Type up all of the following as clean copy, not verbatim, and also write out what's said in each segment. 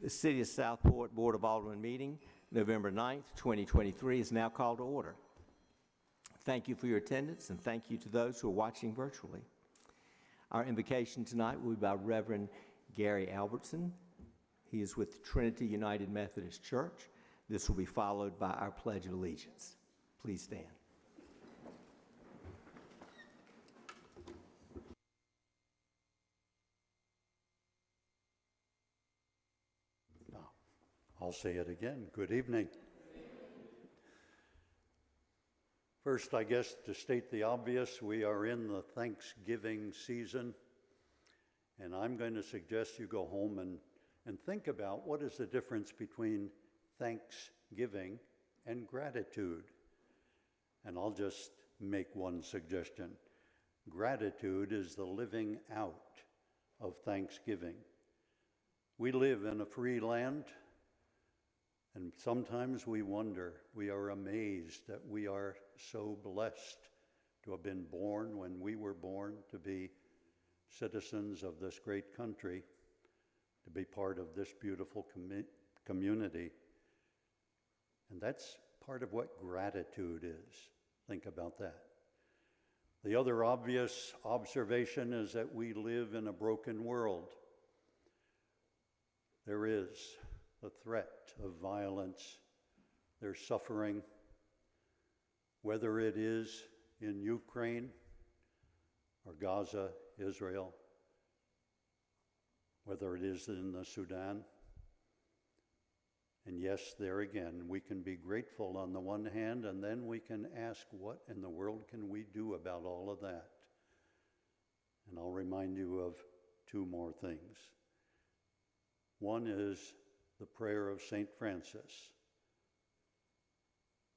The City of Southport Board of Aldermen meeting, November 9th, 2023, is now called to order. Thank you for your attendance, and thank you to those who are watching virtually. Our invocation tonight will be by Reverend Gary Albertson. He is with Trinity United Methodist Church. This will be followed by our Pledge of Allegiance. Please stand. I'll say it again. Good evening. First, I guess to state the obvious, we are in the Thanksgiving season, and I'm going to suggest you go home and think about what is the difference between thanksgiving and gratitude. And I'll just make one suggestion. Gratitude is the living out of thanksgiving. We live in a free land. And sometimes we wonder, we are amazed that we are so blessed to have been born when we were born, to be citizens of this great country, to be part of this beautiful community. And that's part of what gratitude is. Think about that. The other obvious observation is that we live in a broken world. There is the threat of violence, there's suffering, whether it is in Ukraine or Gaza, Israel, whether it is in the Sudan. And yes, there again, we can be grateful on the one hand, and then we can ask, what in the world can we do about all of that? And I'll remind you of two more things. One is the prayer of St. Francis.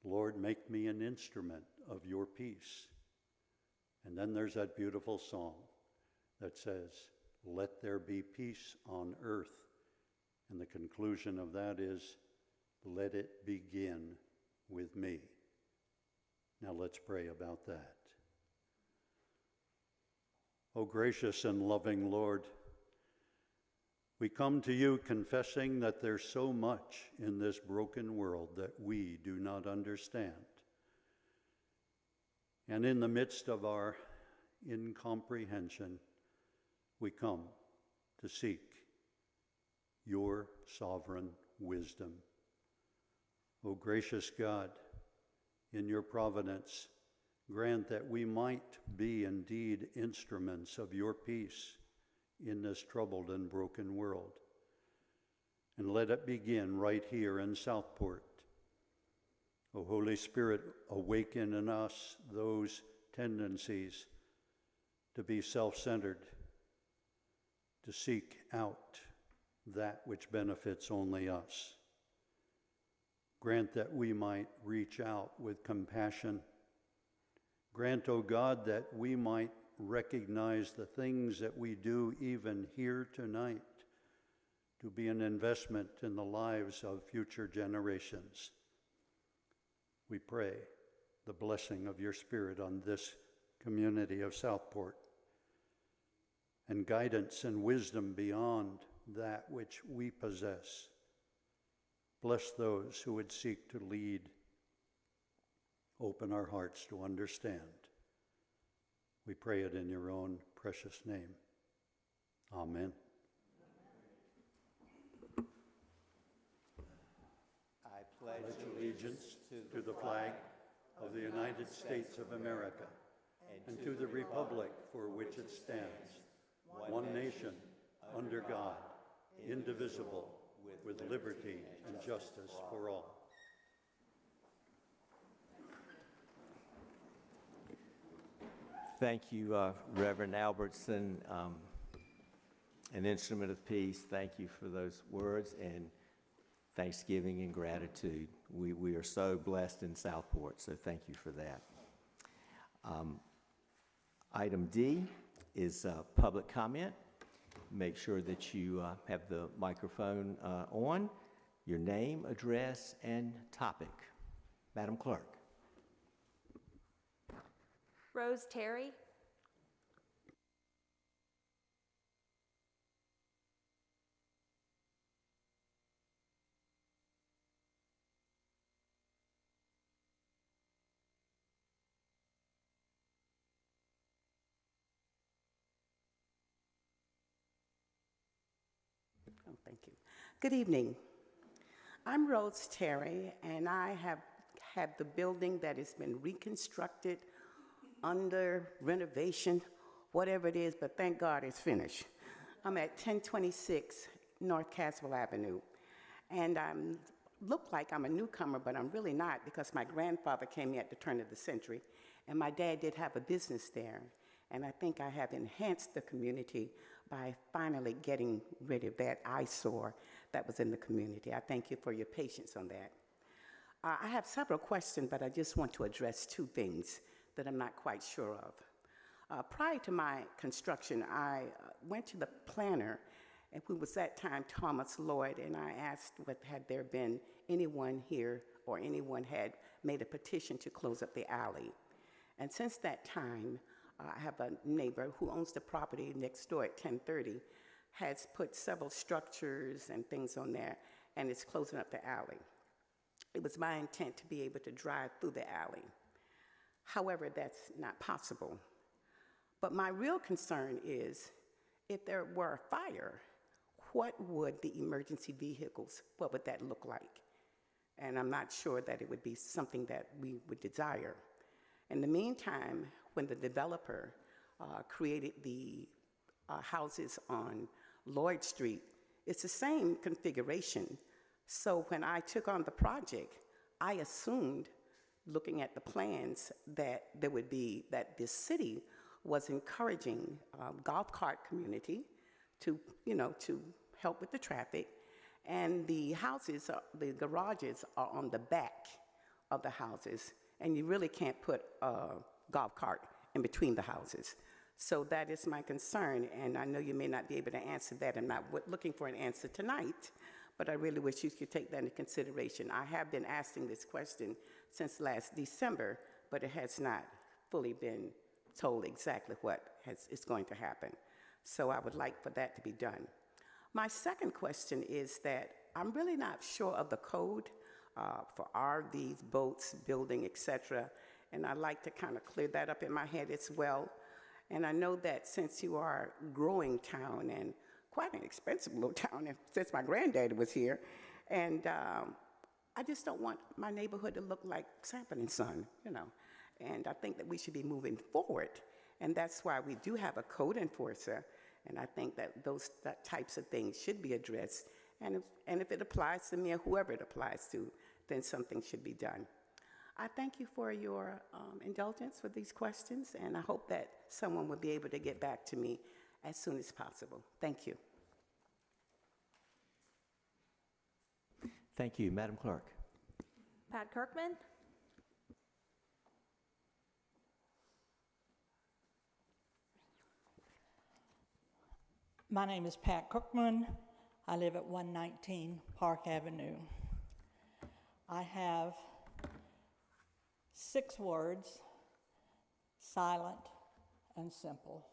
Lord, make me an instrument of your peace. And then there's that beautiful song that says, let there be peace on earth. And the conclusion of that is, let it begin with me. Now let's pray about that. O gracious and loving Lord, we come to you confessing that there's so much in this broken world that we do not understand. And in the midst of our incomprehension, we come to seek your sovereign wisdom. O gracious God, in your providence, grant that we might be indeed instruments of your peace in this troubled and broken world. And let it begin right here in Southport. O Holy Spirit, awaken in us those tendencies to be self-centered, to seek out that which benefits only us. Grant that we might reach out with compassion. Grant, O God, that we might recognize the things that we do even here tonight to be an investment in the lives of future generations. We pray the blessing of your Spirit on this community of Southport, and guidance and wisdom beyond that which we possess. Bless those who would seek to lead. Open our hearts to understand. We pray it in your own precious name. Amen. I pledge allegiance to the flag of the United States of America and to the republic for which it stands, one nation, under God, indivisible, with liberty and justice for all. Thank you, Reverend Albertson, an instrument of peace. Thank you for those words, and thanksgiving and gratitude. We are so blessed in Southport, so thank you for that. Item D is public comment. Make sure that you have the microphone on, your name, address, and topic. Madam Clerk. Rose Terry. Oh, thank you. Good evening. I'm Rose Terry, and I have the building that has been reconstructed, under renovation, whatever it is, but thank God it's finished. I'm at 1026 North Caswell Avenue, and I look like I'm a newcomer, but I'm really not, because my grandfather came here at the turn of the century, and my dad did have a business there, and I think I have enhanced the community by finally getting rid of that eyesore that was in the community. I thank you for your patience on that. I have several questions, but I just want to address two things that I'm not quite sure of. Prior to my construction, I went to the planner, and who was that time Thomas Lloyd, and I asked had there been anyone here or anyone had made a petition to close up the alley. And since that time, I have a neighbor who owns the property next door at 1030, has put several structures and things on there, and it's closing up the alley. It was my intent to be able to drive through the alley. However, that's not possible. But my real concern is, if there were a fire, what would the emergency vehicles, what would that look like? And I'm not sure that it would be something that we would desire. In the meantime, when the developer created the houses on Lloyd Street, it's the same configuration. So when I took on the project, I assumed, looking at the plans, that there would be, that the city was encouraging golf cart community to, to help with the traffic. And the houses, the garages are on the back of the houses, and you really can't put a golf cart in between the houses. So that is my concern, and I know you may not be able to answer that. I'm not looking for an answer tonight, but I really wish you could take that into consideration. I have been asking this question since last December, but it has not fully been told exactly what is going to happen. So I would like for that to be done. My second question is that I'm really not sure of the code for RVs, boats, building, etc., and I'd like to kind of clear that up in my head as well. And I know that since you are a growing town and quite an expensive little town, since my granddaddy was here, and I just don't want my neighborhood to look like Sanford and Son, And I think that we should be moving forward, and that's why we do have a code enforcer, and I think that those types of things should be addressed. And if it applies to me or whoever it applies to, then something should be done. I thank you for your indulgence with these questions, and I hope that someone will be able to get back to me as soon as possible. Thank you. Thank you. Madam Clerk. Pat Kirkman. My name is Pat Cookman. I live at 119 Park Avenue. I have 6 words: silent and simple.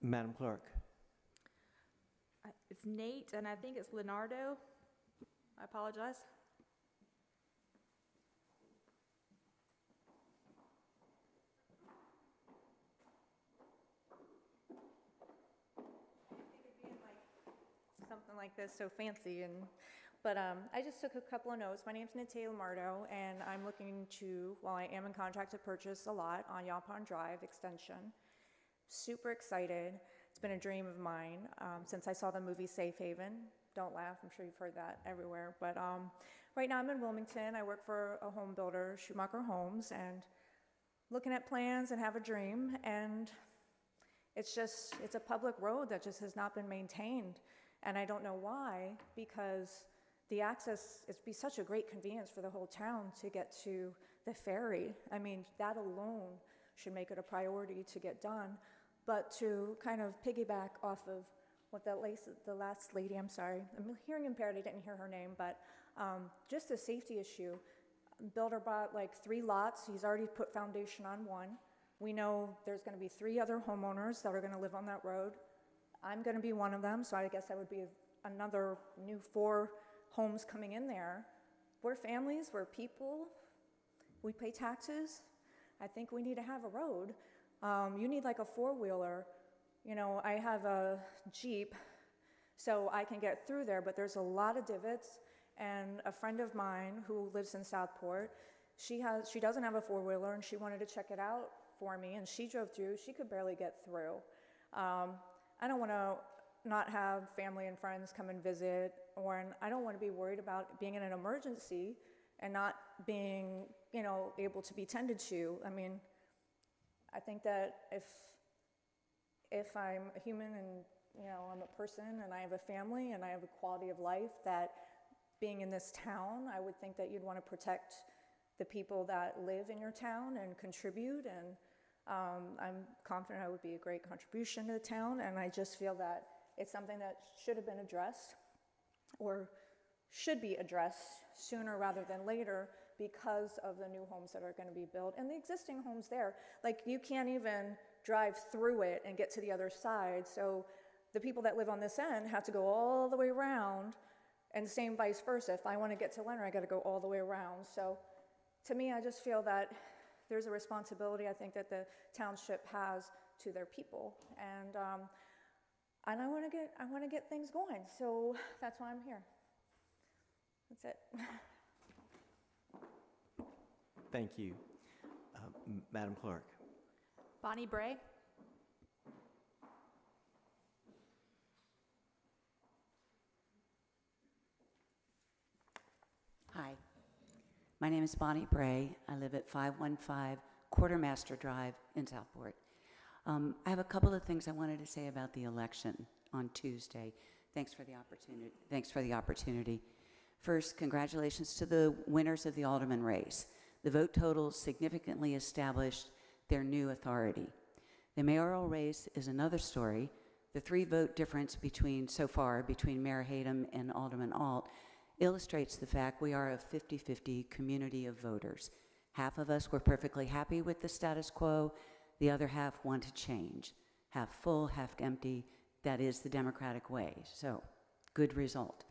Madam Clerk. It's Nate, and I think it's Leonardo. I apologize. Something like this, so fancy, and But I just took a couple of notes. My name's Natalia Mardo, and I'm looking to, well, I am in contract to purchase a lot on Yaupon Drive Extension. Super excited. It's been a dream of mine since I saw the movie Safe Haven. Don't laugh, I'm sure you've heard that everywhere. But right now I'm in Wilmington. I work for a home builder, Schumacher Homes, and looking at plans and have a dream. And it's a public road that just has not been maintained. And I don't know why, because the access, it'd be such a great convenience for the whole town to get to the ferry. I mean, that alone should make it a priority to get done. But to kind of piggyback off of what the last lady, I'm sorry, I'm hearing impaired, I didn't hear her name, but just a safety issue. Builder bought like 3 lots. He's already put foundation on 1. We know there's going to be 3 other homeowners that are going to live on that road. I'm going to be one of them, so I guess that would be another new 4 homes coming in there. We're families, we're people, we pay taxes. I think we need to have a road. You need like a 4-wheeler. You know, I have a Jeep, so I can get through there, but there's a lot of divots. And a friend of mine who lives in Southport, she doesn't have a 4-wheeler, and she wanted to check it out for me, and she drove through. She could barely get through. I don't want to not have family and friends come and visit, or I don't want to be worried about being in an emergency and not being, you know, able to be tended to. I mean, I think that if I'm a human and, you know, I'm a person and I have a family and I have a quality of life, that being in this town, I would think that you'd want to protect the people that live in your town and contribute. And I'm confident I would be a great contribution to the town. And I just feel that it's something that should have been addressed, or should be addressed sooner rather than later, because of the new homes that are going to be built and the existing homes there. Like, you can't even drive through it and get to the other side. So the people that live on this end have to go all the way around, and same vice versa. If I want to get to Leonard, I got to go all the way around. So to me, I just feel that there's a responsibility, I think, that the township has to their people. And I want to get things going. So that's why I'm here. That's it. Thank you. Madam Clerk. Bonnie Bray. Hi, my name is Bonnie Bray. I live at 515 Quartermaster Drive in Southport. I have a couple of things I wanted to say about the election on Tuesday. Thanks for the opportunity. First, congratulations to the winners of the alderman race. The vote totals significantly established their new authority. The mayoral race is another story. The 3-vote difference between Mayor Hayden and Alderman Alt illustrates the fact we are a 50-50 community of voters. Half of us were perfectly happy with the status quo. The other half want to change. Half full, half empty. That is the democratic way. So, good result.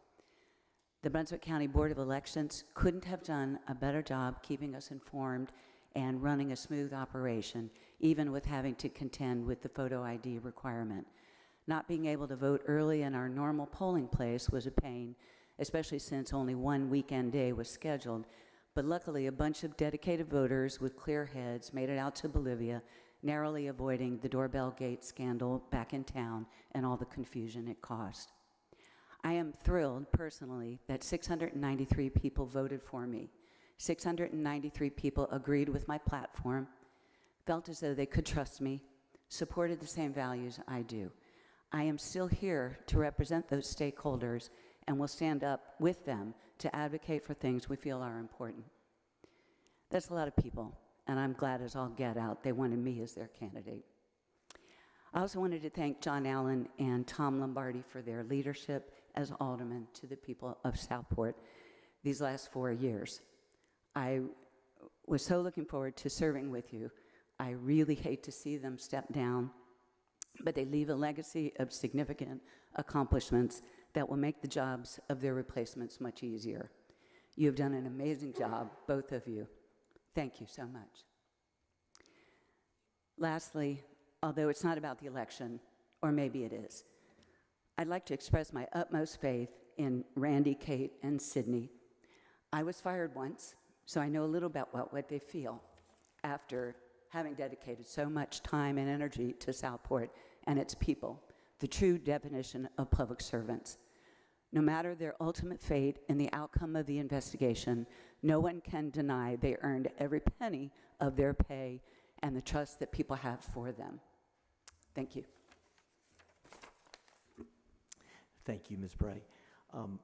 The Brunswick County Board of Elections couldn't have done a better job keeping us informed and running a smooth operation, even with having to contend with the photo ID requirement. Not being able to vote early in our normal polling place was a pain, especially since only one weekend day was scheduled. But luckily, a bunch of dedicated voters with clear heads made it out to Bolivia, narrowly avoiding the doorbell gate scandal back in town and all the confusion it caused. I am thrilled, personally, that 693 people voted for me. 693 people agreed with my platform, felt as though they could trust me, supported the same values I do. I am still here to represent those stakeholders and will stand up with them to advocate for things we feel are important. That's a lot of people, and I'm glad as all get out they wanted me as their candidate. I also wanted to thank John Allen and Tom Lombardi for their leadership as aldermen to the people of Southport these last 4 years. I was so looking forward to serving with you. I really hate to see them step down, but they leave a legacy of significant accomplishments that will make the jobs of their replacements much easier. You have done an amazing job, both of you. Thank you so much. Lastly, although it's not about the election, or maybe it is, I'd like to express my utmost faith in Randy, Kate, and Sydney. I was fired once, so I know a little about what they feel after having dedicated so much time and energy to Southport and its people, the true definition of public servants. No matter their ultimate fate and the outcome of the investigation, no one can deny they earned every penny of their pay and the trust that people have for them. Thank you. Thank you, Ms. Bray.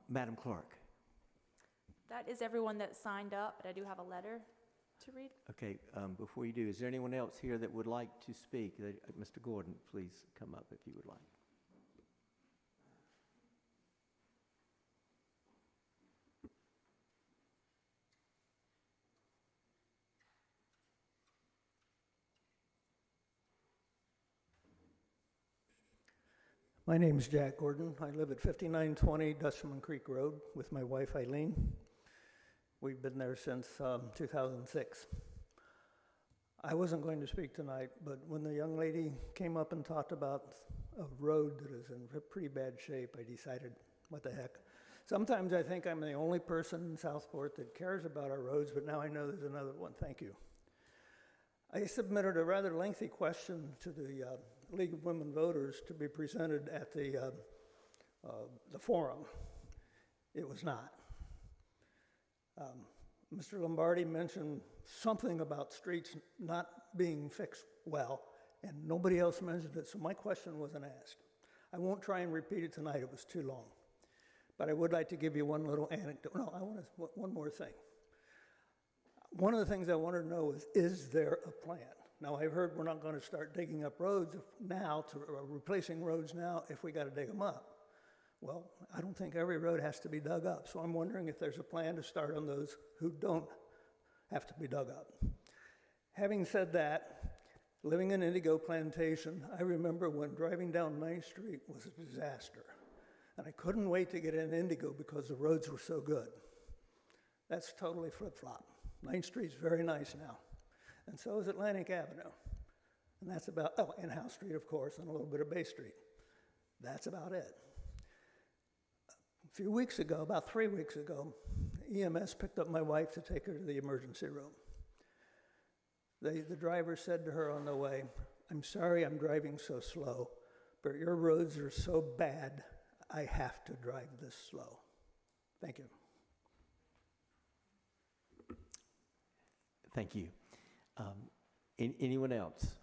Madam Clerk. That is everyone that signed up, but I do have a letter to read. Okay, before you do, is there anyone else here that would like to speak? Mr. Gordon, please come up if you would like. My name is Jack Gordon. I live at 5920 Dutchman Creek Road with my wife Eileen. We've been there since 2006. I wasn't going to speak tonight, but when the young lady came up and talked about a road that is in pretty bad shape, I decided, what the heck. Sometimes I think I'm the only person in Southport that cares about our roads, but now I know there's another one. Thank you. I submitted a rather lengthy question to the League of Women Voters to be presented at the forum. It was not. Mr. Lombardi mentioned something about streets not being fixed well, and nobody else mentioned it, so my question wasn't asked. I won't try and repeat it tonight, it was too long. But I would like to give you one little anecdote. No, I want to, one more thing. One of the things I wanted to know is there a plan? Now, I've heard we're not going to start digging up roads now, replacing roads now if we got to dig them up. Well, I don't think every road has to be dug up, so I'm wondering if there's a plan to start on those who don't have to be dug up. Having said that, living in Indigo Plantation, I remember when driving down 9th Street was a disaster, and I couldn't wait to get in Indigo because the roads were so good. That's totally flip-flop. 9th Street's very nice now, and so is Atlantic Avenue. And that's about, oh, and House Street, of course, and a little bit of Bay Street. That's about it. A few weeks ago, about 3 weeks ago, EMS picked up my wife to take her to the emergency room. The driver said to her on the way, "I'm sorry I'm driving so slow, but your roads are so bad, I have to drive this slow." Thank you. Thank you. Anyone else?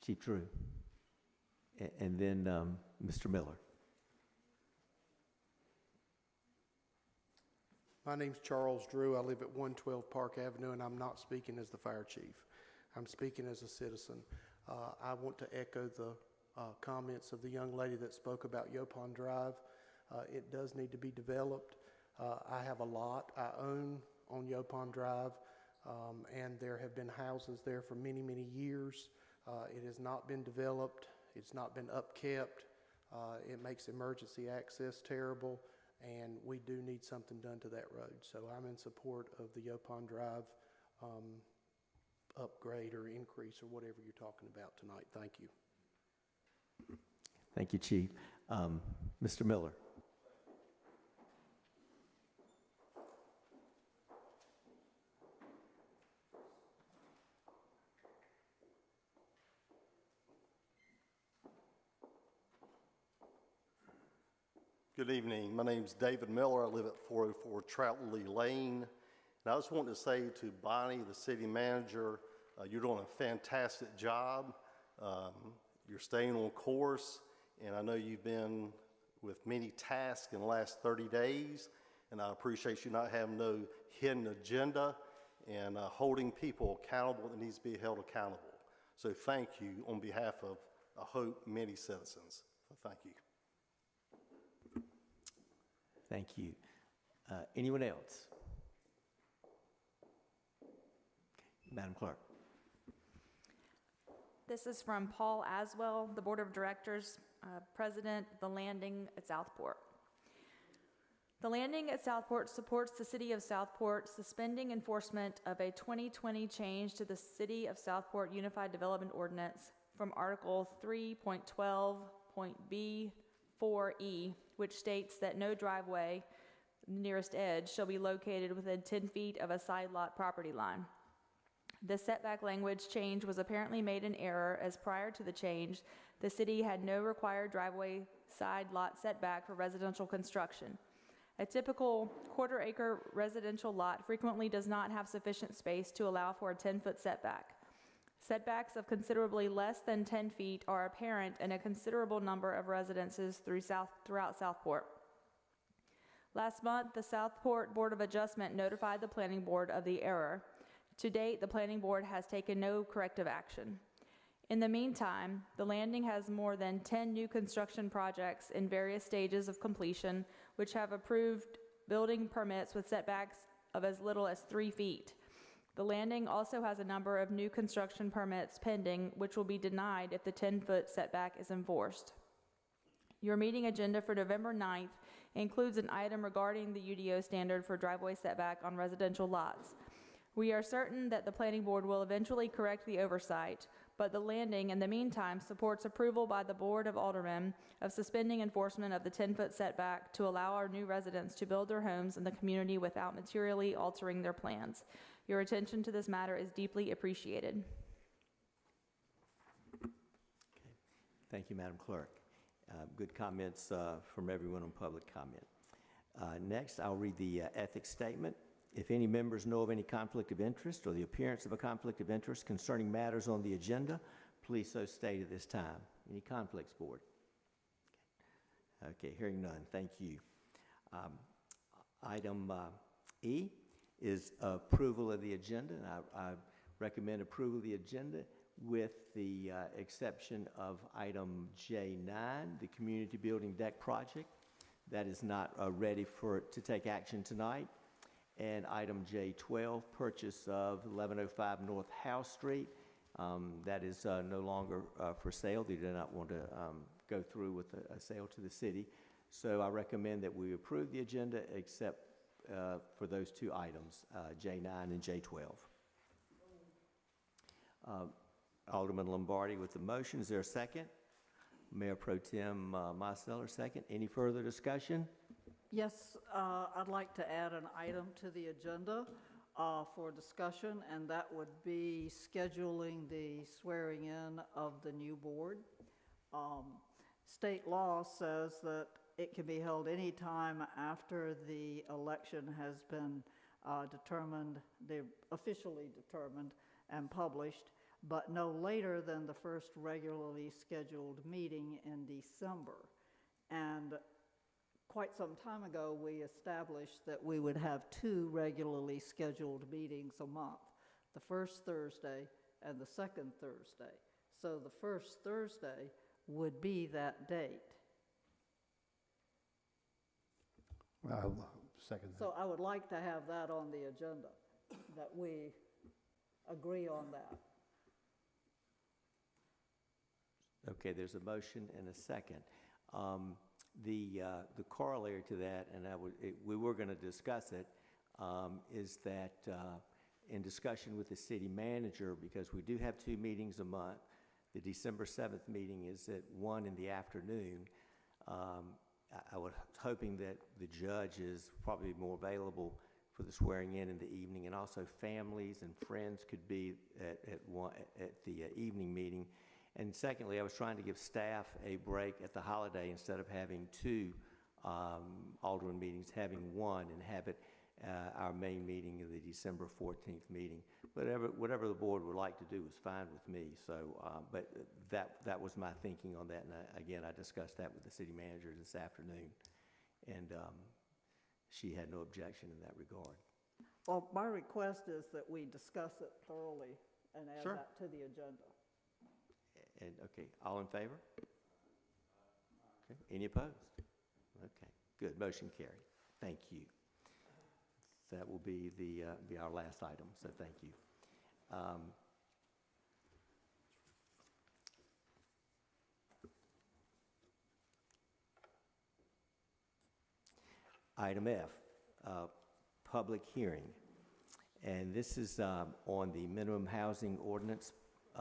Chief Drew. And then Mr. Miller. My name's Charles Drew. I live at 112 Park Avenue, and I'm not speaking as the fire chief. I'm speaking as a citizen. I want to echo the comments of the young lady that spoke about Yopon Drive. It does need to be developed. I have a lot I own on Yopon Drive, and there have been houses there for many, many years. It has not been developed. It's not been upkept. It makes emergency access terrible. And we do need something done to that road. So I'm in support of the Yopon Drive upgrade or increase or whatever you're talking about tonight. Thank you. Thank you, Chief. Mr. Miller. Good evening. My name is David Miller. I live at 404 Troutley Lane. And I just want to say to Bonnie, the city manager, you're doing a fantastic job. You're staying on course, and I know you've been with many tasks in the last 30 days, and I appreciate you not having no hidden agenda and holding people accountable that needs to be held accountable. So thank you on behalf of, I hope, many citizens. So thank you. Thank you. Anyone else? Madam Clerk. This is from Paul Aswell, the Board of Directors, President, The Landing at Southport. The Landing at Southport supports the City of Southport suspending enforcement of a 2020 change to the City of Southport Unified Development Ordinance from Article 3.12.B4E which states that no driveway, nearest edge, shall be located within 10 feet of a side lot property line. The setback language change was apparently made in error, as prior to the change, the city had no required driveway side lot setback for residential construction. A typical quarter-acre residential lot frequently does not have sufficient space to allow for a 10-foot setback. Setbacks of considerably less than 10 feet are apparent in a considerable number of residences throughout Southport. Last month, the Southport Board of Adjustment notified the Planning Board of the error. To date, the Planning Board has taken no corrective action. In the meantime, the landing has more than 10 new construction projects in various stages of completion, which have approved building permits with setbacks of as little as 3 feet. The landing also has a number of new construction permits pending, which will be denied if the 10-foot setback is enforced. Your meeting agenda for November 9th includes an item regarding the UDO standard for driveway setback on residential lots. We are certain that the Planning Board will eventually correct the oversight, but the landing, in the meantime, supports approval by the Board of Aldermen of suspending enforcement of the 10-foot setback to allow our new residents to build their homes in the community without materially altering their plans. Your attention to this matter is deeply appreciated. Okay. Thank you, Madam Clerk. Good comments from everyone on public comment. Next, I'll read the ethics statement. If any members know of any conflict of interest or the appearance of a conflict of interest concerning matters on the agenda, please so state at this time. Any conflicts, Board? Okay, hearing none. Thank you. Item E is approval of the agenda. I recommend approval of the agenda with the exception of item J9, the community building deck project. That is not ready to take action tonight. And item J12, purchase of 1105 North House Street. That is no longer for sale. They do not want to go through with a sale to the city. So I recommend that we approve the agenda except for those two items, J9 and J12. Alderman Lombardi with the motion. Is there a second? Mayor Pro Tem Mosseller, second. Any further discussion? Yes, I'd like to add an item to the agenda for discussion, and that would be scheduling the swearing in of the new board. State law says that it can be held any time after the election has been officially determined and published, but no later than the first regularly scheduled meeting in December. And quite some time ago, we established that we would have 2 regularly scheduled meetings a month, the first Thursday and the second Thursday. So the first Thursday would be that date. I'll second that. So I would like to have that on the agenda, that we agree on that. Okay, there's a motion and a second. The corollary to that, and we were going to discuss it, is that in discussion with the city manager, because we do have 2 meetings a month, the December 7th meeting is at 1 in the afternoon. I was hoping that the judge is probably more available for the swearing in the evening, and also families and friends could be at the evening meeting. And secondly, I was trying to give staff a break at the holiday instead of having 2 Alderman meetings, having 1 and have it our main meeting of the December 14th meeting. Whatever the board would like to do is fine with me. So, but that was my thinking on that. And again, I discussed that with the city manager this afternoon, and she had no objection in that regard. Well, my request is that we discuss it thoroughly and add Sure. that to the agenda. And okay, all in favor? Okay. Any opposed? Okay, good. Motion carried. Thank you. That will be our last item. So thank you. Item F, public hearing, and this is on the minimum housing ordinance.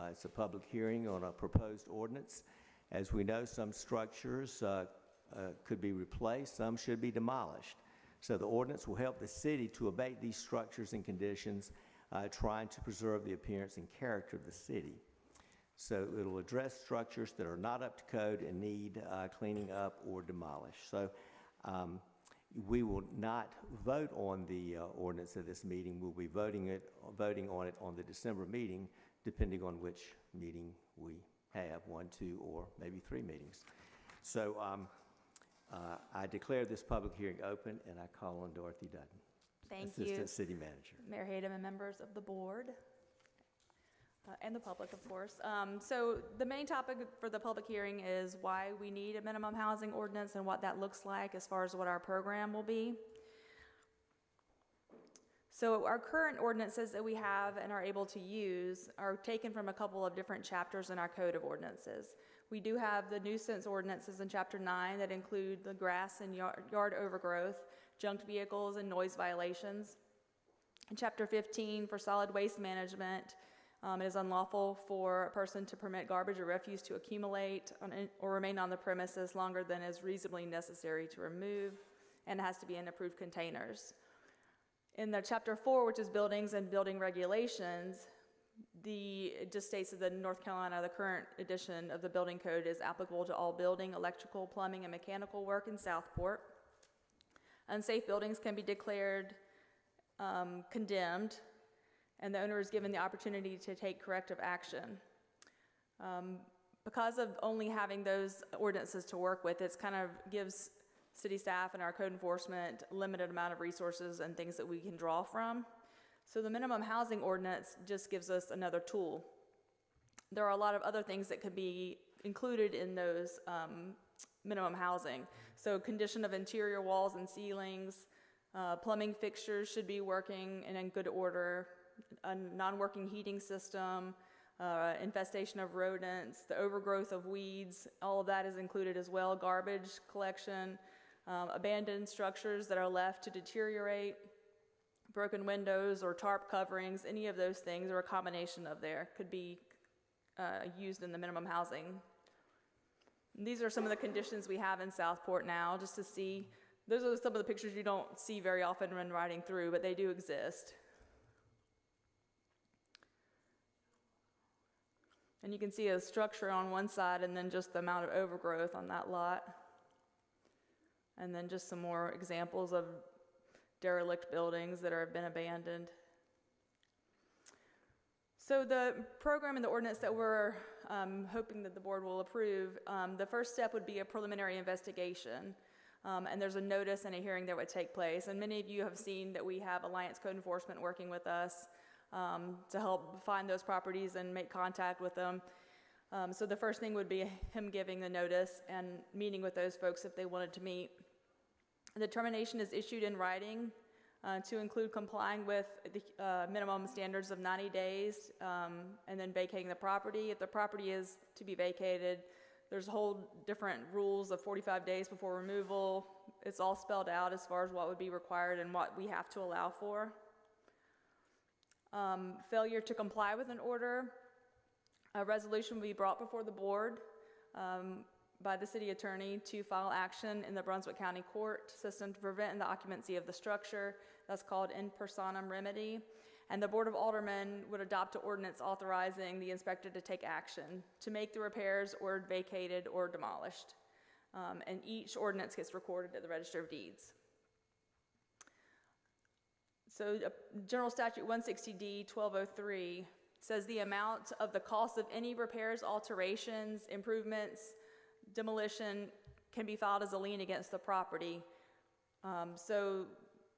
It's a public hearing on a proposed ordinance. As we know, some structures could be replaced, some should be demolished. So the ordinance will help the city to abate these structures and conditions, trying to preserve the appearance and character of the city. So it'll address structures that are not up to code and need cleaning up or demolished. So we will not vote on the ordinance at this meeting. We'll be voting on it on the December meeting, depending on which meeting we have, 1, 2, or maybe 3 meetings. So I declare this public hearing open, and I call on Dorothy Dutton, Thank you. Assistant City Manager. Mayor Hayden and members of the board, and the public, of course. So the main topic for the public hearing is why we need a minimum housing ordinance and what that looks like as far as what our program will be. So our current ordinances that we have and are able to use are taken from a couple of different chapters in our code of ordinances. We do have the nuisance ordinances in Chapter 9 that include the grass and yard overgrowth, junked vehicles, and noise violations. In Chapter 15, for solid waste management, it is unlawful for a person to permit garbage or refuse to accumulate or remain on the premises longer than is reasonably necessary to remove, and it has to be in approved containers. In the Chapter 4, which is buildings and building regulations, it just states that the North Carolina, the current edition of the building code, is applicable to all building, electrical, plumbing, and mechanical work in Southport. Unsafe buildings can be declared condemned, and the owner is given the opportunity to take corrective action. Because of only having those ordinances to work with, it kind of gives city staff and our code enforcement a limited amount of resources and things that we can draw from. So the minimum housing ordinance just gives us another tool. There are a lot of other things that could be included in those minimum housing. So condition of interior walls and ceilings, plumbing fixtures should be working and in good order, a non-working heating system, infestation of rodents, the overgrowth of weeds, all of that is included as well, garbage collection, abandoned structures that are left to deteriorate, broken windows or tarp coverings, any of those things or a combination of there could be used in the minimum housing. And these are some of the conditions we have in Southport now, just to see. Those are some of the pictures you don't see very often when riding through, but they do exist. And you can see a structure on one side and then just the amount of overgrowth on that lot. And then just some more examples of derelict buildings that have been abandoned. So the program and the ordinance that we're hoping that the board will approve, the first step would be a preliminary investigation. And there's a notice and a hearing that would take place. And many of you have seen that we have Alliance Code Enforcement working with us to help find those properties and make contact with them. So the first thing would be him giving the notice and meeting with those folks if they wanted to meet. The determination is issued in writing to include complying with the minimum standards of 90 days and then vacating the property. If the property is to be vacated, there's a whole different rules of 45 days before removal. It's all spelled out as far as what would be required and what we have to allow for. Failure to comply with an order, a resolution will be brought before the board by the city attorney to file action in the Brunswick County Court system to prevent the occupancy of the structure. That's called in personam remedy. And the Board of Aldermen would adopt an ordinance authorizing the inspector to take action to make the repairs or vacated or demolished. And each ordinance gets recorded at the Register of Deeds. So General Statute 160D 1203 says the amount of the cost of any repairs, alterations, improvements, demolition can be filed as a lien against the property. So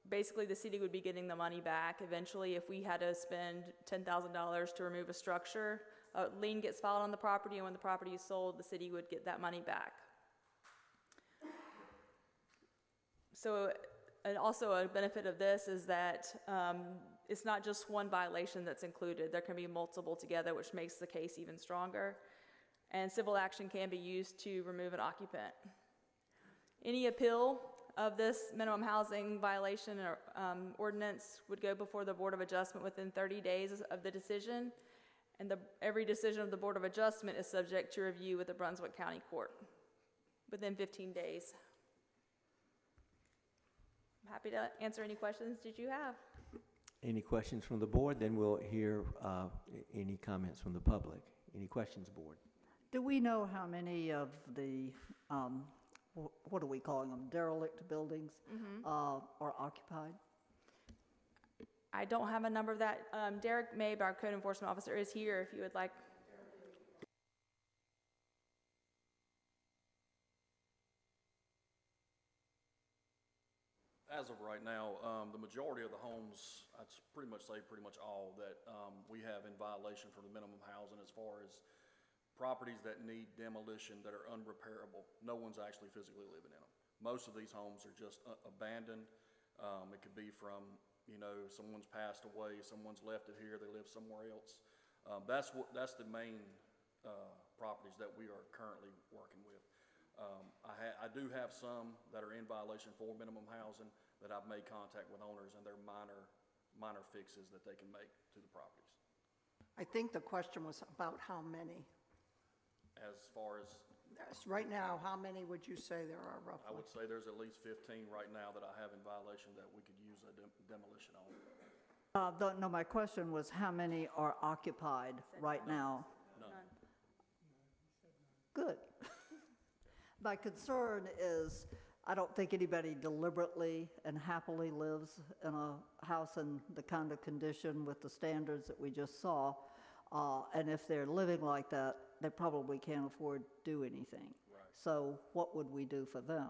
basically the city would be getting the money back eventually if we had to spend $10,000 to remove a structure. A lien gets filed on the property, and when the property is sold, the city would get that money back. So, and also a benefit of this is that it's not just one violation that's included. There can be multiple together, which makes the case even stronger. And civil action can be used to remove an occupant. Any appeal of this minimum housing violation or ordinance would go before the Board of Adjustment within 30 days of the decision, and every decision of the Board of Adjustment is subject to review with the Brunswick County Court within 15 days. happy to answer any questions that you have. Any questions from the board? Then we'll hear any comments from the public. Any questions, board? Do we know how many of the, what are we calling them, derelict buildings are occupied? I don't have a number of that. Derek Mabe, our code enforcement officer, is here if you would like. As of right now, the majority of the homes, I'd pretty much say pretty much all that we have in violation for the minimum housing as far as properties that need demolition that are unrepairable. No one's actually physically living in them. Most of these homes are just abandoned. It could be from, you know, someone's passed away, someone's left it here, they live somewhere else. That's the main properties that we are currently working with. I do have some that are in violation for minimum housing that I've made contact with owners, and they're minor fixes that they can make to the properties. I think the question was about how many. As far as, Yes, right now, how many would you say there are roughly? I would say there's at least 15 right now that I have in violation that we could use a demolition on. No, my question was how many are occupied right now? None. Good. My concern is, I don't think anybody deliberately and happily lives in a house in the kind of condition with the standards that we just saw. And if they're living like that, they probably can't afford to do anything. Right. So what would we do for them?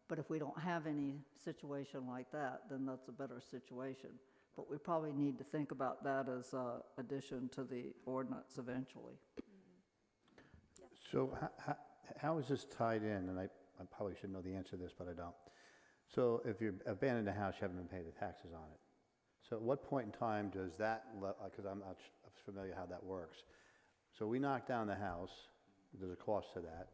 But if we don't have any situation like that, then that's a better situation. But we probably need to think about that as an addition to the ordinance eventually. So how is this tied in? And I probably should know the answer to this, but I don't. So if you abandon a house, you haven't been paying the taxes on it. So at what point in time does that, because I'm not familiar how that works. So we knock down the house, there's a cost to that.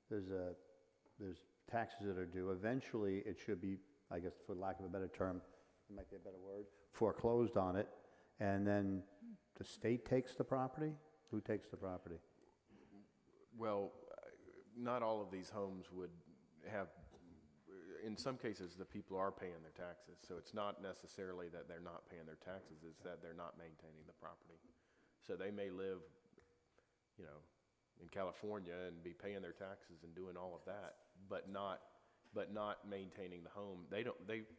There's taxes that are due. Eventually, it should be, I guess for lack of a better term, it might be a better word, foreclosed on it. And then the state takes the property? Who takes the property? Well, not all of these homes would have, in some cases, the people are paying their taxes. So it's not necessarily that they're not paying their taxes, it's that they're not maintaining the property. So they may live, you know, in California and be paying their taxes and doing all of that, but not maintaining the home. They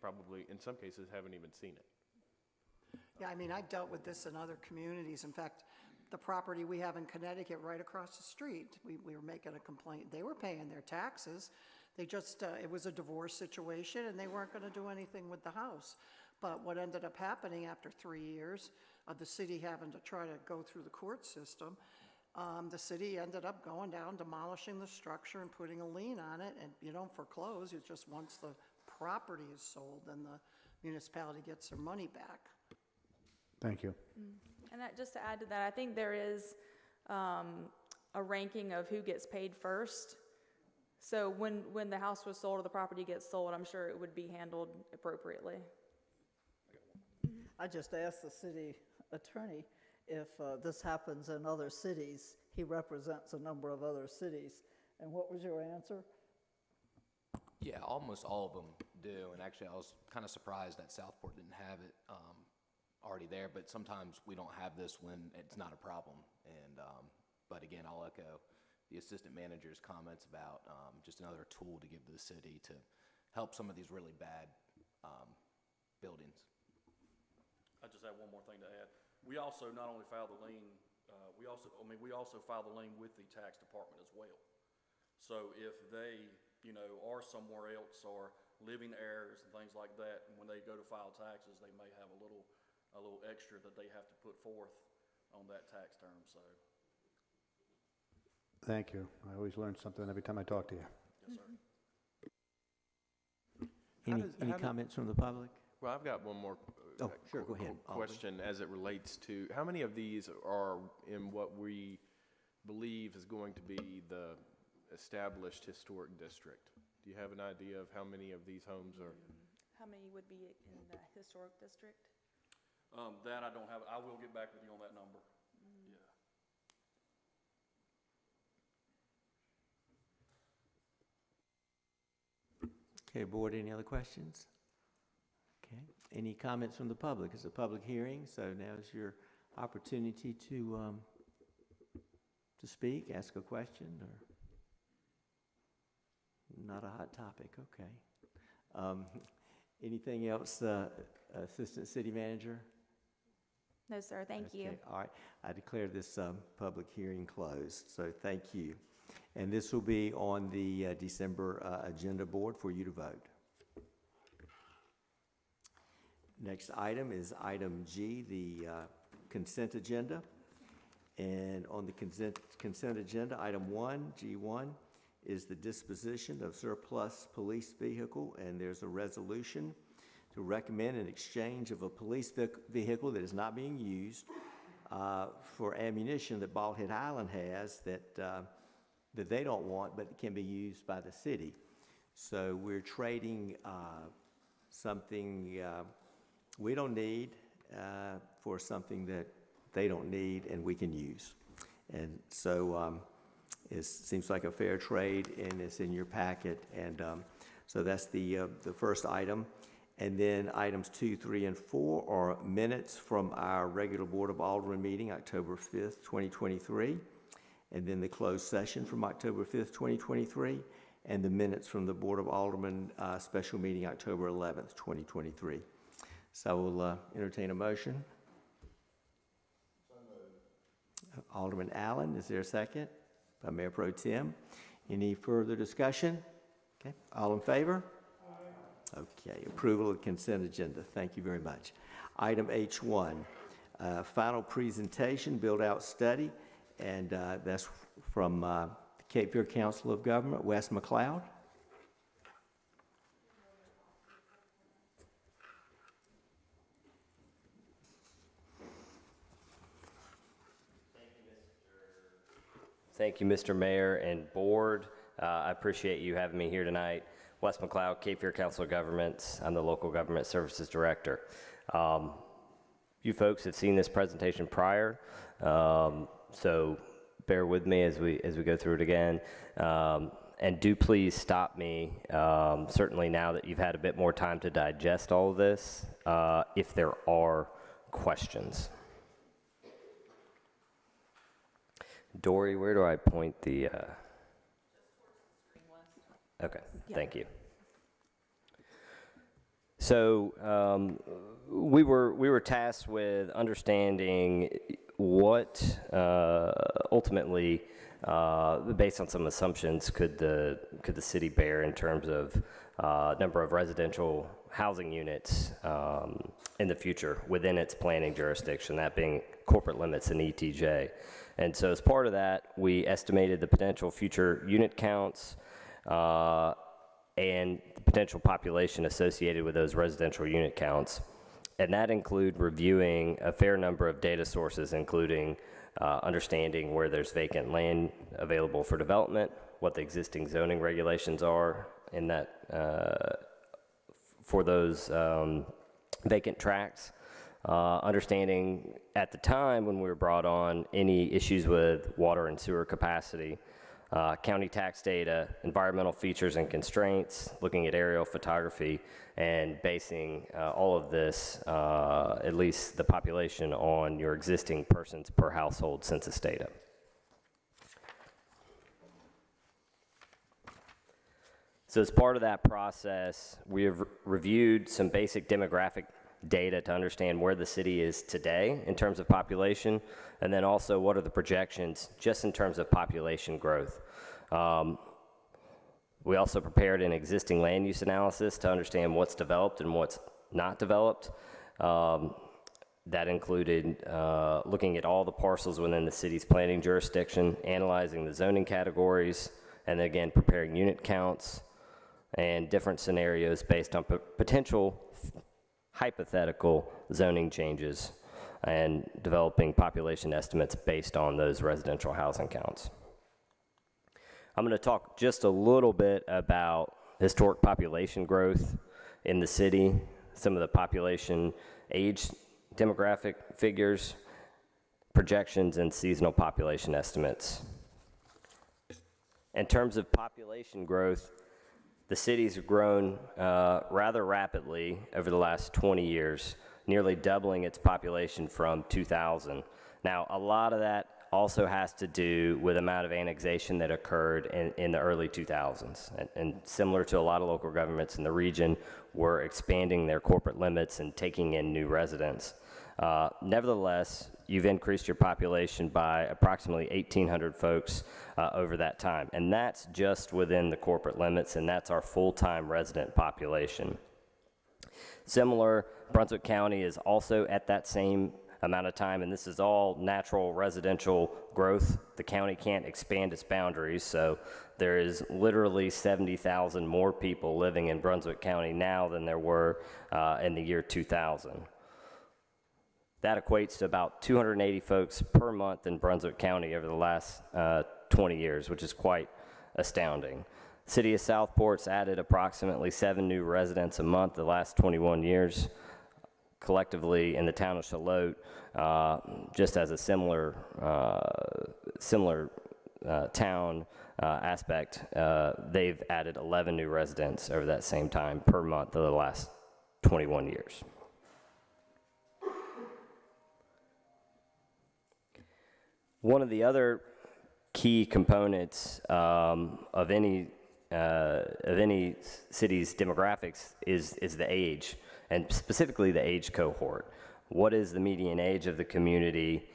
probably, in some cases, haven't even seen it. Yeah, I mean, I've dealt with this in other communities. In fact, the property we have in Connecticut right across the street, we were making a complaint. They were paying their taxes. They just, it was a divorce situation and they weren't going to do anything with the house. But what ended up happening after 3 years of the city having to try to go through the court system, the city ended up going down, demolishing the structure and putting a lien on it. And you don't foreclose, it's just once the property is sold, then the municipality gets their money back. Thank you. And that, just to add to that, I think there is a ranking of who gets paid first. So when the house was sold or the property gets sold, I'm sure it would be handled appropriately. I just asked the city attorney if this happens in other cities. He represents a number of other cities. And what was your answer? Yeah, almost all of them do. And actually, I was kind of surprised that Southport didn't have it already there. But sometimes we don't have this when it's not a problem. And but again, I'll echo the assistant manager's comments about just another tool to give to the city to help some of these really bad buildings. I just have one more thing to add. We also not only file the lien, we also file the lien with the tax department as well. So if they, you know, are somewhere else or living heirs and things like that, and when they go to file taxes, they may have a little extra that they have to put forth on that tax term. So. Thank you. I always learn something every time I talk to you. Yes, sir. Any comments from the public? Well, I've got one more sure, go ahead. question as it relates to how many of these are in what we believe is going to be the established historic district. Do you have an idea of how many of these homes are? How many would be in the historic district? That I don't have. I will get back with you on that number. Yeah. Okay, board, any other questions? Okay. Any comments from the public? It's a public hearing, so now is your opportunity to speak, ask a question, or not a hot topic. Okay. Anything else, Assistant City Manager? No, sir, thank you. Okay, all right. I declare this public hearing closed, so thank you. And this will be on the December agenda board for you to vote. Next item is item G, the consent agenda. And on the consent agenda, item 1, G1, is the disposition of surplus police vehicle, and there's a resolution to recommend an exchange of a police vehicle that is not being used for ammunition that Bald Head Island has that they don't want, but can be used by the city. So we're trading something we don't need for something that they don't need and we can use. And so it seems like a fair trade, and it's in your packet. And so that's the first item. And then items 2, 3, and 4 are minutes from our regular Board of Aldermen meeting, October 5th, 2023. And then the closed session from October 5th, 2023. And the minutes from the Board of Aldermen special meeting, October 11th, 2023. So I will entertain a motion. Alderman Allen, is there a second? By Mayor Pro Tem. Any further discussion? Okay, all in favor? Aye. Okay, approval of consent agenda. Thank you very much. Item H1, final presentation, build-out study, and that's from the Cape Fear Council of Government, Wes McLeod. Thank you, Mr. Mayor and Board. I appreciate you having me here tonight. Wes McLeod, Cape Fear Council of Governments. I'm the Local Government Services Director. You folks have seen this presentation prior, so bear with me as we go through it again. And do please stop me, certainly now that you've had a bit more time to digest all of this, if there are questions. Dory, where do I point the? Okay, yeah. Thank you. So we were tasked with understanding what ultimately, based on some assumptions, could the city bear in terms of number of residential housing units in the future within its planning jurisdiction, that being corporate limits and ETJ. And so as part of that, we estimated the potential future unit counts and the potential population associated with those residential unit counts. And that include reviewing a fair number of data sources, including understanding where there's vacant land available for development, what the existing zoning regulations are in that for those vacant tracts. Understanding at the time when we were brought on any issues with water and sewer capacity, county tax data, environmental features and constraints, looking at aerial photography, and basing all of this, at least the population, on your existing persons per household census data. So as part of that process, we have reviewed some basic demographic data to understand where the city is today in terms of population, and then also what are the projections just in terms of population growth. We also prepared an existing land use analysis to understand what's developed and what's not developed. That included looking at all the parcels within the city's planning jurisdiction, analyzing the zoning categories, and then again preparing unit counts and different scenarios based on potential hypothetical zoning changes and developing population estimates based on those residential housing counts. I'm going to talk just a little bit about historic population growth in the city, some of the population age demographic figures, projections, and seasonal population estimates. In terms of population growth, The city's grown rather rapidly over the last 20 years, nearly doubling its population from 2000. Now, a lot of that also has to do with the amount of annexation that occurred in the early 2000s. And similar to a lot of local governments in the region, were expanding their corporate limits and taking in new residents. Nevertheless, you've increased your population by approximately 1,800 folks over that time. And that's just within the corporate limits, and that's our full-time resident population. Similar, Brunswick County is also at that same amount of time, and this is all natural residential growth. The county can't expand its boundaries, so there is literally 70,000 more people living in Brunswick County now than there were in the year 2000. That equates to about 280 folks per month in Brunswick County over the last 20 years, which is quite astounding. City of Southport's added approximately 7 new residents a month the last 21 years. Collectively, in the town of Charlotte, just as a similar town aspect, they've added 11 new residents over that same time per month of the last 21 years. One of the other key components of any city's demographics is the age, and specifically the age cohort. What is the median age of the community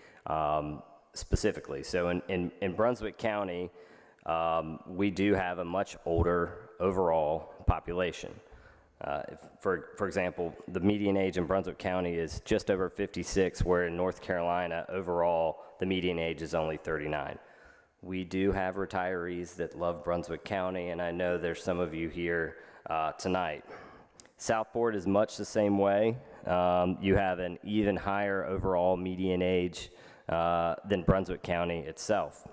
specifically? So in Brunswick County, we do have a much older overall population. For example, the median age in Brunswick County is just over 56, where in North Carolina, overall, the median age is only 39. We do have retirees that love Brunswick County, and I know there's some of you here tonight. Southport is much the same way. You have an even higher overall median age than Brunswick County itself.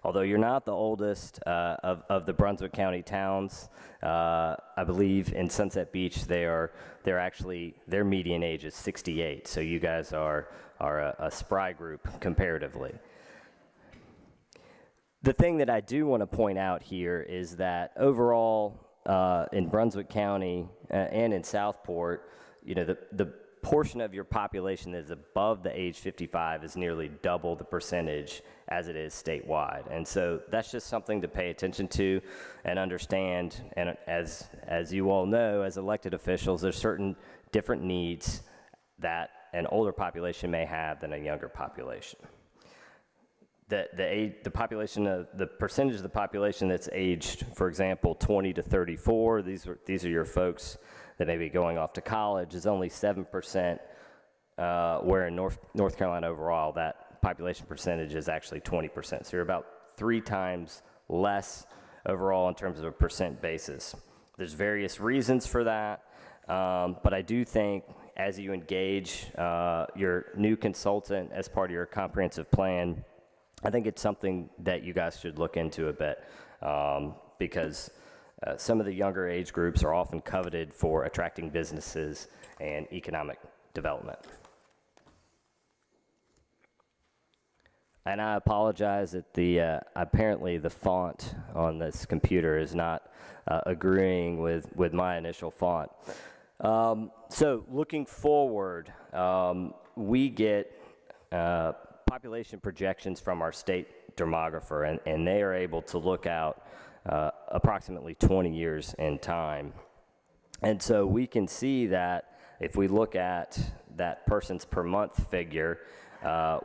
Although you're not the oldest of the Brunswick County towns, I believe in Sunset Beach their median age is 68. So you guys are a spry group comparatively. The thing that I do want to point out here is that overall in Brunswick County and in Southport, you know, the portion of your population that is above the age 55 is nearly double the percentage as it is statewide. And so that's just something to pay attention to and understand. And as you all know, as elected officials, there's certain different needs that an older population may have than a younger population. The percentage of the population that's aged, for example, 20 to 34, these are your folks that may be going off to college, is only 7%, where in North Carolina overall, that population percentage is actually 20%. So you're about 3 times less overall in terms of a percent basis. There's various reasons for that, but I do think as you engage your new consultant as part of your comprehensive plan, I think it's something that you guys should look into a bit, because some of the younger age groups are often coveted for attracting businesses and economic development. And I apologize that apparently the font on this computer is not agreeing with my initial font. So looking forward, we get population projections from our state demographer, and they are able to look out approximately 20 years in time. And so we can see that if we look at that persons per month figure,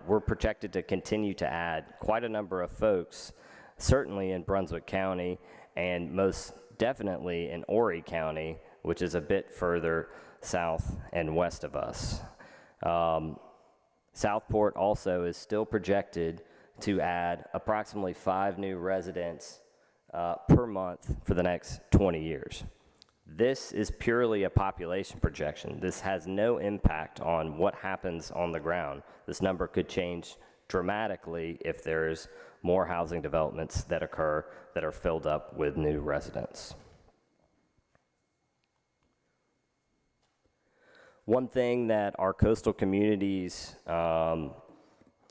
we're projected to continue to add quite a number of folks, certainly in Brunswick County, and most definitely in Horry County, which is a bit further south and west of us. Southport also is still projected to add approximately 5 new residents per month for the next 20 years. This is purely a population projection. This has no impact on what happens on the ground. This number could change dramatically if there's more housing developments that occur that are filled up with new residents. One thing that our coastal communities, and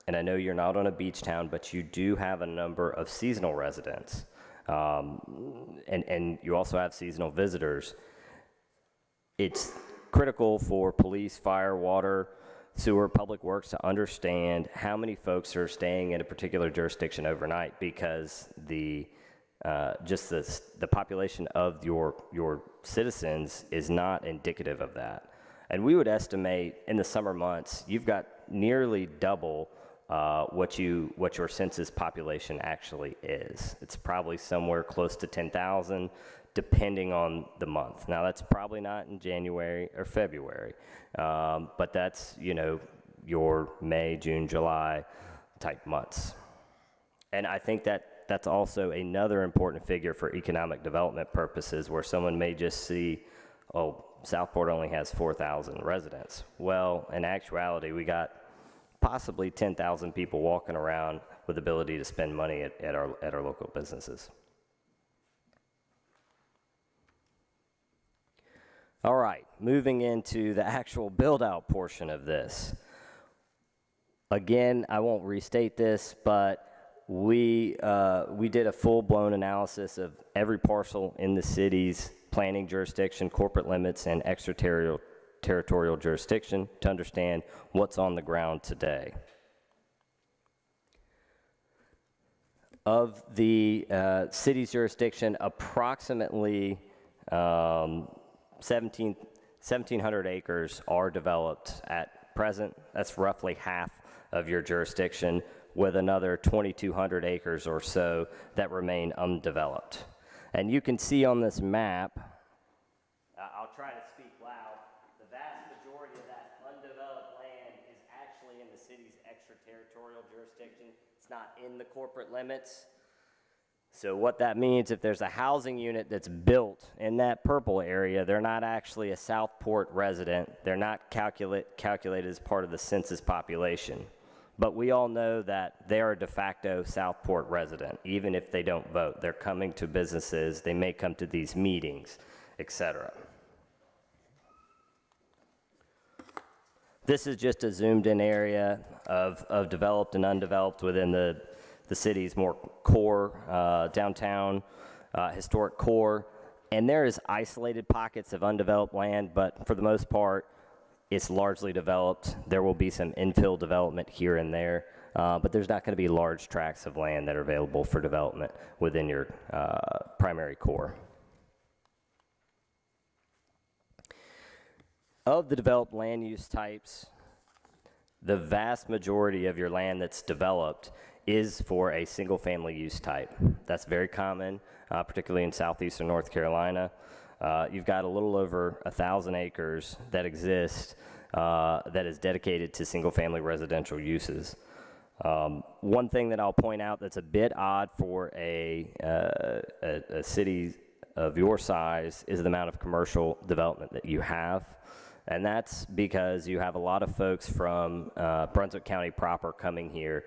I know you're not on a beach town, but you do have a number of seasonal residents. And you also have seasonal visitors. It's critical for police, fire, water, sewer, public works to understand how many folks are staying in a particular jurisdiction overnight, because just the population of your citizens is not indicative of that. And we would estimate in the summer months, you've got nearly double what your census population actually is. It's probably somewhere close to 10,000, depending on the month. Now, that's probably not in January or February, but that's, your May, June, July type months. And I think that's also another important figure for economic development purposes, where someone may just see, oh, Southport only has 4,000 residents. Well, in actuality, we got possibly 10,000 people walking around with the ability to spend money at our local businesses. All right, moving into the actual build-out portion of this. Again, I won't restate this, but we did a full-blown analysis of every parcel in the city's planning jurisdiction, corporate limits, and extraterritorial jurisdiction to understand what's on the ground today. Of the city's jurisdiction, approximately 1,700 acres are developed at present. That's roughly half of your jurisdiction, with another 2,200 acres or so that remain undeveloped. And you can see on this map, I'll try to speak loud, the vast majority of that undeveloped land is actually in the city's extraterritorial jurisdiction. It's not in the corporate limits. So what that means, if there's a housing unit that's built in that purple area, they're not actually a Southport resident. They're not calculated as part of the census population. But we all know that they're a de facto Southport resident, even if they don't vote. They're coming to businesses, they may come to these meetings, etc. This is just a zoomed in area of developed and undeveloped within the city's more core, downtown, historic core. And there is isolated pockets of undeveloped land, but for the most part, it's largely developed. There will be some infill development here and there, but there's not going to be large tracts of land that are available for development within your primary core. Of the developed land use types, the vast majority of your land that's developed is for a single family use type. That's very common, particularly in southeastern North Carolina. You've got a little over 1,000 acres that exist that is dedicated to single-family residential uses. One thing that I'll point out that's a bit odd for a city of your size is the amount of commercial development that you have. And that's because you have a lot of folks from Brunswick County proper coming here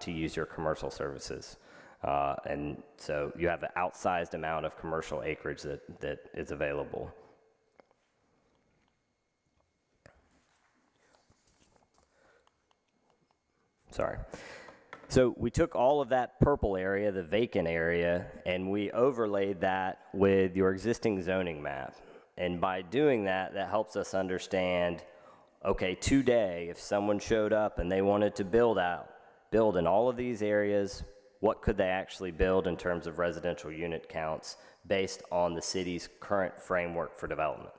to use your commercial services. And so you have an outsized amount of commercial acreage that is available. Sorry. So we took all of that purple area, the vacant area, and we overlaid that with your existing zoning map. And by doing that, that helps us understand, okay, today, if someone showed up and they wanted to build in all of these areas, what could they actually build in terms of residential unit counts based on the city's current framework for development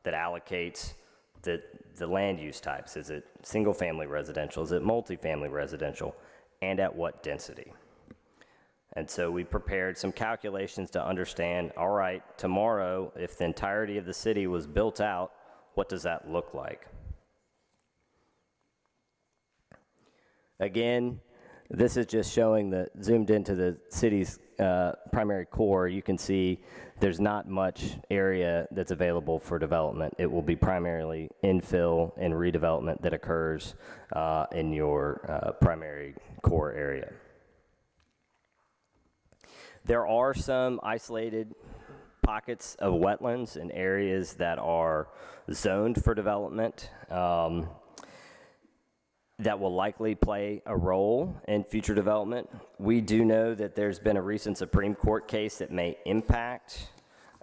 that allocates the land use types? Is it single-family residential? Is it multifamily residential? And at what density? And so we prepared some calculations to understand, all right, tomorrow, if the entirety of the city was built out, what does that look like? Again, this is just showing zoomed into the city's primary core. You can see there's not much area that's available for development. It will be primarily infill and redevelopment that occurs in your primary core area. There are some isolated pockets of wetlands and areas that are zoned for development. that will likely play a role in future development. We do know that there's been a recent Supreme Court case that may impact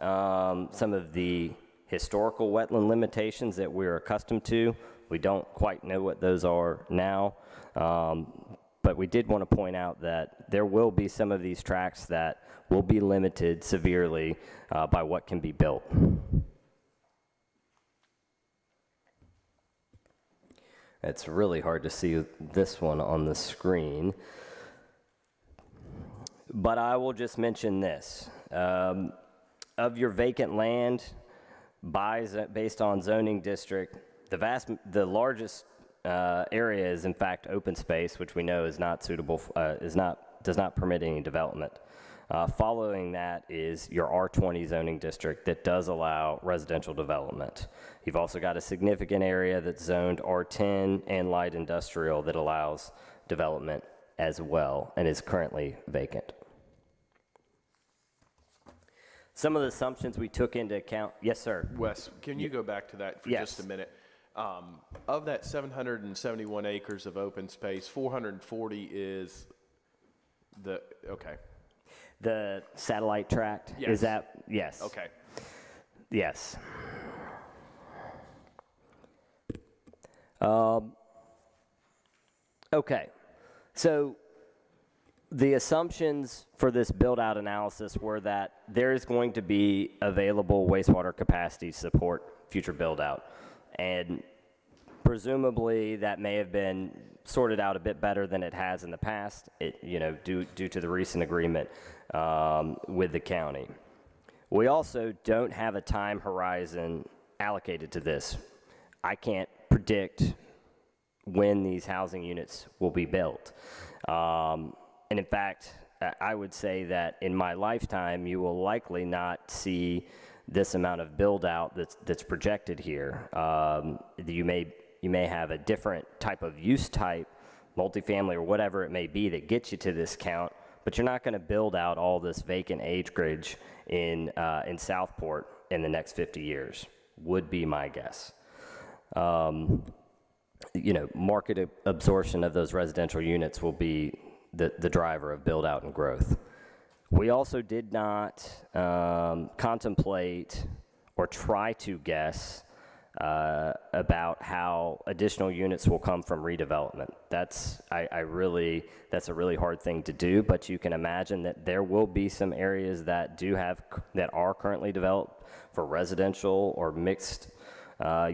some of the historical wetland limitations that we're accustomed to. We don't quite know what those are now, but we did want to point out that there will be some of these tracts that will be limited severely by what can be built. It's really hard to see this one on the screen, but I will just mention this. Of your vacant land, based on zoning district, the largest area is in fact open space, which we know is not suitable, does not permit any development. Following that is your R20 zoning district that does allow residential development. You've also got a significant area that's zoned R10 and light industrial that allows development as well and is currently vacant. Some of the assumptions we took into account, yes, sir. Wes, can you go back to that for just a minute? Of that 771 acres of open space, 440 is okay. The satellite tract? Yes. Is that, yes. Okay. Yes. Okay, so the assumptions for this build-out analysis were that there is going to be available wastewater capacity to support future build-out, and presumably that may have been sorted out a bit better than it has in the past, due to the recent agreement with the county. We also don't have a time horizon allocated to this. I can't predict when these housing units will be built. And in fact, I would say that in my lifetime, you will likely not see this amount of build out that's projected here. You may have a different type of use type, multifamily or whatever it may be, that gets you to this count, but you're not going to build out all this vacant acreage in Southport in the next 50 years, would be my guess. Market absorption of those residential units will be the driver of build out and growth. We also did not contemplate or try to guess about how additional units will come from redevelopment. That's a really hard thing to do, but you can imagine that there will be some areas that are currently developed for residential or mixed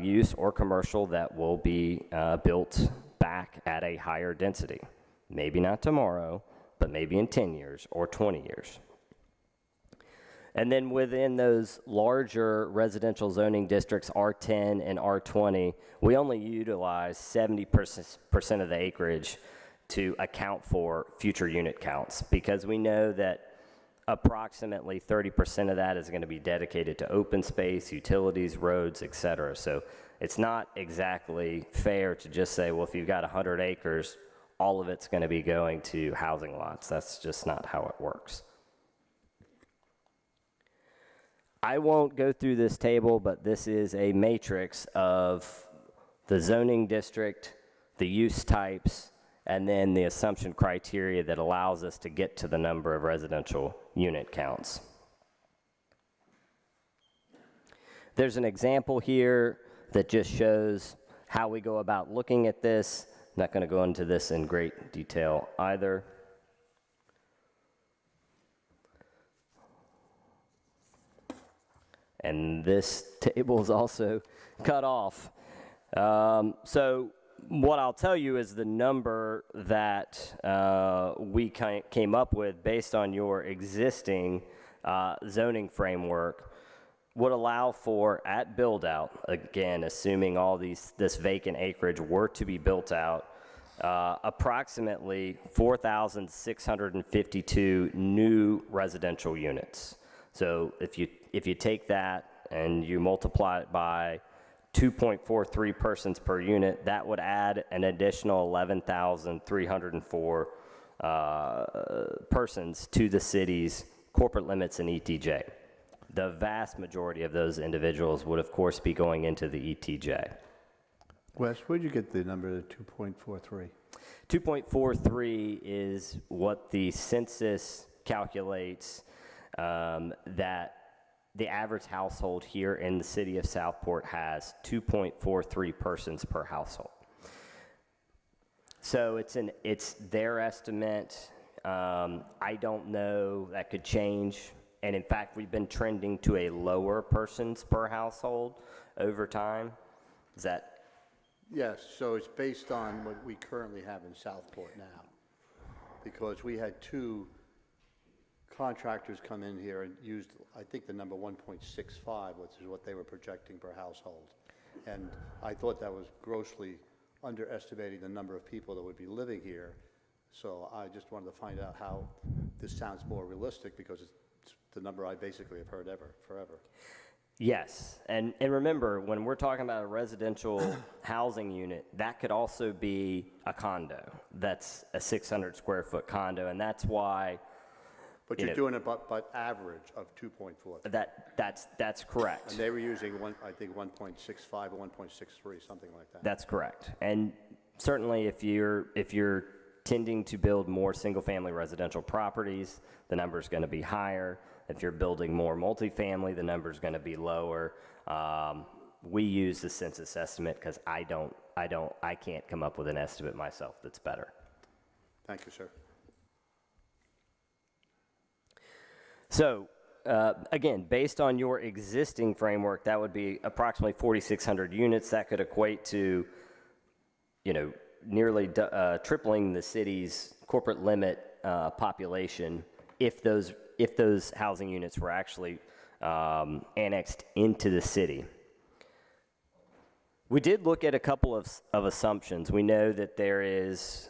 use or commercial that will be built back at a higher density. Maybe not tomorrow, but maybe in 10 years or 20 years. And then within those larger residential zoning districts, R10 and R20, we only utilize 70% of the acreage to account for future unit counts, because we know that approximately 30% of that is going to be dedicated to open space, utilities, roads, et cetera. So it's not exactly fair to just say, well, if you've got 100 acres, all of it's going to be going to housing lots. That's just not how it works. I won't go through this table, but this is a matrix of the zoning district, the use types, and then the assumption criteria that allows us to get to the number of residential unit counts. There's an example here that just shows how we go about looking at this. I'm not going to go into this in great detail either. And this table is also cut off. So what I'll tell you is the number that we came up with based on your existing zoning framework would allow for, at build out, again, assuming all this vacant acreage were to be built out, approximately 4,652 new residential units. So if you take that and you multiply it by 2.43 persons per unit, that would add an additional 11,304 persons to the city's corporate limits and ETJ. The vast majority of those individuals would, of course, be going into the ETJ. Wes, where'd you get the number 2.43? 2.43 is what the census calculates that the average household here in the city of Southport has 2.43 persons per household. So it's their estimate. I don't know, that could change. And in fact, we've been trending to a lower persons per household over time. Is that? Yes, so it's based on what we currently have in Southport now. Because we had 2 contractors come in here and used, I think, the number 1.65, which is what they were projecting per household. And I thought that was grossly underestimating the number of people that would be living here. So I just wanted to find out how this sounds more realistic, because it's the number I basically have heard forever. Yes, and remember, when we're talking about a residential housing unit, that could also be a condo. That's a 600 square foot condo, and that's why. But you're doing it but average of 2.4. That's correct. And they were using I think 1.65 or 1.63, something like that. That's correct. And certainly if you're tending to build more single-family residential properties, the number is going to be higher. If you're building more multifamily, the number is going to be lower. We use the census estimate because I can't come up with an estimate myself that's better. Thank you, sir. So, again, based on your existing framework, that would be approximately 4,600 units. That could equate to, nearly tripling the city's corporate limit population if those housing units were actually annexed into the city. We did look at a couple of assumptions. We know that there is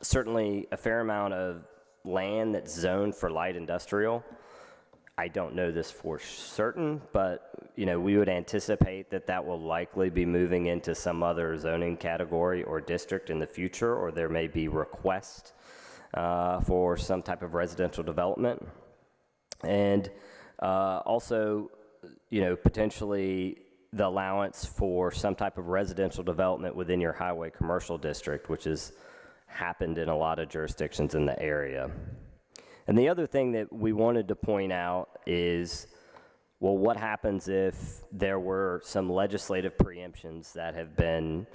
certainly a fair amount of land that's zoned for light industrial. I don't know this for certain, but we would anticipate that will likely be moving into some other zoning category or district in the future, or there may be requests for some type of residential development. And also, potentially the allowance for some type of residential development within your highway commercial district, which has happened in a lot of jurisdictions in the area. And the other thing that we wanted to point out is, well, what happens if there were some legislative preemptions that have been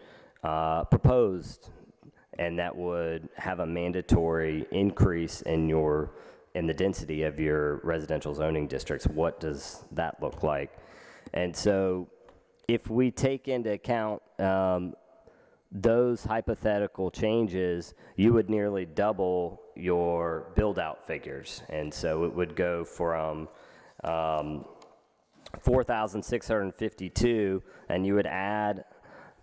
proposed, and that would have a mandatory increase in the density of your residential zoning districts? What does that look like? And so if we take into account those hypothetical changes, you would nearly double your build-out figures. And so it would go from 4,652, and you would add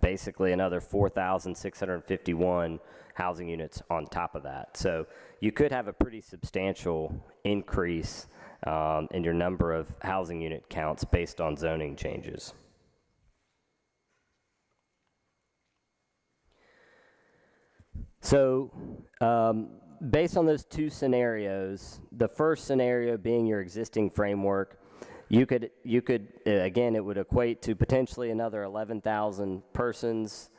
basically another 4,651 housing units on top of that. So you could have a pretty substantial increase in your number of housing unit counts based on zoning changes. So based on those 2 scenarios, the first scenario being your existing framework, you could again, it would equate to potentially another 11,000 persons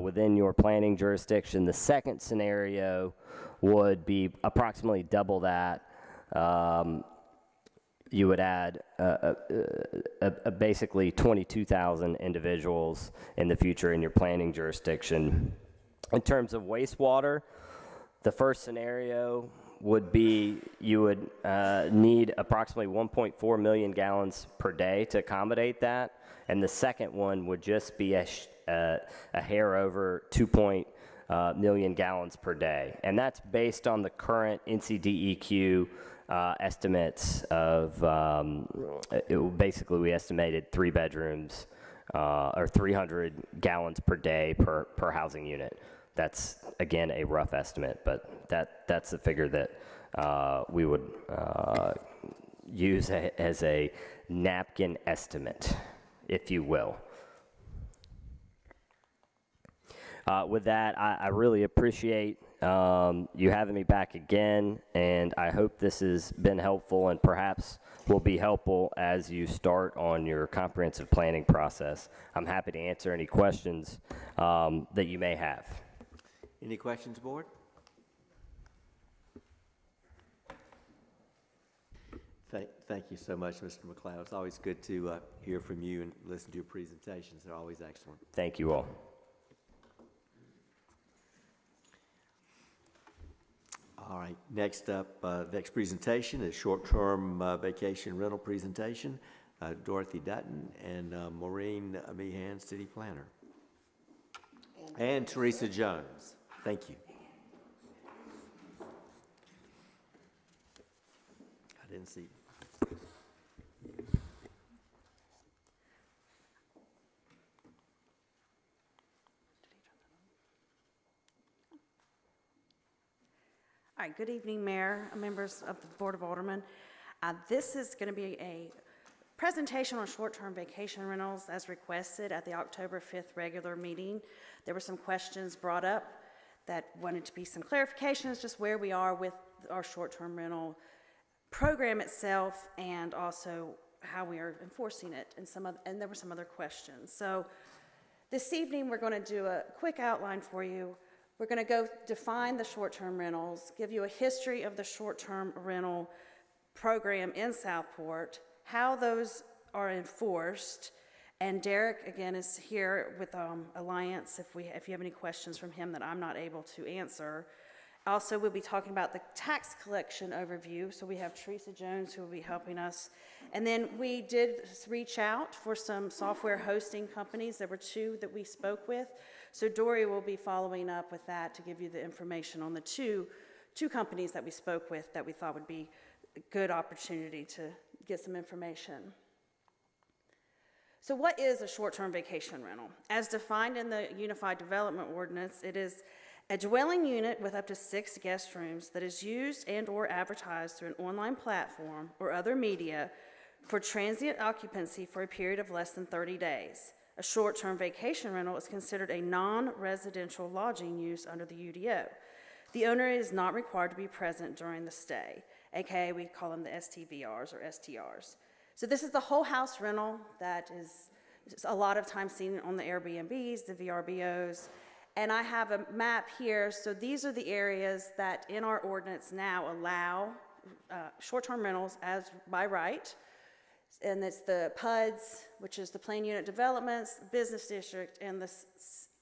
within your planning jurisdiction. The second scenario would be approximately double that. You would add basically 22,000 individuals in the future in your planning jurisdiction. In terms of wastewater, the first scenario would be you would need approximately 1.4 million gallons per day to accommodate that, and the second one would just be a hair over 2 million gallons per day, and that's based on the current NCDEQ estimates of basically we estimated 3 bedrooms or 300 gallons per day per housing unit. That's, again, a rough estimate, but that's the figure that we would use as a napkin estimate, if you will. With that, I really appreciate you having me back again, and I hope this has been helpful and perhaps will be helpful as you start on your comprehensive planning process. I'm happy to answer any questions that you may have. Any questions, board? Thank you so much, Mr. McLeod. It's always good to hear from you and listen to your presentations. They're always excellent. Thank you all. All right, next up, next presentation is short-term vacation rental presentation. Dorothy Dutton and Maureen Meehan, City Planner. And Teresa Jones. Thank you. I didn't see. All right, good evening, Mayor, members of the Board of Aldermen. This is going to be a presentation on short-term vacation rentals as requested at the October 5th regular meeting. There were some questions brought up that wanted to be some clarifications, just where we are with our short-term rental program itself and also how we are enforcing it, and there were some other questions. So this evening, we're going to do a quick outline for you. We're going to go define the short-term rentals, give you a history of the short-term rental program in Southport, how those are enforced, and Derek, again, is here with Alliance if you have any questions from him that I'm not able to answer. Also, we'll be talking about the tax collection overview, so we have Teresa Jones who will be helping us. And then we did reach out for some software hosting companies. There were 2 that we spoke with. So Dory will be following up with that to give you the information on the two companies that we spoke with that we thought would be a good opportunity to get some information. So what is a short-term vacation rental? As defined in the Unified Development Ordinance, it is a dwelling unit with up to 6 guest rooms that is used and/or advertised through an online platform or other media for transient occupancy for a period of less than 30 days. A short-term vacation rental is considered a non-residential lodging use under the UDO. The owner is not required to be present during the stay, aka we call them the STVRs or STRs. So this is the whole house rental that is a lot of times seen on the Airbnbs, the VRBOs, and I have a map here. So these are the areas that in our ordinance now allow short-term rentals as by right. And it's the PUDs, which is the Plain Unit Developments, Business District, and the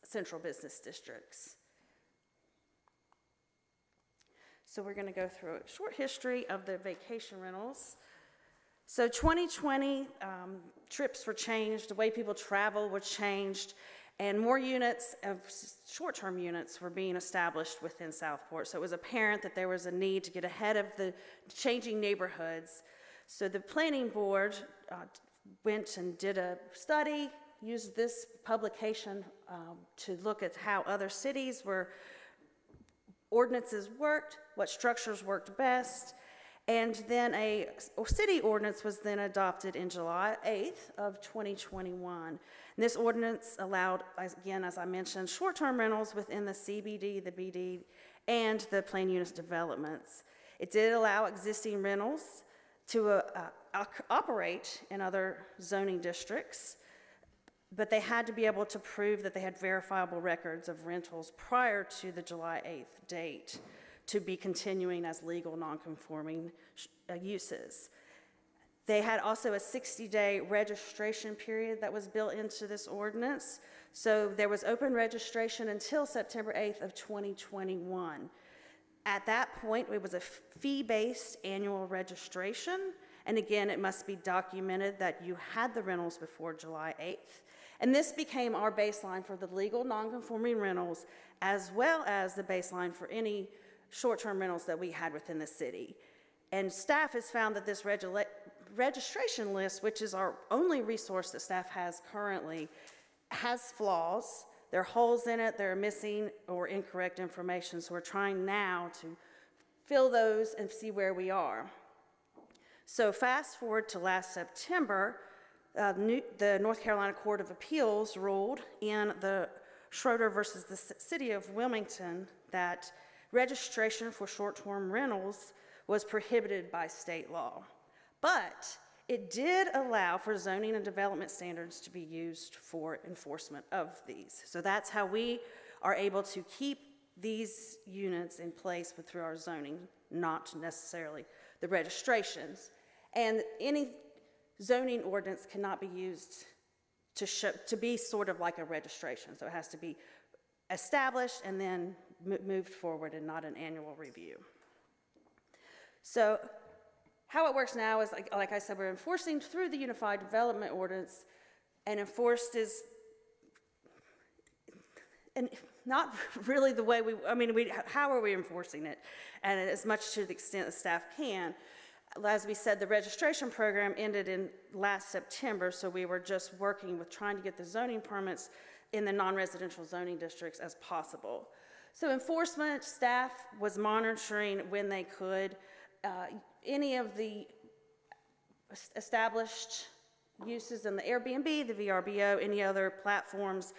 Central Business Districts. So we're going to go through a short history of the vacation rentals. So 2020, trips were changed, the way people travel was changed, and more units of short-term units were being established within Southport. So it was apparent that there was a need to get ahead of the changing neighborhoods. So the planning board went and did a study, used this publication to look at how other cities were ordinances worked, what structures worked best, and then a city ordinance was then adopted in July 8th of 2021. And this ordinance allowed, again, as I mentioned, short-term rentals within the CBD, the BD, and the Plain Unit developments. It did allow existing rentals to operate in other zoning districts, but they had to be able to prove that they had verifiable records of rentals prior to the July 8th date to be continuing as legal non-conforming uses. They had also a 60-day registration period that was built into this ordinance. So there was open registration until September 8th of 2021. At that point, it was a fee-based annual registration. And again, it must be documented that you had the rentals before July 8th. And this became our baseline for the legal non-conforming rentals, as well as the baseline for any short-term rentals that we had within the city. And staff has found that this registration list, which is our only resource that staff has currently, has flaws. There are holes in it, there are missing or incorrect information. So we're trying now to fill those and see where we are. So fast forward to last September, the North Carolina Court of Appeals ruled in the Schroeder versus the City of Wilmington that registration for short-term rentals was prohibited by state law. But it did allow for zoning and development standards to be used for enforcement of these. So that's how we are able to keep these units in place through our zoning, not necessarily the registrations. And any zoning ordinance cannot be used to be sort of like a registration. So it has to be established and then moved forward and not an annual review. So how it works now is, like I said, we're enforcing through the Unified Development Ordinance, and enforced is, and not really the way how are we enforcing it? And as much to the extent the staff can. As we said, the registration program ended in last September, so we were just working with trying to get the zoning permits in the non-residential zoning districts as possible. So enforcement staff was monitoring when they could. Any of the established uses in the Airbnb, the VRBO, any other platforms,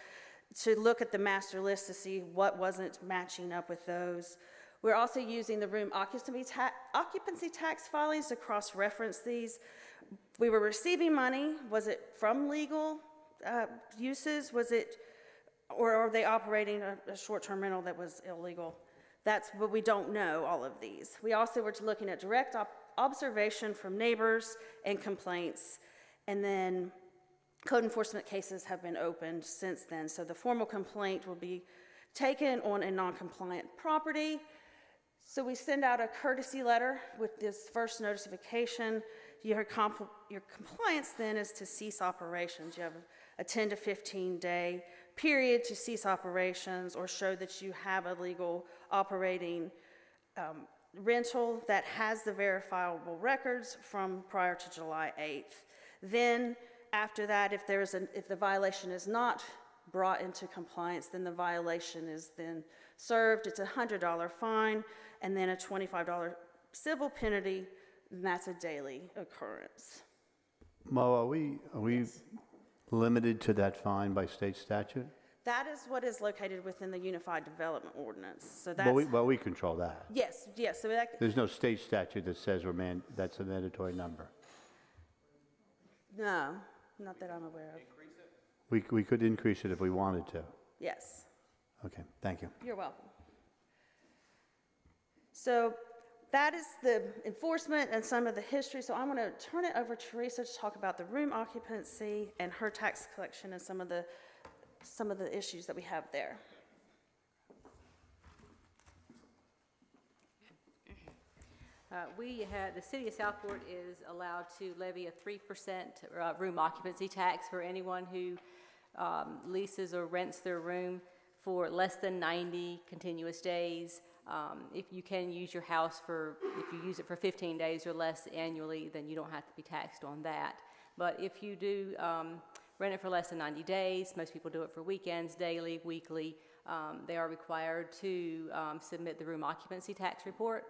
to look at the master list to see what wasn't matching up with those. We're also using the room occupancy tax filings to cross-reference these. We were receiving money. Was it from legal uses? Or are they operating a short-term rental that was illegal? That's what we don't know, all of these. We also were looking at direct observation from neighbors and complaints, and then code enforcement cases have been opened since then. So the formal complaint will be taken on a non-compliant property. So we send out a courtesy letter with this first notification. Your compliance then is to cease operations. You have a 10 to 15 day period to cease operations or show that you have a legal operating rental that has the verifiable records from prior to July 8th. Then after that, if the violation is not brought into compliance, then the violation is then served. It's a $100 fine and then a $25 civil penalty, and that's a daily occurrence. Mo, are we limited to that fine by state statute? That is what is located within the Unified Development Ordinance. So that's, But we control that. yes. So There's no state statute that says that's a mandatory number. No, not that I'm aware of. We could increase it if we wanted to. Yes. Okay, thank you. You're welcome. So that is the enforcement and some of the history. So I'm going to turn it over to Teresa to talk about the room occupancy and her tax collection and some of the issues that we have there. The City of Southport is allowed to levy a 3% room occupancy tax for anyone who leases or rents their room for less than 90 continuous days. If you can use your house if you use it for 15 days or less annually, then you don't have to be taxed on that. But if you do rent it for less than 90 days, most people do it for weekends, daily, weekly, they are required to submit the room occupancy tax report.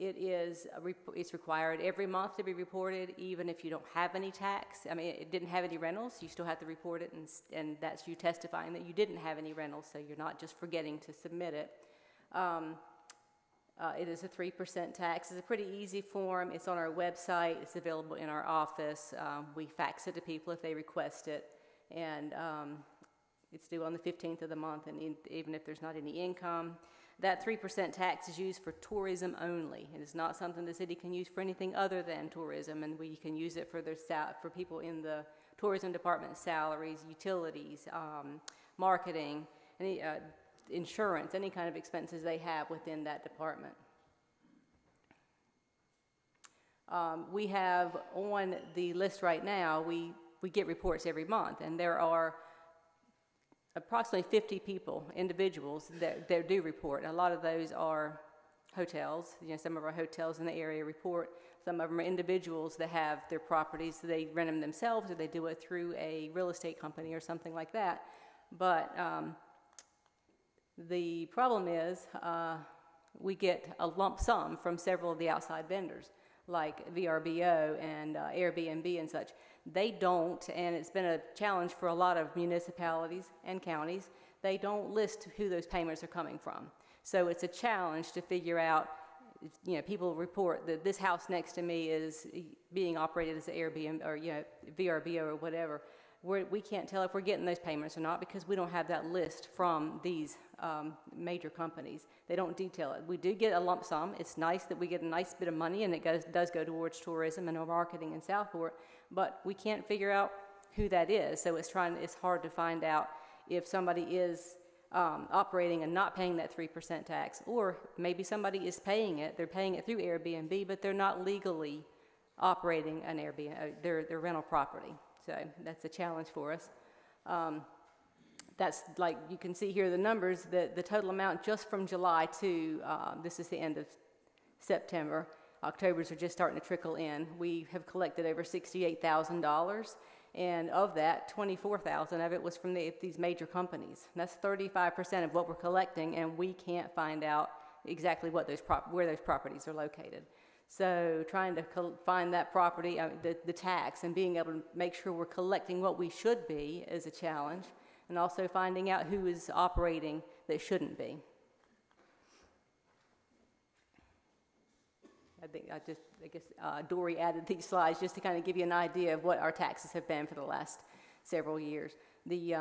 It's required every month to be reported, even if you don't have any tax. I mean, it didn't have any rentals, you still have to report it, and that's you testifying that you didn't have any rentals, so you're not just forgetting to submit it. It is a 3% tax. It's a pretty easy form. It's on our website. It's available in our office. We fax it to people if they request it, and it's due on the 15th of the month, and even if there's not any income. That 3% tax is used for tourism only. It is not something the city can use for anything other than tourism, and we can use it for people in the tourism department, salaries, utilities, marketing, any insurance, any kind of expenses they have within that department. We have on the list right now, we get reports every month, and there are approximately 50 individuals that do report. A lot of those are hotels. Some of our hotels in the area report. Some of them are individuals that have their properties. They rent them themselves, or they do it through a real estate company or something like that. But the problem is we get a lump sum from several of the outside vendors, like VRBO and Airbnb and such. They don't, and it's been a challenge for a lot of municipalities and counties, they don't list who those payments are coming from. So it's a challenge to figure out you know, people report that this house next to me is being operated as an Airbnb or, you know, VRBO or whatever. We can't tell if we're getting those payments or not because we don't have that list from these major companies. They don't detail it. We do get a lump sum. It's nice that we get a nice bit of money, and it does go towards tourism and marketing in Southport, but we can't figure out who that is. So it's hard to find out if somebody is operating and not paying that 3% tax, or maybe somebody is paying it. They're paying it through Airbnb, but they're not legally operating an Airbnb, their rental property. So that's a challenge for us. That's like, you can see here the numbers, the total amount just from July to, this is the end of September. October's are just starting to trickle in. We have collected over $68,000, and of that, $24,000 of it was from these major companies. And that's 35% of what we're collecting, and we can't find out exactly what where those properties are located. So trying to find that property, the tax, and being able to make sure we're collecting what we should be is a challenge, and also finding out who is operating that shouldn't be. I guess Dory added these slides just to kind of give you an idea of what our taxes have been for the last several years. The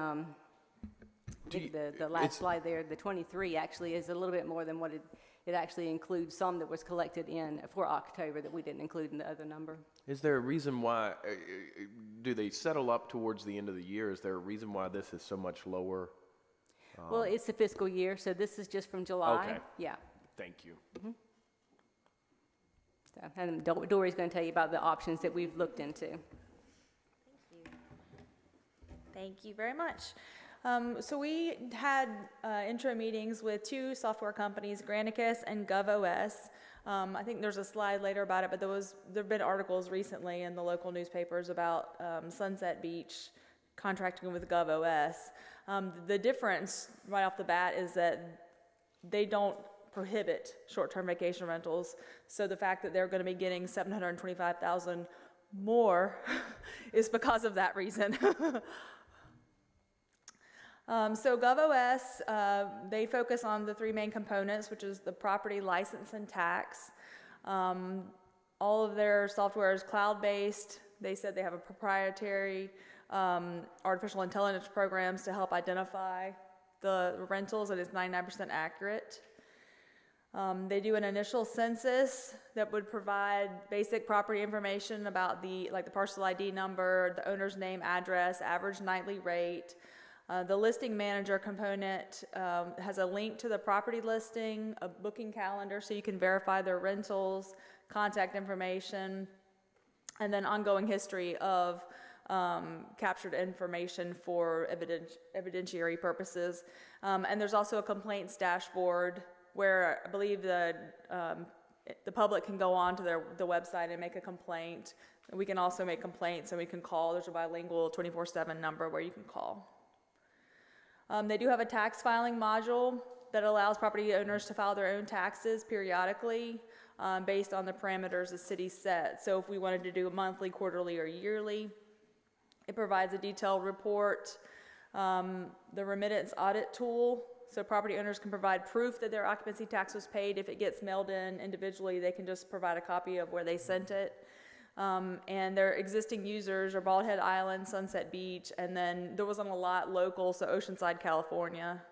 last slide there, the 23, actually is a little bit more than what it actually includes some that was collected for October that we didn't include in the other number. Is there a reason why, do they settle up towards the end of the year? Is there a reason why this is so much lower? Well, it's the fiscal year, so this is just from July. Okay. Yeah. Thank you. Mm-hmm. So, and Dory's going to tell you about the options that we've looked into. Thank you very much. So we had intro meetings with two software companies, Granicus and GovOS. I think there's a slide later about it, but there have been articles recently in the local newspapers about Sunset Beach contracting with GovOS. The difference right off the bat is that they don't prohibit short-term vacation rentals. So the fact that they're going to be getting $725,000 more is because of that reason. So GovOS, they focus on the three main components, which is the property license and tax. All of their software is cloud-based. They said they have a proprietary artificial intelligence programs to help identify the rentals, and it's 99% accurate. They do an initial census that would provide basic property information about the parcel ID number, the owner's name, address, average nightly rate. The listing manager component has a link to the property listing, a booking calendar so you can verify their rentals, contact information, and then ongoing history of captured information for evidentiary purposes. And there's also a complaints dashboard where I believe the public can go on to the website and make a complaint. We can also make complaints, and we can call. There's a bilingual 24/7 number where you can call. They do have a tax filing module that allows property owners to file their own taxes periodically based on the parameters the city set. So if we wanted to do a monthly, quarterly, or yearly, it provides a detailed report. The remittance audit tool, so property owners can provide proof that their occupancy tax was paid. If it gets mailed in individually, they can just provide a copy of where they sent it. And their existing users are Bald Head Island, Sunset Beach, and then there wasn't a lot local, so Oceanside, California.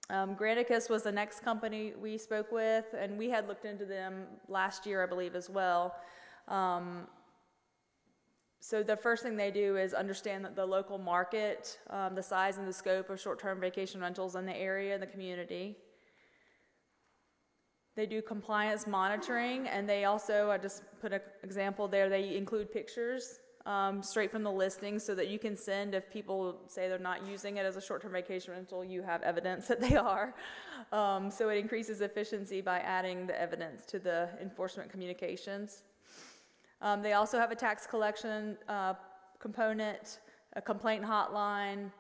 Granicus was the next company we spoke with, and we had looked into them last year, I believe, as well. So the first thing they do is understand that the local market, the size and the scope of short-term vacation rentals in the area and the community. They do compliance monitoring, and they also, I just put an example there, they include pictures straight from the listing so that you can send, if people say they're not using it as a short-term vacation rental, you have evidence that they are. So it increases efficiency by adding the evidence to the enforcement communications. They also have a tax collection component, a complaint hotline.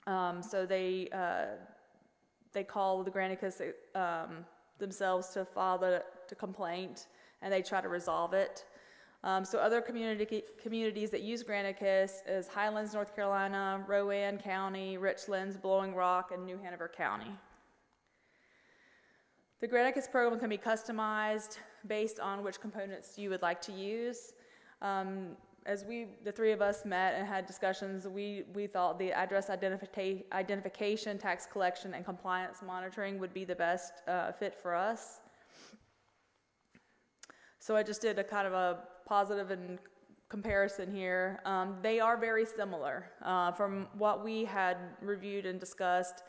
So they call the Granicus themselves to file the complaint, and they try to resolve it. So other communities that use Granicus is Highlands, North Carolina, Rowan County, Richlands, Blowing Rock, and New Hanover County. The Granicus program can be customized based on which components you would like to use. As the three of us met and had discussions, we thought the address identification, tax collection, and compliance monitoring would be the best fit for us. So I just did a kind of a positive and comparison here. They are very similar. From what we had reviewed and discussed,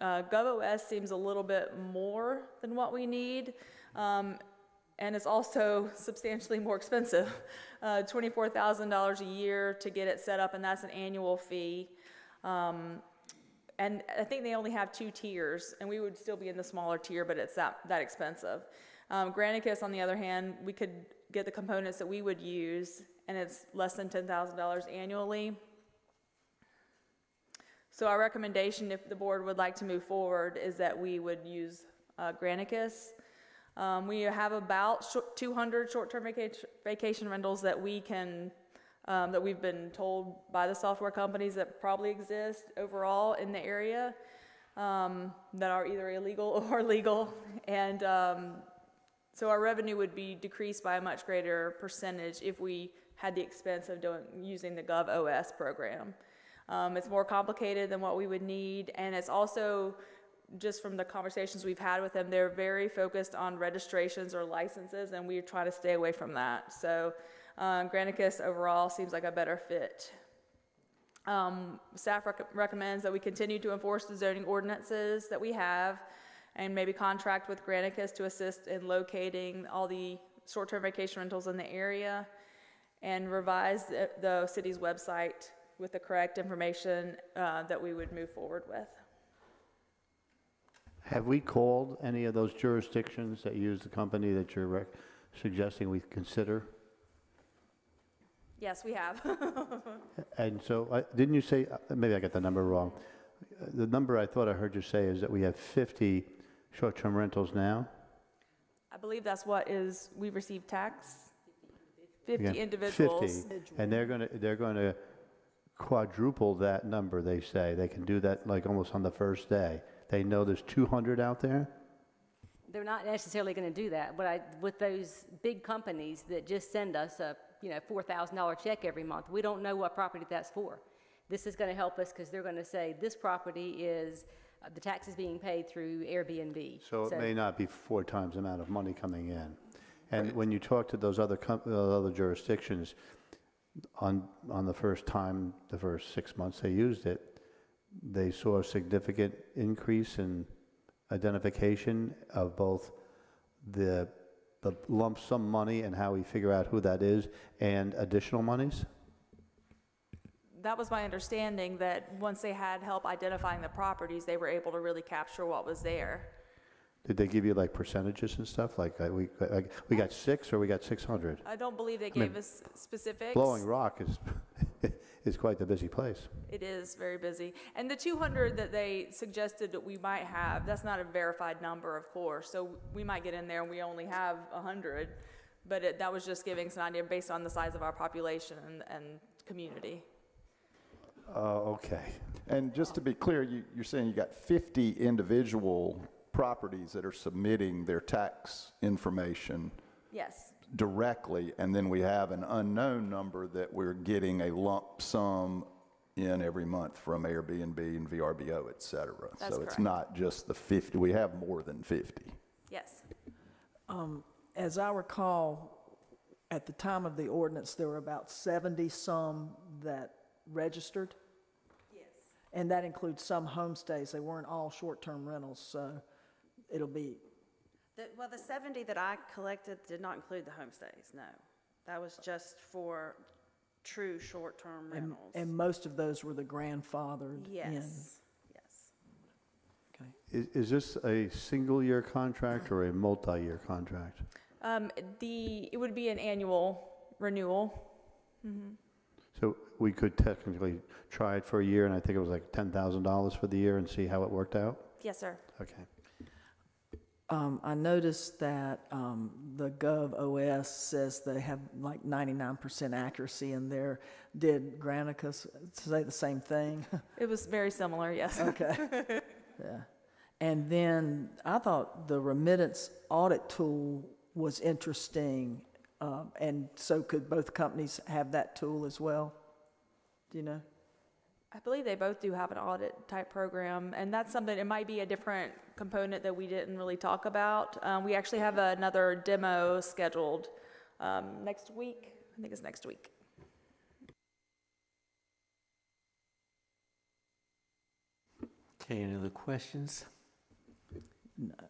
GovOS seems a little bit more than what we need. And it's also substantially more expensive, $24,000 a year to get it set up, and that's an annual fee. And I think they only have 2 tiers, and we would still be in the smaller tier, but it's that expensive. Granicus, on the other hand, we could get the components that we would use, and it's less than $10,000 annually. So our recommendation, if the board would like to move forward, is that we would use Granicus. We have about 200 short-term vacation rentals that we can, that we've been told by the software companies that probably exist overall in the area, that are either illegal or legal. And so our revenue would be decreased by a much greater percentage if we had the expense of using the GovOS program. It's more complicated than what we would need, and it's also, just from the conversations we've had with them, they're very focused on registrations or licenses, and we try to stay away from that. So Granicus overall seems like a better fit. Staff recommends that we continue to enforce the zoning ordinances that we have, and maybe contract with Granicus to assist in locating all the short-term vacation rentals in the area, and revise the city's website with the correct information that we would move forward with. Have we called any of those jurisdictions that use the company that you're suggesting we consider? Yes, we have. And so, didn't you say, maybe I got the number wrong, the number I thought I heard you say is that we have 50 short-term rentals now? I believe that's what we've received tax. 50 Again, individuals. 50, and they're going to quadruple that number, they say. They can do that like almost on the first day. They know there's 200 out there? They're not necessarily going to do that, but with those big companies that just send us a $4,000 check every month, we don't know what property that's for. This is going to help us because they're going to say this property is, the tax is being paid through Airbnb. So it may not be 4 times the amount of money coming in. And when you talk to those other jurisdictions, on the first time, the first 6 months they used it, they saw a significant increase in identification of both the lump sum money and how we figure out who that is, and additional monies? That was my understanding, that once they had help identifying the properties, they were able to really capture what was there. Did they give you like percentages and stuff? Like we got 6 or we got 600? I don't believe they gave us specifics. Blowing Rock is quite the busy place. It is very busy. And the 200 that they suggested that we might have, that's not a verified number, of course. So we might get in there and we only have 100, but that was just giving us an idea based on the size of our population and community. Okay. And just to be clear, you're saying you got 50 individual properties that are submitting their tax information Yes. directly, and then we have an unknown number that we're getting a lump sum in every month from Airbnb and VRBO, et cetera. That's so it's correct. not just the 50, we have more than 50. Yes. As I recall, at the time of the ordinance, there were about 70-some that registered. Yes. And that includes some homestays. They weren't all short-term rentals, so it'll be... Well, the 70 that I collected did not include the homestays, no. That was just for true short-term rentals. And most of those were the grandfathered in. Yes, yes. Okay. Is this a single-year contract or a multi-year contract? It would be an annual renewal. Mm-hmm. So we could technically try it for a year, and I think it was like $10,000 for the year, and see how it worked out? Yes, sir. Okay. I noticed that the GovOS says they have like 99% accuracy in there. Did Granicus say the same thing? It was very similar, yes. Okay. Yeah. And then I thought the remittance audit tool was interesting, and so could both companies have that tool as well? Do you know? I believe they both do have an audit type program, and that's something, it might be a different component that we didn't really talk about. We actually have another demo scheduled next week. I think it's next week. Okay, any other questions?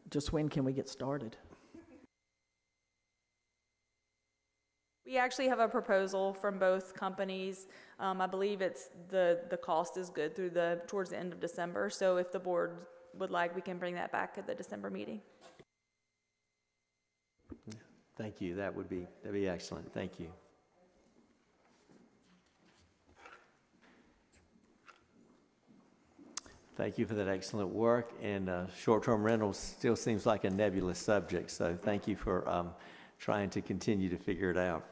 Just when can we get started? We actually have a proposal from both companies. I believe it's the cost is good through towards the end of December. So if the board would like, we can bring that back at the December meeting. Thank you. That'd be excellent. Thank you. Thank you for that excellent work. And short-term rentals still seems like a nebulous subject, so thank you for trying to continue to figure it out.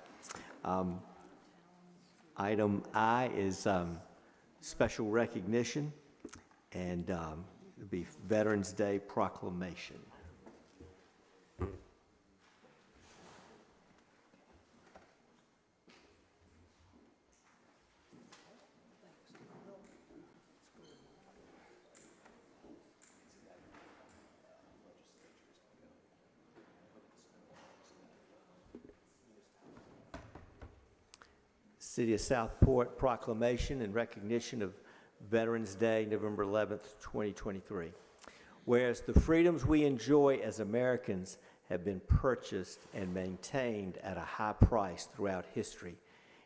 Item I is special recognition, and it'll be Veterans Day proclamation. City of Southport proclamation in recognition of Veterans Day, November 11th, 2023. Whereas the freedoms we enjoy as Americans have been purchased and maintained at a high price throughout history,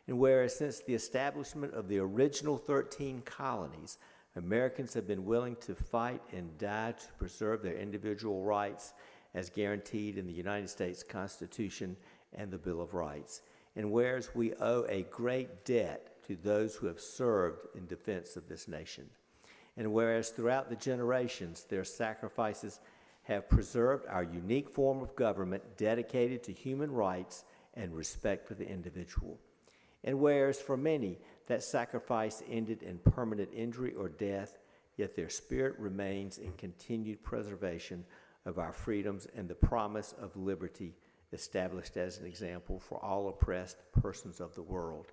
and whereas since the establishment of the original 13 colonies, Americans have been willing to fight and die to preserve their individual rights as guaranteed in the United States Constitution and the Bill of Rights. And whereas we owe a great debt to those who have served in defense of this nation, and whereas throughout the generations their sacrifices have preserved our unique form of government dedicated to human rights and respect for the individual, and whereas for many that sacrifice ended in permanent injury or death, yet their spirit remains in continued preservation of our freedoms and the promise of liberty established as an example for all oppressed persons of the world.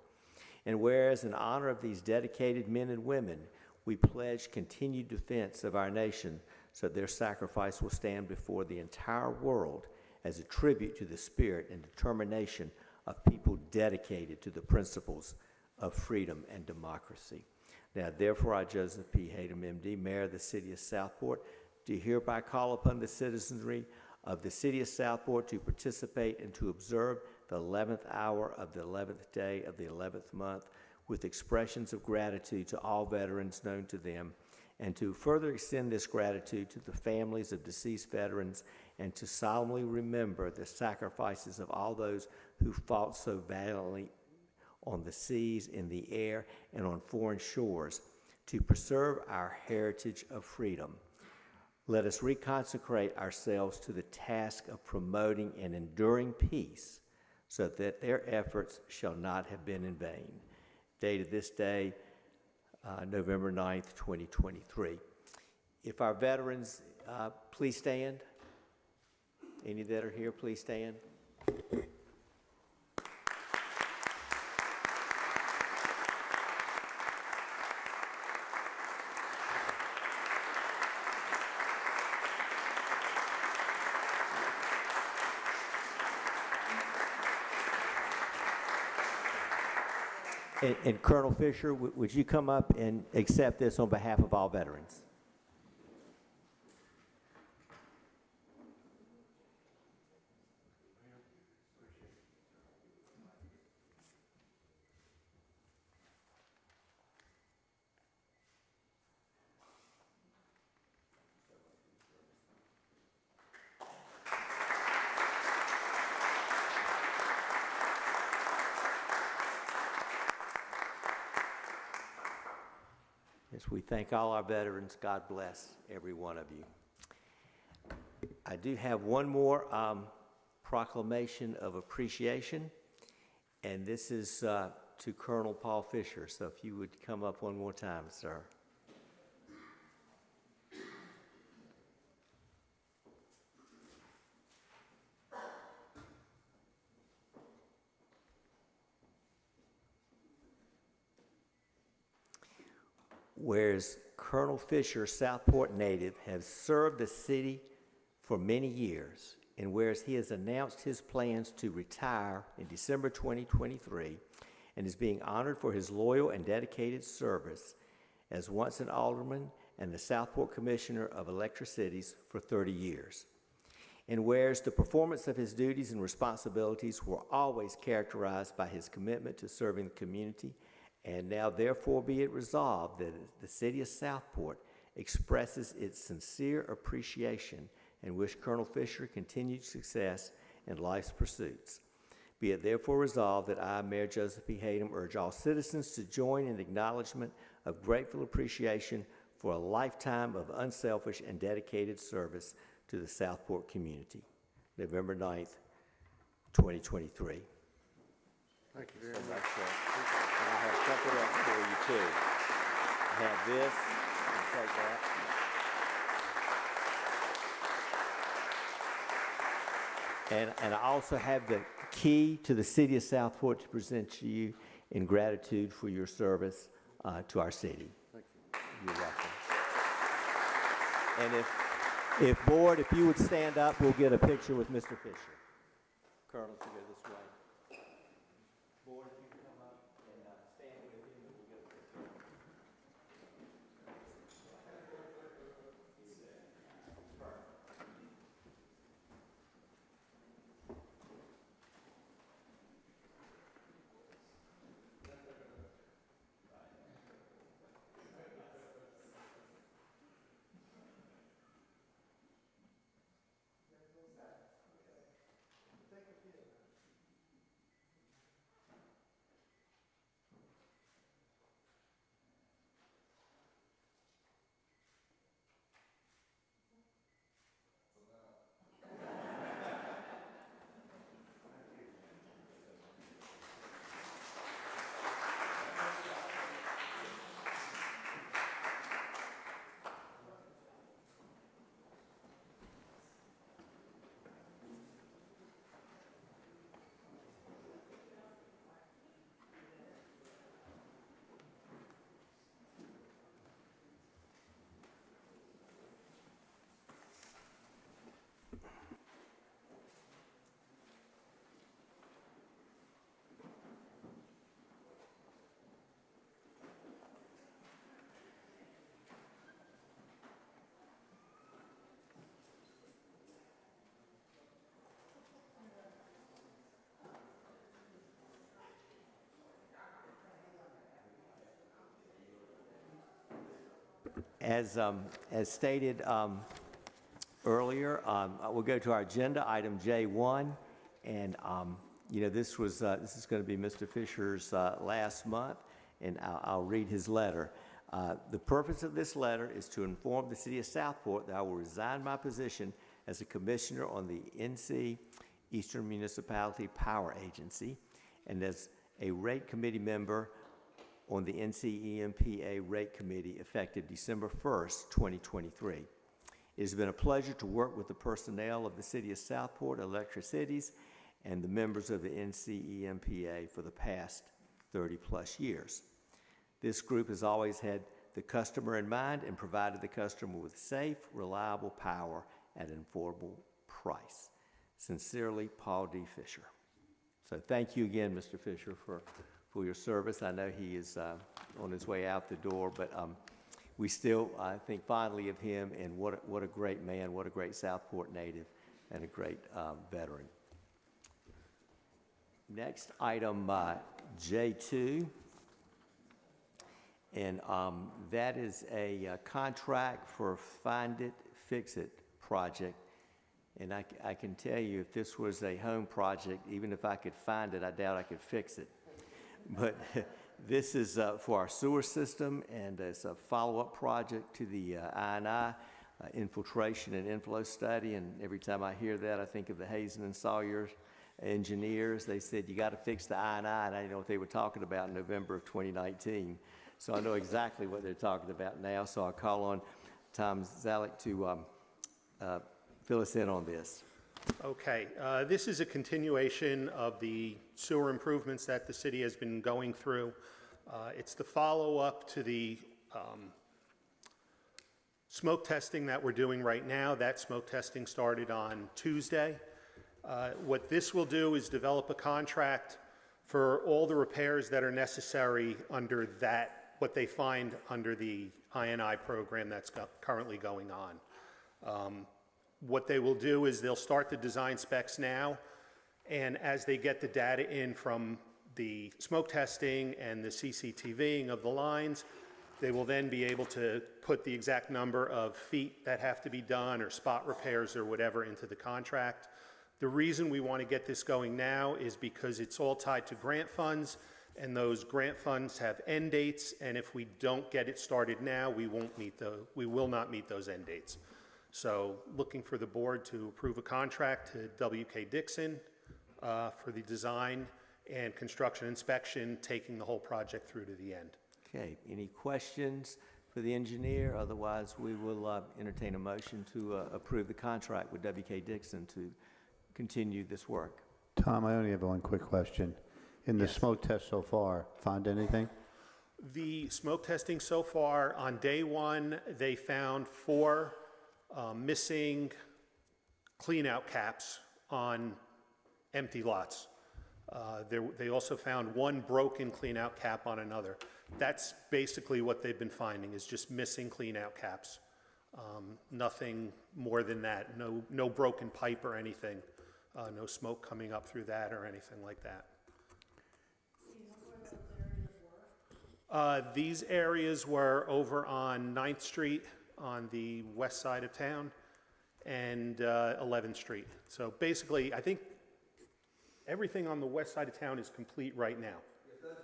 And whereas in honor of these dedicated men and women, we pledge continued defense of our nation so that their sacrifice will stand before the entire world as a tribute to the spirit and determination of people dedicated to the principles of freedom and democracy. Now, therefore, I, Joseph P. Hatem, M.D., Mayor of the City of Southport, do hereby call upon the citizenry of the City of Southport to participate and to observe the 11th hour of the 11th day of the 11th month with expressions of gratitude to all veterans known to them, and to further extend this gratitude to the families of deceased veterans, and to solemnly remember the sacrifices of all those who fought so valiantly on the seas, in the air, and on foreign shores to preserve our heritage of freedom. Let us reconsecrate ourselves to the task of promoting and enduring peace so that their efforts shall not have been in vain. Dated this day, November 9th, 2023. If our veterans, please stand. Any that are here, please stand. And Colonel Fisher, would you come up and accept this on behalf of all veterans? Yes, we thank all our veterans. God bless every one of you. I do have one more proclamation of appreciation, and this is to Colonel Paul Fisher. So if you would come up one more time, sir. whereas Colonel Fisher, Southport native, has served the city for many years, and whereas he has announced his plans to retire in December 2023 and is being honored for his loyal and dedicated service as once an alderman and the Southport Commissioner of Electricities for 30 years. And whereas the performance of his duties and responsibilities were always characterized by his commitment to serving the community, and now therefore be it resolved that the City of Southport expresses its sincere appreciation and wish Colonel Fisher continued success in life's pursuits. Be it therefore resolved that I, Mayor Joseph P. Hatem, urge all citizens to join in acknowledgement of grateful appreciation for a lifetime of unselfish and dedicated service to the Southport community. November 9th, 2023. Thank you very So much. that's and I have something else for you too. I have this, and take that. And I also have the key to the City of Southport to present to you in gratitude for your service to our city. Thank you. You're welcome. And if Board, if you would stand up, we'll get a picture with Mr. Fisher. Colonel, if you go this way. Board, if you can come up and stand with him, and we'll get a picture. As stated earlier, we'll go to our agenda, item J1, and you know, this is going to be Mr. Fisher's last month, and I'll read his letter. The purpose of this letter is to inform the City of Southport that I will resign my position as a commissioner on the NC Eastern Municipality Power Agency and as a rate committee member on the NCEMPA Rate Committee effective December 1st, 2023. It has been a pleasure to work with the personnel of the City of Southport Electricities and the members of the NCEMPA for the past 30-plus years. This group has always had the customer in mind and provided the customer with safe, reliable power at an affordable price. Sincerely, Paul D. Fisher. So thank you again, Mr. Fisher, for your service. I know he is on his way out the door, but we still think fondly of him, and what a great man, what a great Southport native, and a great veteran. Next item, J2, and that is a contract for Find It, Fix It project. And I can tell you, if this was a home project, even if I could find it, I doubt I could fix it. But this is for our sewer system, and it's a follow-up project to the I&I infiltration and inflow study. And every time I hear that, I think of the Hazen and Sawyer engineers. They said, you got to fix the I&I, and I didn't know what they were talking about in November of 2019. So I know exactly what they're talking about now. So I'll call on Tom Zalek to fill us in on this. Okay, this is a continuation of the sewer improvements that the city has been going through. It's the follow-up to the smoke testing that we're doing right now. That smoke testing started on Tuesday. What this will do is develop a contract for all the repairs that are necessary under that, what they find under the I&I program that's currently going on. What they will do is they'll start the design specs now, and as they get the data in from the smoke testing and the CCTVing of the lines, they will then be able to put the exact number of feet that have to be done or spot repairs or whatever into the contract. The reason we want to get this going now is because it's all tied to grant funds, and those grant funds have end dates, and if we don't get it started now, we will not meet those end dates. So looking for the board to approve a contract to WK Dixon for the design and construction inspection, taking the whole project through to the end. Okay, any questions for the engineer? Otherwise, we will entertain a motion to approve the contract with WK Dixon to continue this work. Tom, I only have one quick question. In the smoke test so far, find anything? The smoke testing so far, on day one, they found 4 missing clean-out caps on empty lots. They also found 1 broken clean-out cap on another. That's basically what they've been finding, is just missing clean-out caps. Nothing more than that. No broken pipe or anything. No smoke coming up through that or anything like that. These areas were over on 9th Street on the west side of town and 11th Street. So basically, I think everything on the west side of town is complete right now. Yes, those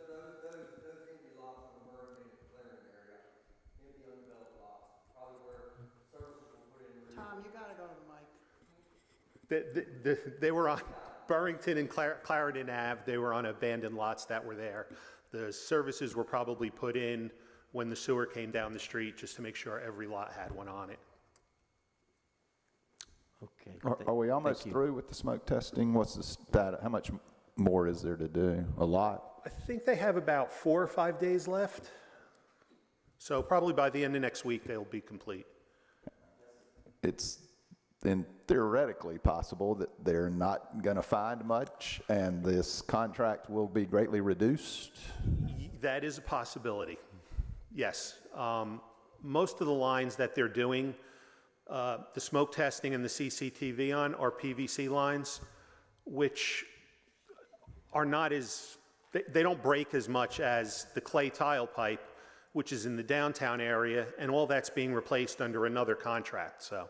empty lots on the Bergen and Clarendon area, empty undeveloped lots, probably where services were put in. Tom, you gotta go to the mic. They were on Burrington and Clarendon Ave. They were on abandoned lots that were there. The services were probably put in when the sewer came down the street, just to make sure every lot had one on it. Okay. Are we almost through with the smoke testing? What's the status? How much more is there to do? A lot? I think they have about 4 or 5 days left. So probably by the end of next week, they'll be complete. It's then theoretically possible that they're not going to find much and this contract will be greatly reduced? That is a possibility, yes. Most of the lines that they're doing, the smoke testing and the CCTV on are PVC lines, which are not as, they don't break as much as the clay tile pipe, which is in the downtown area, and all that's being replaced under another contract, so.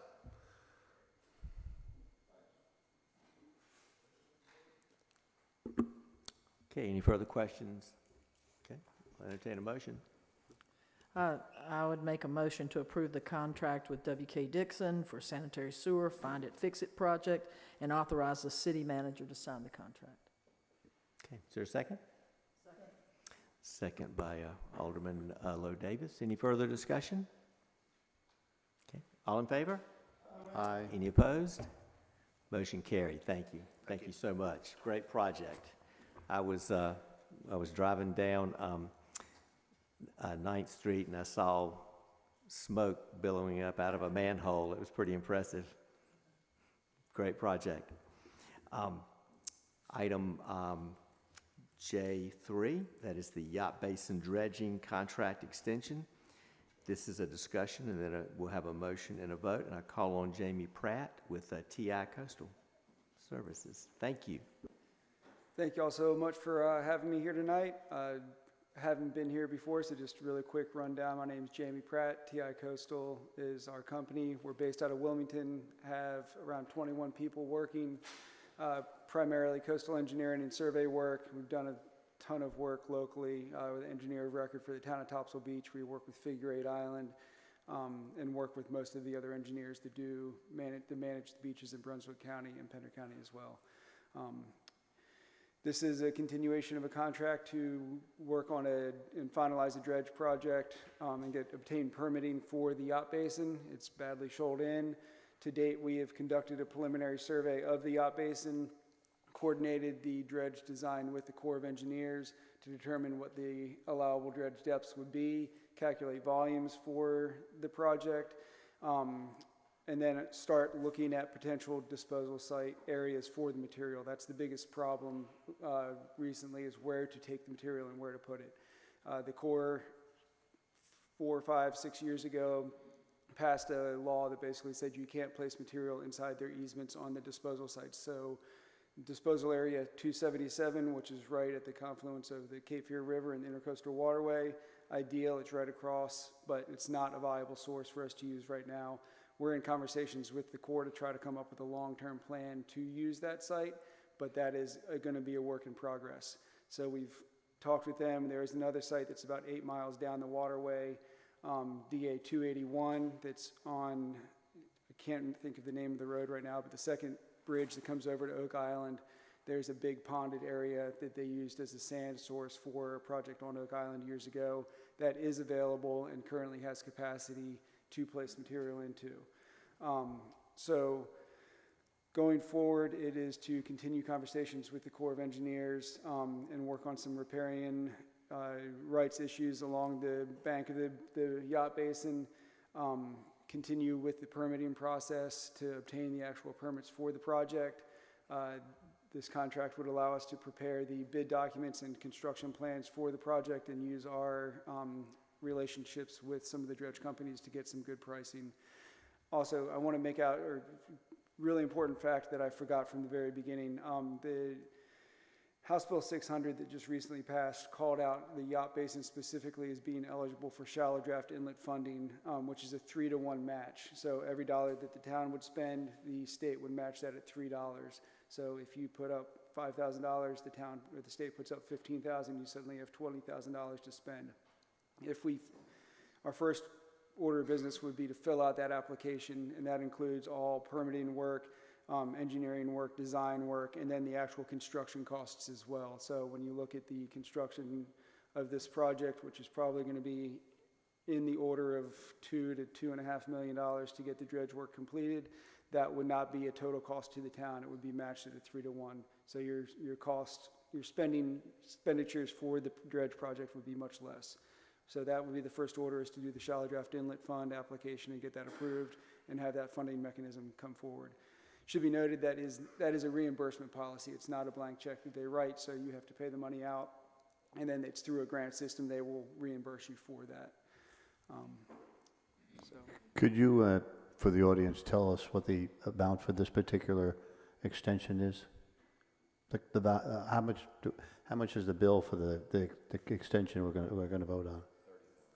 Okay, any further questions? Okay, I'll entertain a motion. I would make a motion to approve the contract with WK Dixon for sanitary sewer Find It, Fix It project and authorize the city manager to sign the contract. Okay, is there a second? Second by Alderman Lowe Davis. Any further discussion? Okay, all in favor? Aye. Any opposed? Motion carried. Thank you. Thank you so much. Great project. I was driving down 9th Street and I saw smoke billowing up out of a manhole. It was pretty impressive. Great project. Item J3, that is the Yacht Basin Dredging Contract Extension. This is a discussion and then we'll have a motion and a vote. And I call on Jamie Pratt with TI Coastal Services. Thank you. Thank you all so much for having me here tonight. I haven't been here before, so just really quick rundown. My name is Jamie Pratt. TI Coastal is our company. We're based out of Wilmington, have around 21 people working, primarily coastal engineering and survey work. We've done a ton of work locally with engineer of record for the town of Topsail Beach. We work with Figure 8 Island and work with most of the other engineers that manage the beaches in Brunswick County and Pender County as well. This is a continuation of a contract to work on and finalize a dredge project and obtain permitting for the yacht basin. It's badly shoaled in. To date, we have conducted a preliminary survey of the yacht basin, coordinated the dredge design with the Corps of Engineers to determine what the allowable dredge depths would be, calculate volumes for the project, and then start looking at potential disposal site areas for the material. That's the biggest problem recently, is where to take the material and where to put it. The Corps 4, 5, 6 years ago passed a law that basically said you can't place material inside their easements on the disposal sites. So disposal area 277, which is right at the confluence of the Cape Fear River and the Intercoastal Waterway, ideal, it's right across, but it's not a viable source for us to use right now. We're in conversations with the Corps to try to come up with a long-term plan to use that site, but that is going to be a work in progress. So we've talked with them. There is another site that's about 8 miles down the waterway, DA 281, that's on, I can't think of the name of the road right now, but the second bridge that comes over to Oak Island, there's a big ponded area that they used as a sand source for a project on Oak Island years ago that is available and currently has capacity to place material into. So going forward, it is to continue conversations with the Corps of Engineers and work on some riparian rights issues along the bank of the yacht basin, continue with the permitting process to obtain the actual permits for the project. This contract would allow us to prepare the bid documents and construction plans for the project and use our relationships with some of the dredge companies to get some good pricing. Also, I want to make out a really important fact that I forgot from the very beginning. The House Bill 600 that just recently passed called out the yacht basin specifically as being eligible for shallow draft inlet funding, which is a 3-to-1 match. So every dollar that the town would spend, the state would match that at $3. So if you put up $5,000, the town or the state puts up $15,000, you suddenly have $20,000 to spend. Our first order of business would be to fill out that application, and that includes all permitting work, engineering work, design work, and then the actual construction costs as well. So when you look at the construction of this project, which is probably going to be in the order of $2 to $2.5 million to get the dredge work completed, that would not be a total cost to the town. It would be matched at a 3-to-1. So your expenditures for the dredge project would be much less. So that would be the first order, is to do the shallow draft inlet fund application and get that approved and have that funding mechanism come forward. Should be noted that is a reimbursement policy. It's not a blank check that they write, so you have to pay the money out, and then it's through a grant system. They will reimburse you for that. Could you, for the audience, tell us what the amount for this particular extension is? How much is the bill for the extension we're going to vote on?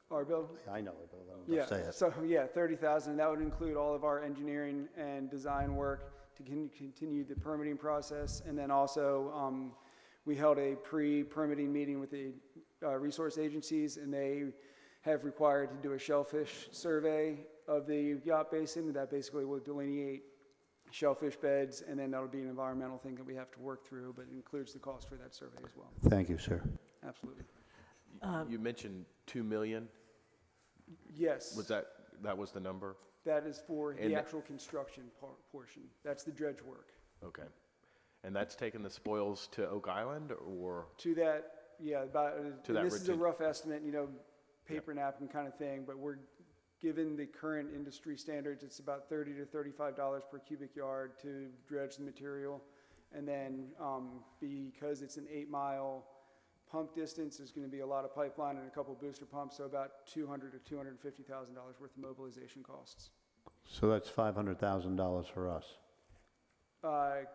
Our bill? I know it, but let me say it. So yeah, $30,000. That would include all of our engineering and design work to continue the permitting process, and then also we held a pre-permitting meeting with the resource agencies, and they have required to do a shellfish survey of the yacht basin. That basically will delineate shellfish beds, and then that'll be an environmental thing that we have to work through, but it includes the cost for that survey as well. Thank you, sir. Absolutely. You mentioned 2 million? Yes. Was that was the number? That is for And the actual construction portion. That's the dredge work. Okay. And that's taking the spoils to Oak Island, or? To that, yeah, To that this is a retention. rough estimate, paper napkin kind of thing, but given the current industry standards, it's about $30 to $35 per cubic yard to dredge the material. And then because it's an 8-mile pump distance, there's going to be a lot of pipeline and a couple booster pumps, so about $200,000 to $250,000 worth of mobilization costs. So that's $500,000 for us.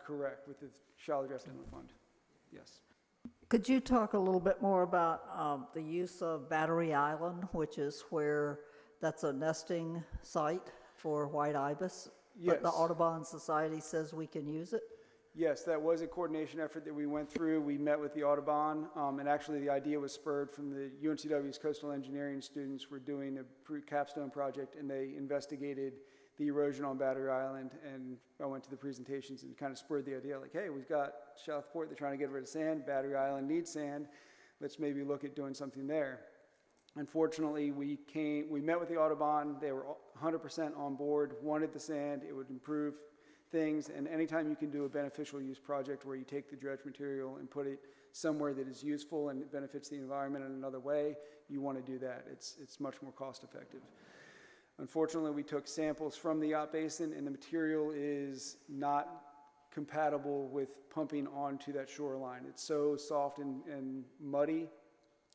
Correct, with the shallow draft inlet fund. Yes. Could you talk a little bit more about the use of Battery Island, which is where that's a nesting site for white ibis? Yes. But the Audubon Society says we can use it? Yes, that was a coordination effort that we went through. We met with the Audubon, and actually the idea was spurred from the UNCW's coastal engineering students were doing a capstone project, and they investigated the erosion on Battery Island, and I went to the presentations and kind of spurred the idea, like, hey, we've got Southport, they're trying to get rid of sand, Battery Island needs sand, let's maybe look at doing something there. Unfortunately, we met with the Audubon, they were 100% on board, wanted the sand, it would improve things, and anytime you can do a beneficial use project where you take the dredge material and put it somewhere that is useful and it benefits the environment in another way, you want to do that. It's much more cost effective. Unfortunately, we took samples from the yacht basin, and the material is not compatible with pumping onto that shoreline. It's so soft and muddy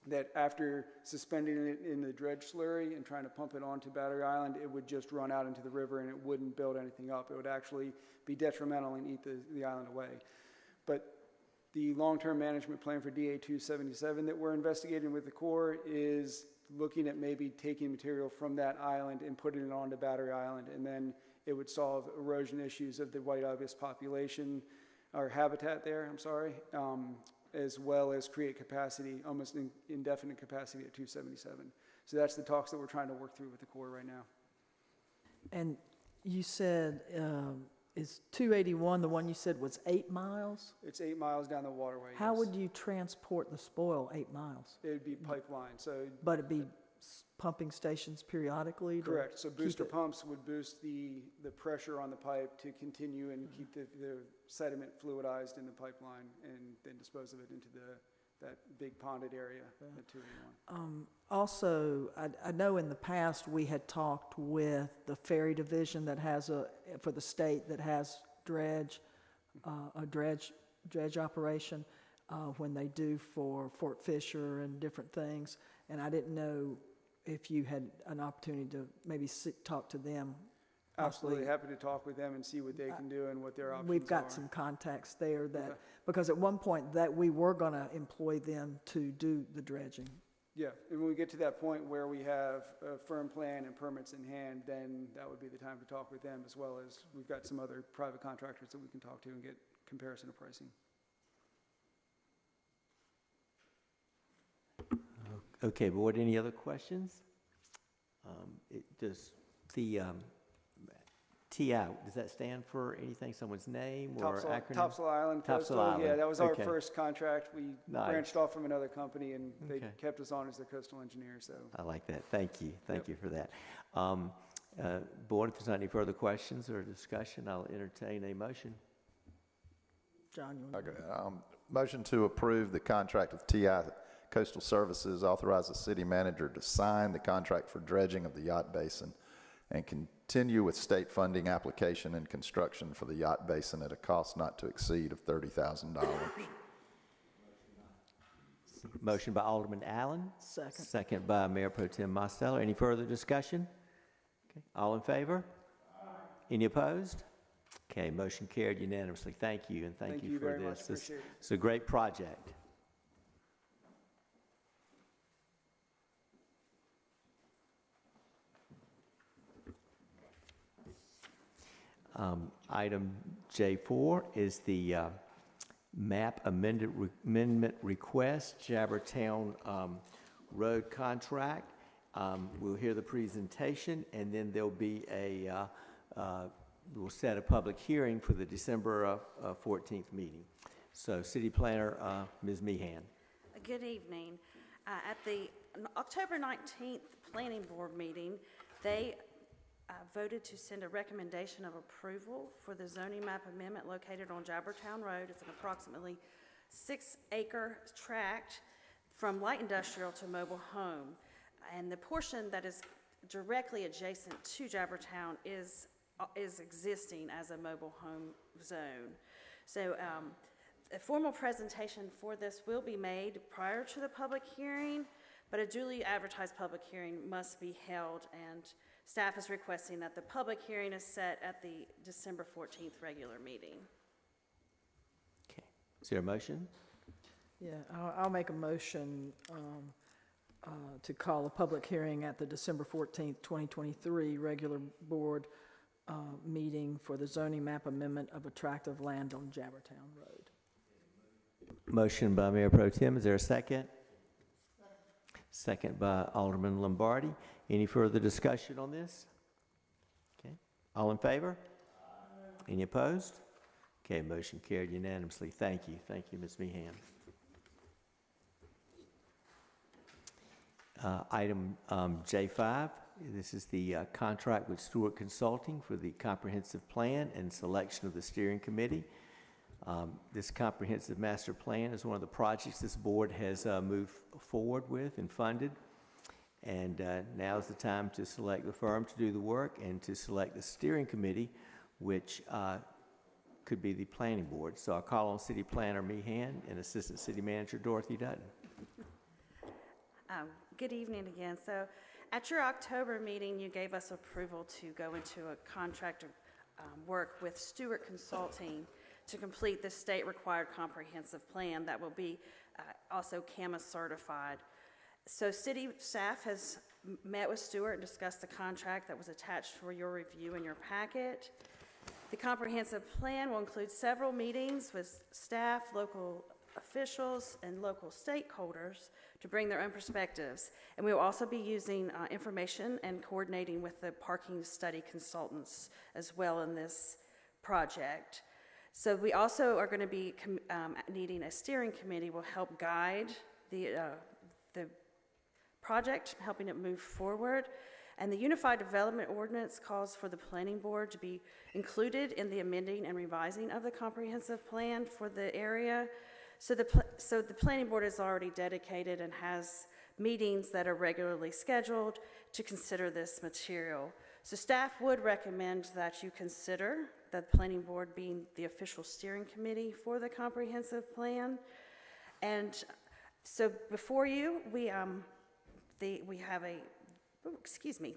that after suspending it in the dredge slurry and trying to pump it onto Battery Island, it would just run out into the river and it wouldn't build anything up. It would actually be detrimental and eat the island away. But the long-term management plan for DA 277 that we're investigating with the Corps is looking at maybe taking material from that island and putting it onto Battery Island, and then it would solve erosion issues of the white ibis population, or habitat there, I'm sorry, as well as create capacity, almost indefinite capacity at 277. So that's the talks that we're trying to work through with the Corps right now. And you said, is 281, the one you said was 8 miles? It's 8 miles down the waterway. How yes. would you transport the spoil 8 miles? It would be pipeline, so. But it'd be pumping stations periodically? Correct, so booster pumps would boost the pressure on the pipe to continue and keep the sediment fluidized in the pipeline and then dispose of it into that big ponded area at 281. Also, I know in the past we had talked with the ferry division that has for the state that has a dredge operation when they do for Fort Fisher and different things, and I didn't know if you had an opportunity to maybe talk to them. Absolutely, happy to talk with them and see what they can do and what their options are. We've got some contacts there that, because at one point that we were going to employ them to do the dredging. Yeah, and when we get to that point where we have a firm plan and permits in hand, then that would be the time to talk with them, as well as we've got some other private contractors that we can talk to and get comparison of pricing. Okay, board, any other questions? Does the TI, does that stand for anything, someone's name or acronym? Topsail Island Topsail Coastal, Island. yeah, that was our Okay. first contract. We Nice. branched off from another company and they Okay. kept us on as their coastal engineer, so. I like that. Thank you. Thank Yep. you for that. Board, if there's not any further questions or discussion, I'll entertain a motion. John, you want to? Okay, motion to approve the contract with TI Coastal Services, authorize the city manager to sign the contract for dredging of the yacht basin and continue with state funding application and construction for the yacht basin at a cost not to exceed of $30,000. Motion by Alderman Allen. Second. Second by Mayor Pro Tem Mosteller. Any further discussion? Okay. All in favor? Any opposed? Okay, motion carried unanimously. Thank you, and thank you for very much. this. Appreciate it. It's a great project. Item J4 is the map amendment request, Jabbertown Road contract. We'll hear the presentation, and then there'll be we'll set a public hearing for the December 14th meeting. So, City Planner, Ms. Meehan. Good evening. At the October 19th Planning Board meeting, they voted to send a recommendation of approval for the zoning map amendment located on Jabbertown Road. It's an approximately 6-acre tract from light industrial to mobile home. And the portion that is directly adjacent to Jabbertown is existing as a mobile home zone. So a formal presentation for this will be made prior to the public hearing, but a duly advertised public hearing must be held, and staff is requesting that the public hearing is set at the December 14th regular meeting. Okay. Is there a motion? Yeah, I'll make a motion to call a public hearing at the December 14th, 2023 regular board meeting for the zoning map amendment of a tract of land on Jabbertown Road. Motion by Mayor Pro Tem. Is there a second? Second by Alderman Lombardi. Any further discussion on this? Okay. All in favor? Any opposed? Okay, motion carried unanimously. Thank you. Thank you, Ms. Meehan. Item J5, this is the contract with Stewart Consulting for the comprehensive plan and selection of the steering committee. This comprehensive master plan is one of the projects this board has moved forward with and funded. And now is the time to select the firm to do the work and to select the steering committee, which could be the planning board. So I'll call on City Planner Meehan and Assistant City Manager Dorothy Dutton. Good evening again. So at your October meeting, you gave us approval to go into a contract of work with Stewart Consulting to complete the state-required comprehensive plan that will be also CAMA certified. So city staff has met with Stewart and discussed the contract that was attached for your review in your packet. The comprehensive plan will include several meetings with staff, local officials, and local stakeholders to bring their own perspectives. And we will also be using information and coordinating with the parking study consultants as well in this project. So we also are going to be needing a steering committee will help guide the project, helping it move forward. And the Unified Development Ordinance calls for the Planning Board to be included in the amending and revising of the comprehensive plan for the area. So the Planning Board is already dedicated and has meetings that are regularly scheduled to consider this material. So staff would recommend that you consider the Planning Board being the official steering committee for the comprehensive plan. And so before you, we have the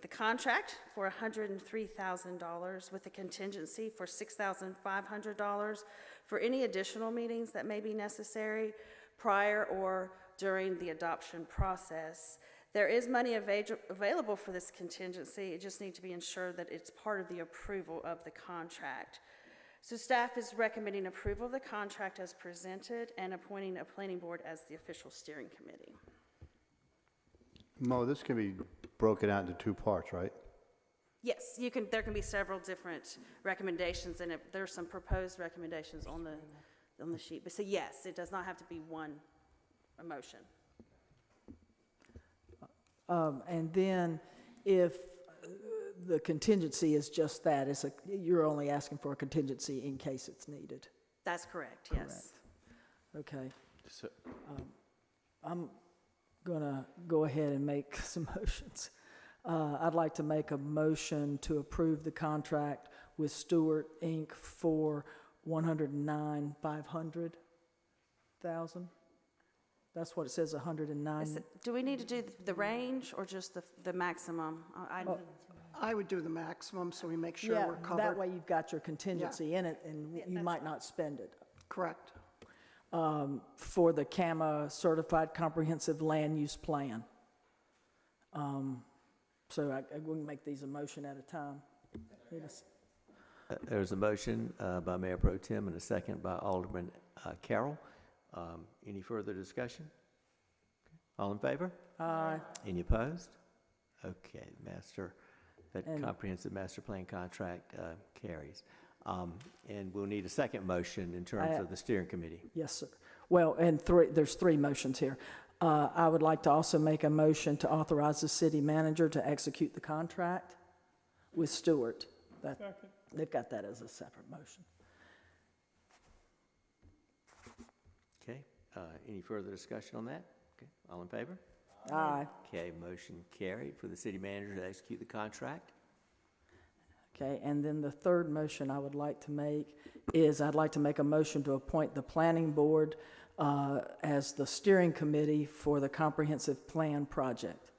contract for $103,000 with a contingency for $6,500 for any additional meetings that may be necessary prior or during the adoption process. There is money available for this contingency. It just needs to be ensured that it's part of the approval of the contract. So staff is recommending approval of the contract as presented and appointing a planning board as the official steering committee. Mo, this can be broken out into two parts, right? Yes, you can. There can be several different recommendations, and there's some proposed recommendations on the sheet. But so yes, it does not have to be one motion. And then if the contingency is just that, you're only asking for a contingency in case it's needed. That's correct, yes. Okay. So, I'm going to go ahead and make some motions. I'd like to make a motion to approve the contract with Stewart, Inc. for $109,500. That's what it says, 109. Do we need to do the range or just the maximum? I would do the maximum so we make sure we're covered. That way you've got your contingency in it and you might not spend it. Correct. For the CAMA Certified Comprehensive Land Use Plan. So we can make these a motion at a time. There's a motion by Mayor Pro Tem and a second by Alderman Carroll. Any further discussion? All in favor? Aye. Any opposed? Okay, comprehensive master plan contract carries. And we'll need a second motion in terms of the steering committee. Yes, sir. Well, and there's three motions here. I would like to also make a motion to authorize the city manager to execute the contract with Stewart. They've got that as a separate motion. Okay, any further discussion on that? Okay, all in favor? Aye. Okay, motion carried for the city manager to execute the contract. Okay, and then the third motion I would like to make is I'd like to make a motion to appoint the planning board as the steering committee for the comprehensive plan project.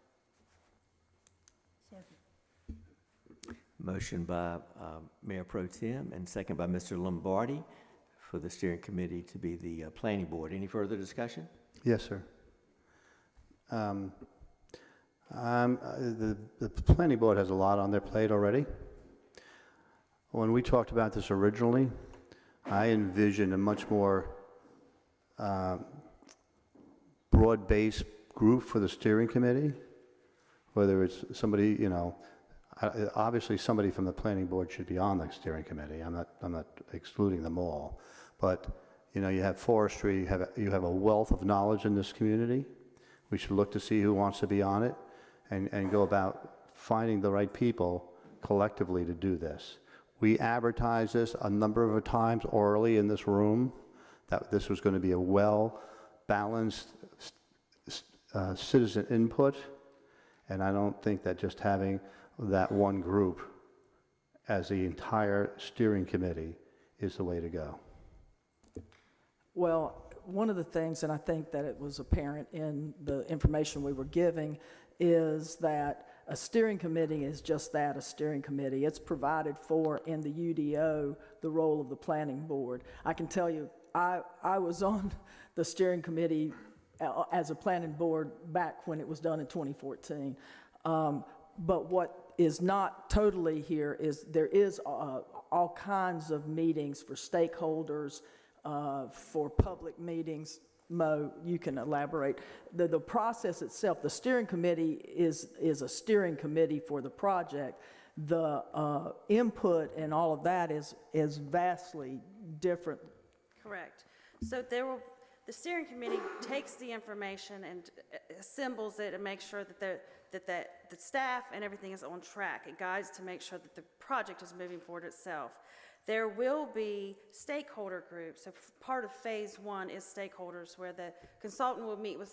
Motion by Mayor Pro Tem and second by Mr. Lombardi for the steering committee to be the planning board. Any further discussion? Yes, sir. The planning board has a lot on their plate already. When we talked about this originally, I envisioned a much more broad-based group for the steering committee, whether it's somebody, obviously somebody from the planning board should be on the steering committee. I'm not excluding them all, but you have forestry, you have a wealth of knowledge in this community. We should look to see who wants to be on it and go about finding the right people collectively to do this. We advertised this a number of times orally in this room, that this was going to be a well-balanced citizen input, and I don't think that just having that one group as the entire steering committee is the way to go. Well, one of the things, and I think that it was apparent in the information we were giving, is that a steering committee is just that, a steering committee. It's provided for in the UDO, the role of the planning board. I can tell you, I was on the steering committee as a planning board back when it was done in 2014. But what is not totally here is there is all kinds of meetings for stakeholders, for public meetings. Mo, you can elaborate. The process itself, the steering committee is a steering committee for the project. The input and all of that is vastly different. Correct. So the steering committee takes the information and assembles it and makes sure that the staff and everything is on track. It guides to make sure that the project is moving forward itself. There will be stakeholder groups. So part of phase one is stakeholders, where the consultant will meet with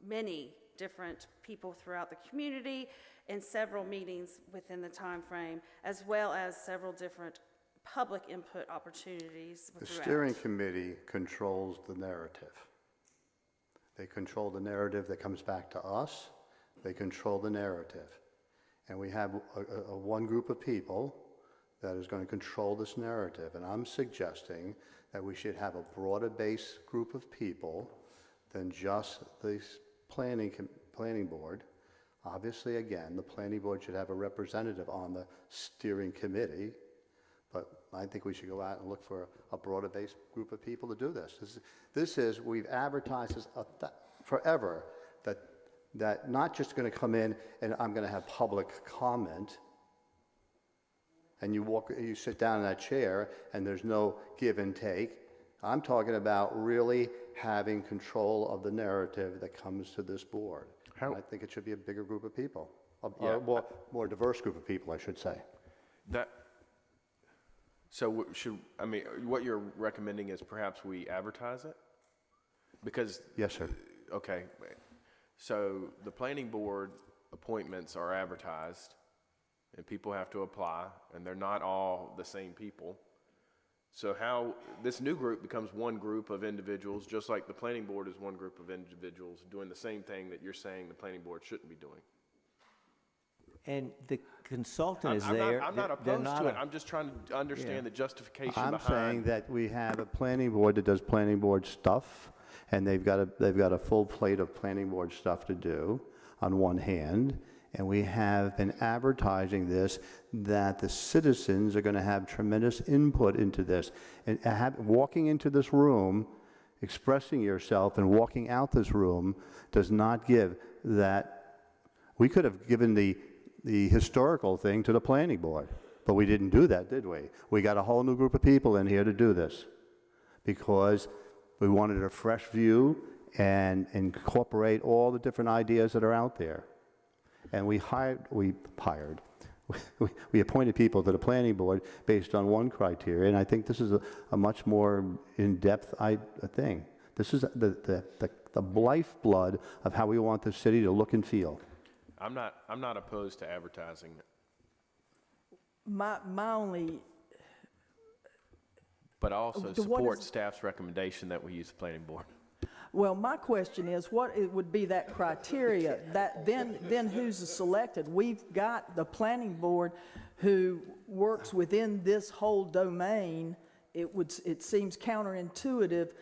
many different people throughout the community in several meetings within the time frame, as well as several different public input opportunities. The steering committee controls the narrative. They control the narrative that comes back to us. They control the narrative. And we have one group of people that is going to control this narrative. And I'm suggesting that we should have a broader base group of people than just the planning board. Obviously, again, the planning board should have a representative on the steering committee, but I think we should go out and look for a broader base group of people to do this. We've advertised this forever, that not just going to come in and I'm going to have public comment, and you sit down in that chair and there's no give and take. I'm talking about really having control of the narrative that comes to this board. I think it should be a bigger group of people, a more diverse group of people, I should say. What you're recommending is perhaps we advertise it? Because... Yes, sir. Okay. So the planning board appointments are advertised, and people have to apply, and they're not all the same people. So how this new group becomes one group of individuals, just like the planning board is one group of individuals doing the same thing that you're saying the planning board shouldn't be doing. And the consultant is I'm there. not opposed to it. I'm just trying to understand the justification behind. I'm saying that we have a planning board that does planning board stuff, and they've got a full plate of planning board stuff to do on one hand, and we have been advertising this, that the citizens are going to have tremendous input into this. And walking into this room, expressing yourself and walking out this room does not give that. We could have given the historical thing to the planning board, but we didn't do that, did we? We got a whole new group of people in here to do this because we wanted a fresh view and incorporate all the different ideas that are out there. And we appointed people to the planning board based on one criteria, and I think this is a much more in-depth thing. This is the lifeblood of how we want the city to look and feel. I'm not opposed to advertising. My only... But I also support staff's recommendation that we use the planning board. Well, my question is, what would be that criteria? Then who's selected? We've got the planning board who works within this whole domain. It seems counterintuitive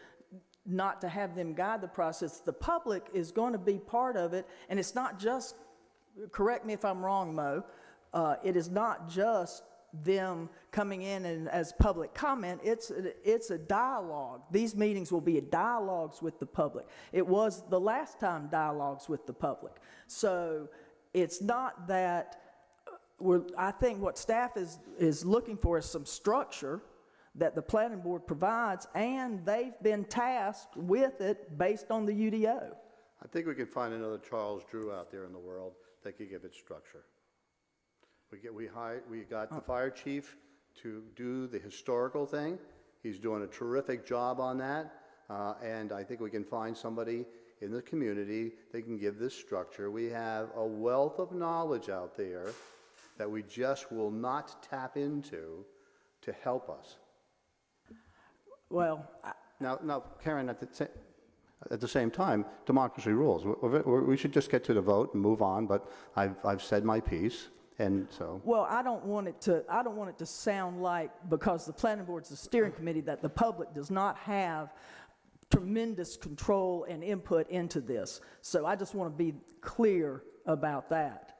not to have them guide the process. The public is going to be part of it, and it's not just, correct me if I'm wrong, Mo, it is not just them coming in and as public comment. It's a dialogue. These meetings will be dialogues with the public. It was the last time dialogues with the public. So it's not that I think what staff is looking for is some structure that the planning board provides, and they've been tasked with it based on the UDO. I think we can find another Charles Drew out there in the world that could give it structure. We got the fire chief to do the historical thing. He's doing a terrific job on that. And I think we can find somebody in the community that can give this structure. We have a wealth of knowledge out there that we just will not tap into to help us. Well, Now, Karen, at the same time, democracy rules. We should just get to the vote and move on, but I've said my piece, and so. well, I don't want it to sound like, because the planning board's a steering committee, that the public does not have tremendous control and input into this. So I just want to be clear about that.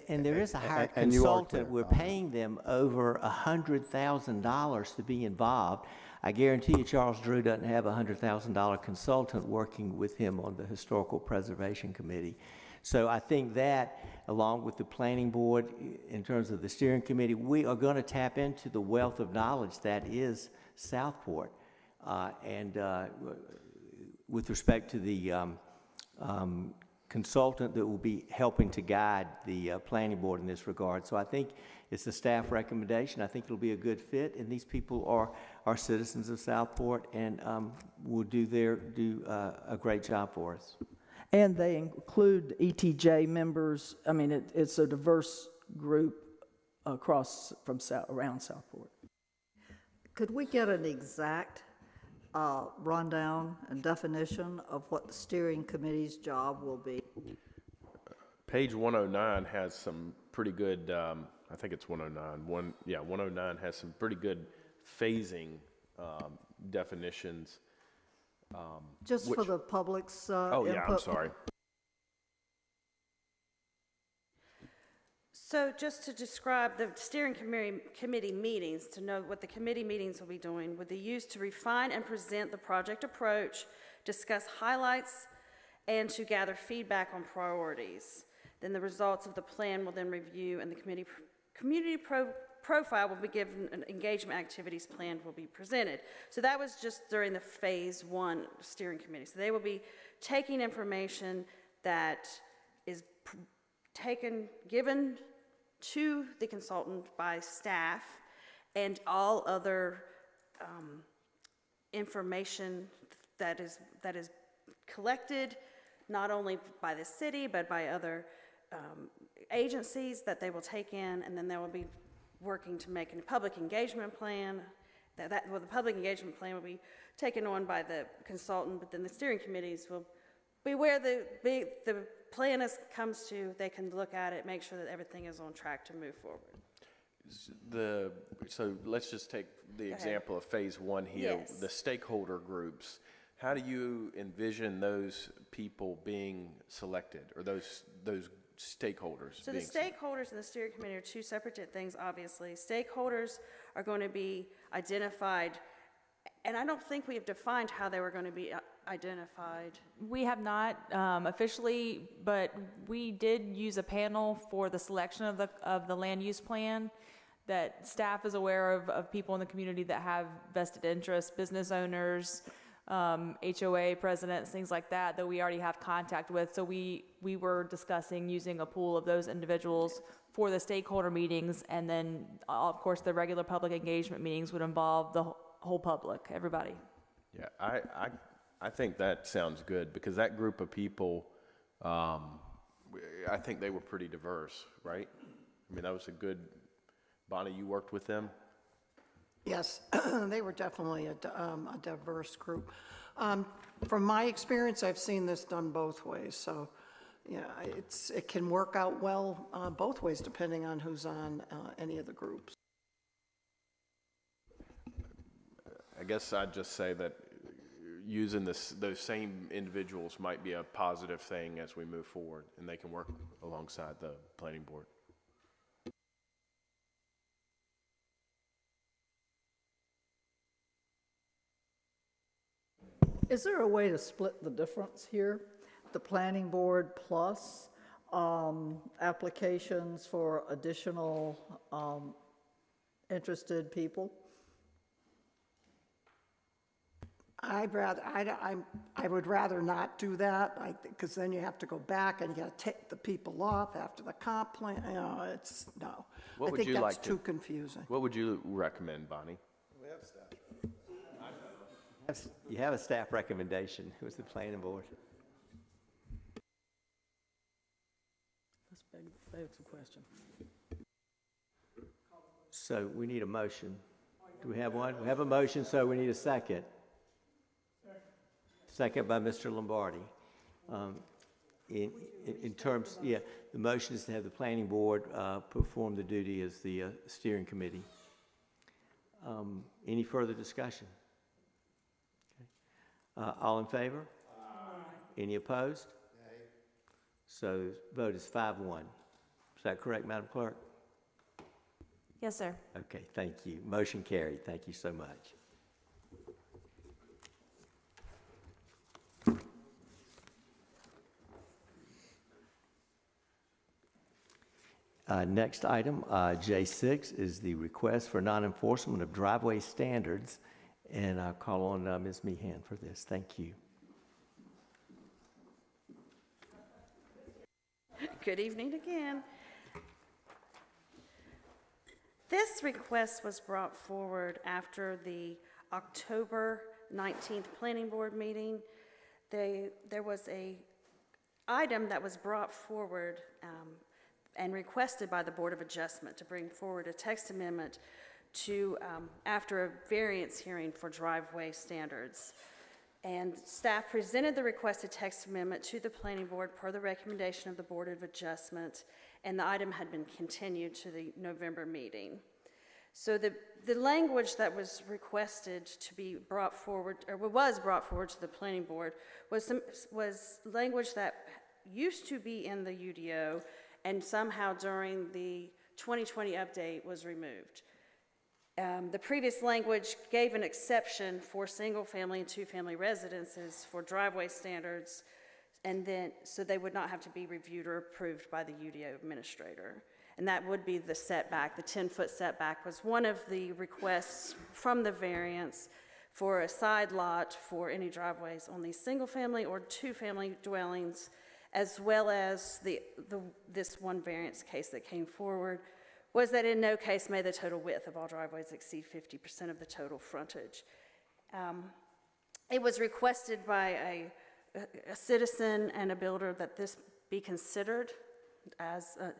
And there is a hired And you are consultant. clear. We're paying them over $100,000 to be involved. I guarantee you Charles Drew doesn't have a $100,000 consultant working with him on the Historical Preservation Committee. So I think that, along with the planning board, in terms of the steering committee, we are going to tap into the wealth of knowledge that is Southport. With respect to the consultant that will be helping to guide the planning board in this regard. So I think it's a staff recommendation. I think it'll be a good fit, and these people are citizens of Southport and will do a great job for us. And they include ETJ members. I mean, it's a diverse group around Southport. Could we get an exact rundown and definition of what the steering committee's job will be? Page 109 has some pretty good, I think it's 109. 109 has some pretty good phasing definitions. Just for the public's oh, yeah, I'm input. sorry. So just to describe the steering committee meetings, to know what the committee meetings will be doing, would be used to refine and present the project approach, discuss highlights, and to gather feedback on priorities. Then the results of the plan will then review, and the community profile will be given, an engagement activities plan will be presented. So that was just during the phase 1 steering committee. So they will be taking information that is given to the consultant by staff, and all other information that is collected not only by the city but by other agencies that they will take in, and then they will be working to make a public engagement plan. The public engagement plan will be taken on by the consultant, but then the steering committees will be where the plan comes to. They can look at it, make sure that everything is on track to move forward. So let's just take the example of phase 1 here, Yes. the stakeholder groups. How do you envision those people being selected, or those stakeholders? So the stakeholders and the steering committee are two separate things, obviously. Stakeholders are going to be identified, and I don't think we have defined how they were going to be identified. We have not officially, but we did use a panel for the selection of the land use plan, that staff is aware of people in the community that have vested interests, business owners, HOA presidents, things like that we already have contact with. So we were discussing using a pool of those individuals for the stakeholder meetings, and then of course the regular public engagement meetings would involve the whole public, everybody. Yeah, I think that sounds good, because that group of people, I think they were pretty diverse, right? I mean, that was a good, Bonnie, you worked with them? Yes, they were definitely a diverse group. From my experience, I've seen this done both ways. So, yeah, it can work out well both ways, depending on who's on any of the groups. I guess I'd just say that using those same individuals might be a positive thing as we move forward, and they can work alongside the planning board. Is there a way to split the difference here? The planning board plus applications for additional interested people? I would rather not do that, because then you have to go back and you gotta take the people off after the comp plan, you know, no. What I would think you that's like to- too confusing. What would you recommend, Bonnie? You have a staff recommendation. It was the planning board. Let's beg some question. So we need a motion. Do we have one? We have a motion, so we need a second. Second by Mr. Lombardi. In terms, yeah, the motion is to have the planning board perform the duty as the steering committee. Any further discussion? Okay. All in favor? Aye. Any opposed? Nay. So vote is 5-1. Is that correct, Madam Clerk? Yes, sir. Okay, thank you. Motion carried. Thank you so much. Next item, J6, is the request for non-enforcement of driveway standards, and I'll call on Ms. Meehan for this. Thank you. Good evening again. This request was brought forward after the October 19th Planning Board meeting. There was a item that was brought forward and requested by the Board of Adjustment to bring forward a text amendment to, after a variance hearing for driveway standards. And staff presented the requested text amendment to the Planning Board per the recommendation of the Board of Adjustment, and the item had been continued to the November meeting. So the language that was requested to be brought forward, or was brought forward to the Planning Board, was language that used to be in the UDO, and somehow during the 2020 update was removed. The previous language gave an exception for single-family and two-family residences for driveway standards, and then so they would not have to be reviewed or approved by the UDO administrator. And that would be the setback. The 10-foot setback was one of the requests from the variance for a side lot for any driveways on these single-family or two-family dwellings, as well as this one variance case that came forward, was that in no case may the total width of all driveways exceed 50% of the total frontage. It was requested by a citizen and a builder that this be considered as a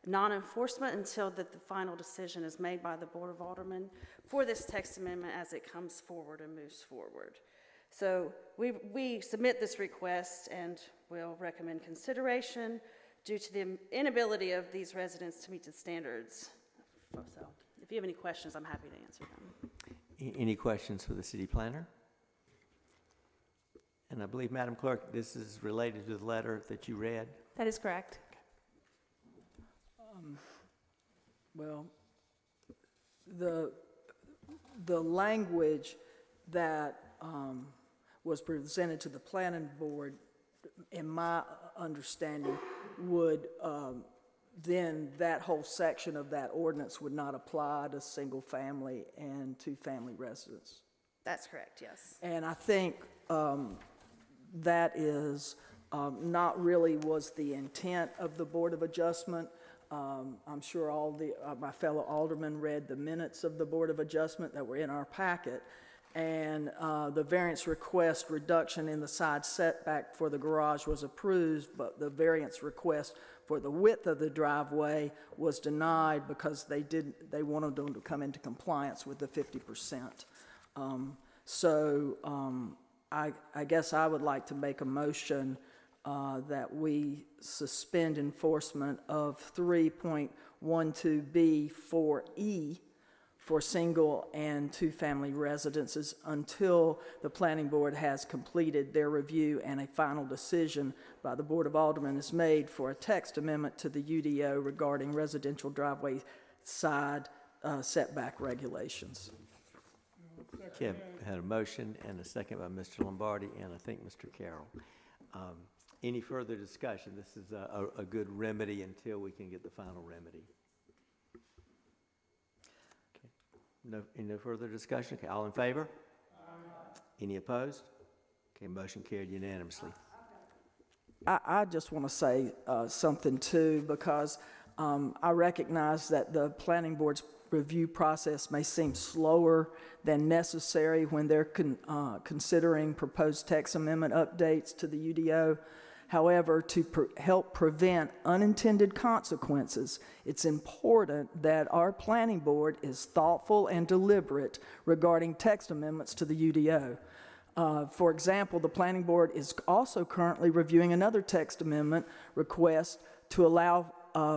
non-enforcement until that the final decision is made by the Board of Aldermen for this text amendment as it comes forward and moves forward. So we submit this request and will recommend consideration due to the inability of these residents to meet the standards. So if you have any questions, I'm happy to answer them. Any questions for the city planner? And I believe, Madam Clerk, this is related to the letter that you read. That is correct. Well, the language that was presented to the planning board, in my understanding, would then that whole section of that ordinance would not apply to single-family and two-family residents. That's correct, yes. And I think that is not really was the intent of the Board of Adjustment. I'm sure all my fellow aldermen read the minutes of the Board of Adjustment that were in our packet, and the variance request reduction in the side setback for the garage was approved, but the variance request for the width of the driveway was denied because they wanted them to come into compliance with the 50%. I guess I would like to make a motion that we suspend enforcement of 3.12B 4E for single and two-family residences until the planning board has completed their review and a final decision by the Board of Aldermen is made for a text amendment to the UDO regarding residential driveway side setback regulations. Kim had a motion and a second by Mr. Lombardi and I think Mr. Carroll. Any further discussion? This is a good remedy until we can get the final remedy. Okay. No further discussion? Okay, all in favor? Aye. Any opposed? Okay, motion carried unanimously. I just want to say something too, because I recognize that the planning board's review process may seem slower than necessary when they're considering proposed text amendment updates to the UDO. However, to help prevent unintended consequences, it's important that our planning board is thoughtful and deliberate regarding text amendments to the UDO. For example, the planning board is also currently reviewing another text amendment request to allow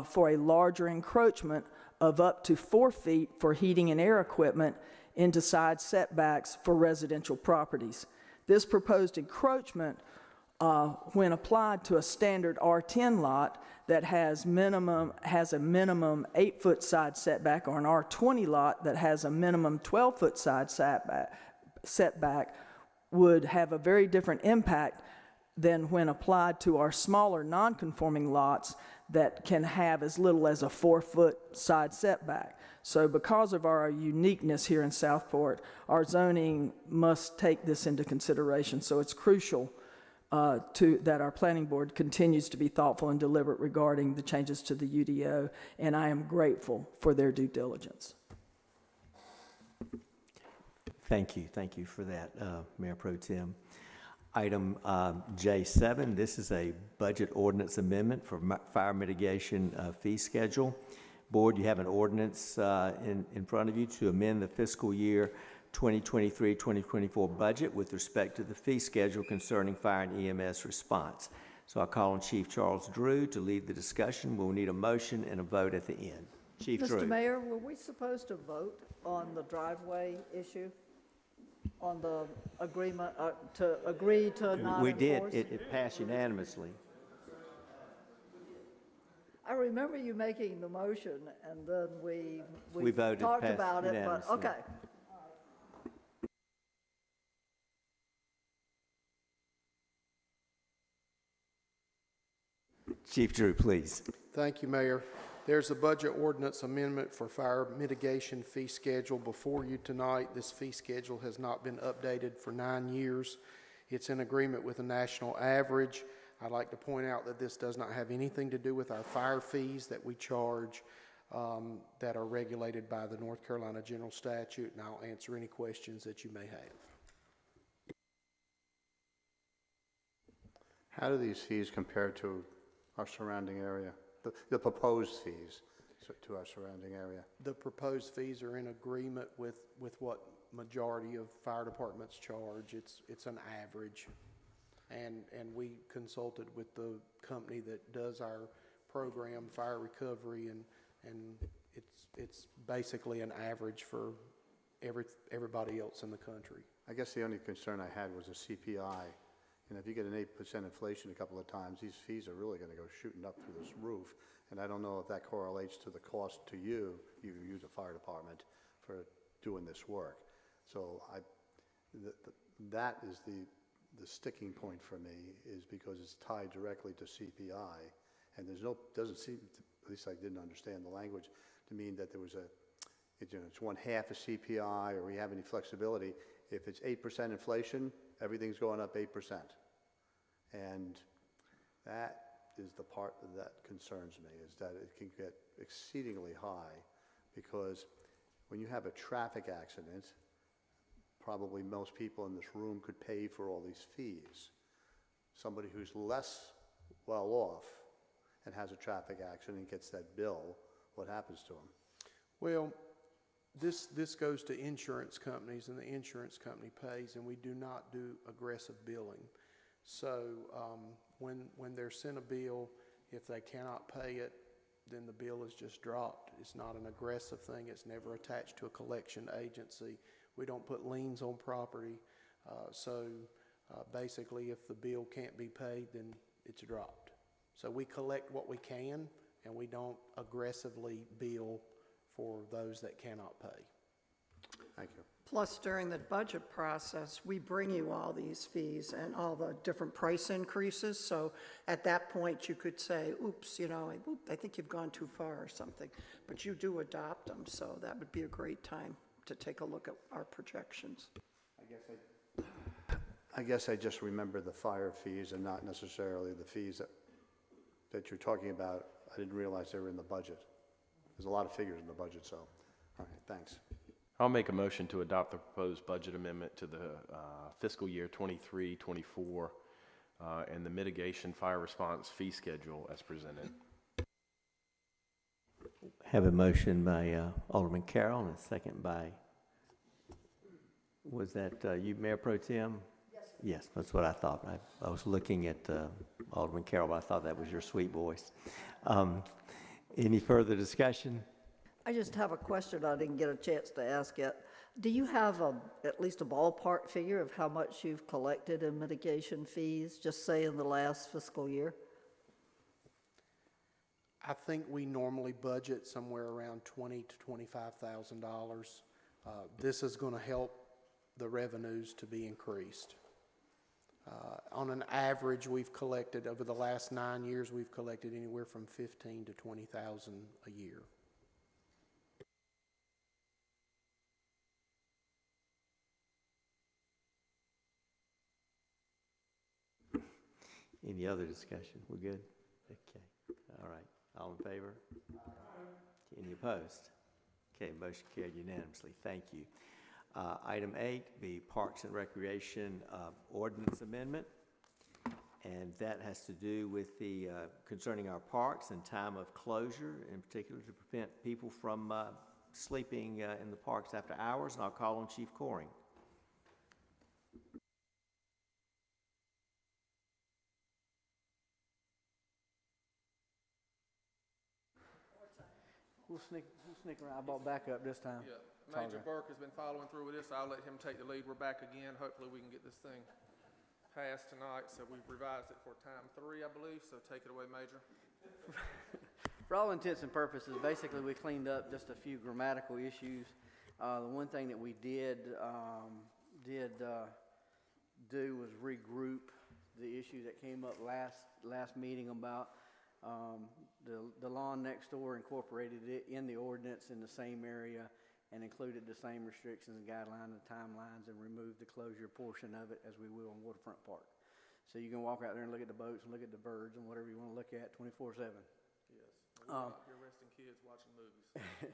for a larger encroachment of up to 4 feet for heating and air equipment into side setbacks for residential properties. This proposed encroachment, when applied to a standard R10 lot that has a minimum 8-foot side setback, or an R20 lot that has a minimum 12-foot side setback, would have a very different impact than when applied to our smaller non-conforming lots that can have as little as a 4-foot side setback. So because of our uniqueness here in Southport, our zoning must take this into consideration. So it's crucial that our planning board continues to be thoughtful and deliberate regarding the changes to the UDO, and I am grateful for their due diligence. Thank you for that, Mayor Pro Tem. Item J7, this is a budget ordinance amendment for fire mitigation fee schedule. Board, you have an ordinance in front of you to amend the fiscal year 2023-2024 budget with respect to the fee schedule concerning fire and EMS response. So I call on Chief Charles Drew to lead the discussion. We'll need a motion and a vote at the end. Chief Drew. Mr. Mayor, were we supposed to vote on the driveway issue? On the agreement to agree to not We did. enforce? It passed unanimously. I remember you making the motion, and then we voted, talked passed about it, but unanimously. okay. Chief Drew, please. Thank you, Mayor. There's a budget ordinance amendment for fire mitigation fee schedule before you tonight. This fee schedule has not been updated for 9 years. It's in agreement with the national average. I'd like to point out that this does not have anything to do with our fire fees that we charge that are regulated by the North Carolina General Statute, and I'll answer any questions that you may have. How do these fees compare to our surrounding area? The proposed fees to our surrounding area? The proposed fees are in agreement with what majority of fire departments charge. It's an average. And we consulted with the company that does our program, fire recovery, and it's basically an average for everybody else in the country. I guess the only concern I had was the CPI. And if you get an 8% inflation a couple of times, these fees are really going to go shooting up through this roof. And I don't know if that correlates to the cost to you the fire department, for doing this work. So that is the sticking point for me, is because it's tied directly to CPI. And doesn't seem, at least I didn't understand the language, to mean that there was it's 1/2 of CPI, or we have any flexibility. If it's 8% inflation, everything's going up 8%. And that is the part that concerns me, is that it can get exceedingly high, because when you have a traffic accident, probably most people in this room could pay for all these fees. Somebody who's less well off and has a traffic accident and gets that bill, what happens to them? Well, this goes to insurance companies, and the insurance company pays, and we do not do aggressive billing. So when they're sent a bill, if they cannot pay it, then the bill is just dropped. It's not an aggressive thing. It's never attached to a collection agency. We don't put liens on property. Basically, if the bill can't be paid, then it's dropped. So we collect what we can, and we don't aggressively bill for those that cannot pay. Thank you. Plus, during the budget process, we bring you all these fees and all the different price increases. So at that point, you could say, oops, I think you've gone too far or something. But you do adopt them, so that would be a great time to take a look at our projections. I guess I guess I just remember the fire fees and not necessarily the fees that you're talking about. I didn't realize they were in the budget. There's a lot of figures in the budget, so, all right, thanks. I'll make a motion to adopt the proposed budget amendment to the fiscal year 23-24 and the mitigation fire response fee schedule as presented. Have a motion by Alderman Carroll and a second by, was that you, Mayor Pro Tem? Yes. Yes, that's what I thought. I was looking at Alderman Carroll, but I thought that was your sweet voice. Any further discussion? I just have a question I didn't get a chance to ask yet. Do you have at least a ballpark figure of how much you've collected in mitigation fees, just say in the last fiscal year? I think we normally budget somewhere around $20,000 to $25,000. This is going to help the revenues to be increased. On an average, we've collected, over the last 9 years, we've collected anywhere from $15,000 to $20,000 a year. Any other discussion? We're good? Okay. All right. All in favor? Any opposed? Okay, motion carried unanimously. Thank you. Item 8, the Parks and Recreation Ordinance Amendment. And that has to do with the, concerning our parks and time of closure, in particular to prevent people from sleeping in the parks after hours. And I'll call on Chief Coring. We'll sneak around. I bought backup this time. Yeah, Major Burke has been following through with this. I'll let him take the lead. We're back again. Hopefully we can get this thing passed tonight. So we've revised it for time 3, I believe. So take it away, Major. For all intents and purposes, basically we cleaned up just a few grammatical issues. The one thing that we did do was regroup the issue that came up last meeting about the lawn next door, incorporated it in the ordinance in the same area and included the same restrictions and guidelines and timelines and removed the closure portion of it as we will in Waterfront Park. So you can walk out there and look at the boats and look at the birds and whatever you want to look at 24/7. Yes. We're out here resting kids watching movies.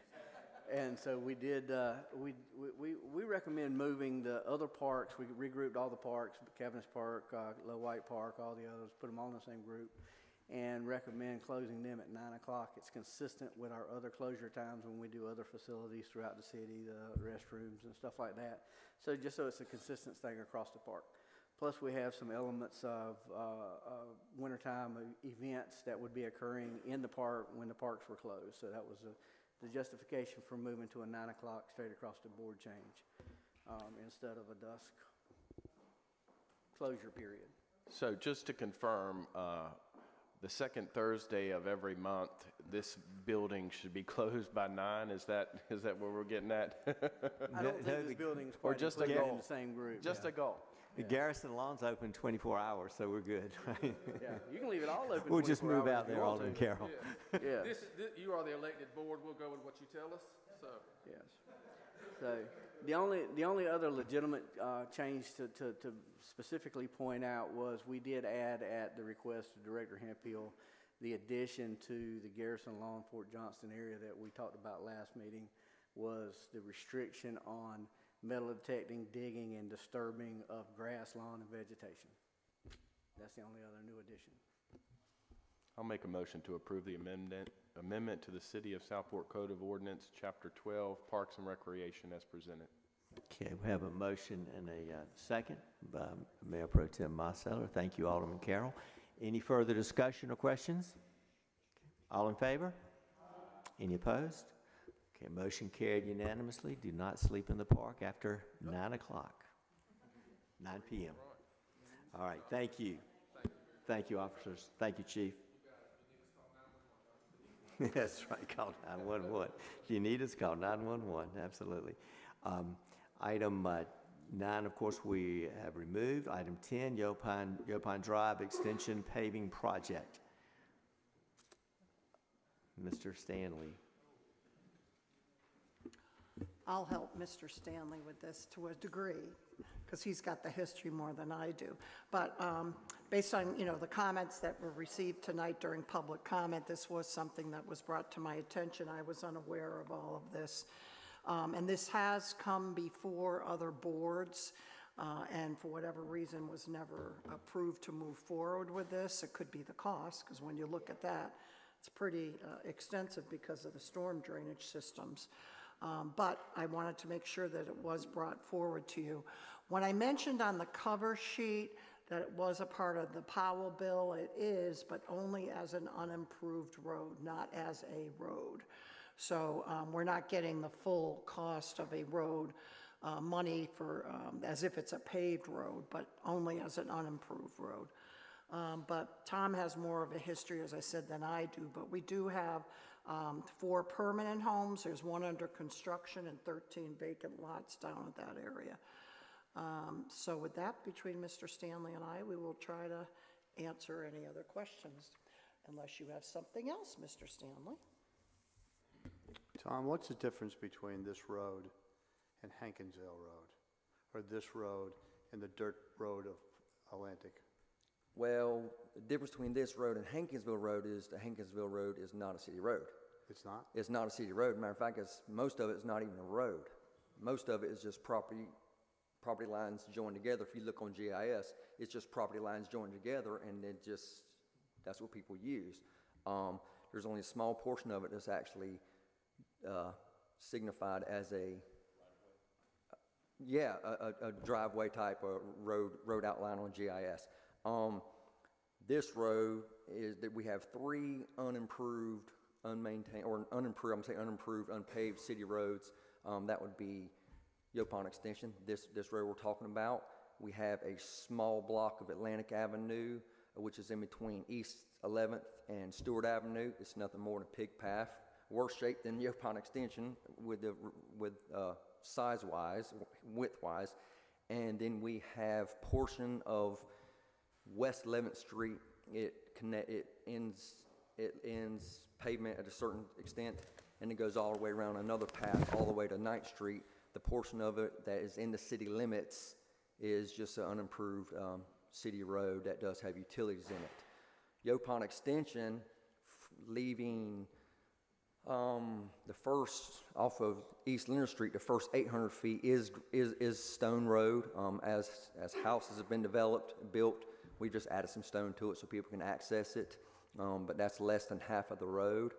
And so we did, we recommend moving the other parks. We regrouped all the parks, Cavanish Park, Low White Park, all the others, put them all in the same group, and recommend closing them at 9 o'clock. It's consistent with our other closure times when we do other facilities throughout the city, the restrooms and stuff like that. So just so it's a consistent thing across the park. Plus we have some elements of wintertime events that would be occurring in the park when the parks were closed. So that was the justification for moving to a 9 o'clock straight across the board change instead of a dusk closure period. So just to confirm, the second Thursday of every month, this building should be closed by 9. Is that where we're getting at? I don't think this building is quite just a included goal. in the same group. Just a goal. The Garrison Lawn's open 24 hours, so we're good. Right? Yeah, you can leave it all open. We'll just move hours out if you there, want Alderman to. Carroll. Yeah. You are the elected board. We'll go with what you tell us. So. Yes. So the only other legitimate change to specifically point out was we did add at the request of Director Hemphill the addition to the Garrison Lawn Fort Johnston area that we talked about last meeting was the restriction on metal detecting, digging, and disturbing of grass, lawn, and vegetation. That's the only other new addition. I'll make a motion to approve the amendment to the City of Southport Code of Ordinance, Chapter 12, Parks and Recreation as presented. Okay, we have a motion and a second by Mayor Pro Tem Marceller. Thank you, Alderman Carroll. Any further discussion or questions? All in favor? Any opposed? Okay, motion carried unanimously. Do not sleep in the park after 9 o'clock, 9 p.m. All right, thank you. Thank you, officers. Thank you, Chief. That's right, call 911. If you need us, call 911, absolutely. Item 9, of course, we have removed. Item 10, Yopine Drive Extension Paving Project. Mr. Stanley. I'll help Mr. Stanley with this to a degree, because he's got the history more than I do. But based on, the comments that were received tonight during public comment, this was something that was brought to my attention. I was unaware of all of this. And this has come before other boards, and for whatever reason was never approved to move forward with this. It could be the cost, because when you look at that, it's pretty extensive because of the storm drainage systems. But I wanted to make sure that it was brought forward to you. When I mentioned on the cover sheet that it was a part of the Powell bill, it is, but only as an unimproved road, not as a road. So we're not getting the full cost of a road money for, as if it's a paved road, but only as an unimproved road. But Tom has more of a history, as I said, than I do. But we do have 4 permanent homes. There's 1 under construction and 13 vacant lots down at that area. So with that, between Mr. Stanley and I, we will try to answer any other questions, unless you have something else, Mr. Stanley. Tom, what's the difference between this road and Hankinsville Road, or this road and the dirt road of Atlantic? Well, the difference between this road and Hankinsville Road is the Hankinsville Road is not a city road. It's not? It's not a city road. Matter of fact, most of it is not even a road. Most of it is just property lines joined together. If you look on GIS, it's just property lines joined together, and that's what people use. There's only a small portion of it that's actually signified as a driveway type of road outline on GIS. This road is that we have 3 unimproved, unmaintained, or unimproved, unpaved city roads. That would be Yopon Extension, this road we're talking about. We have a small block of Atlantic Avenue, which is in between East 11th and Stewart Avenue. It's nothing more than a pig path, worse shape than Yopon Extension with size-wise, width-wise. And then we have portion of West 11th Street. It ends pavement at a certain extent, and it goes all the way around another path all the way to 9th Street. The portion of it that is in the city limits is just an unimproved city road that does have utilities in it. Yopon Extension, leaving the first off of East Leonard Street, the first 800 feet is stone road. As houses have been built, we just added some stone to it so people can access it. But that's less than half of the road.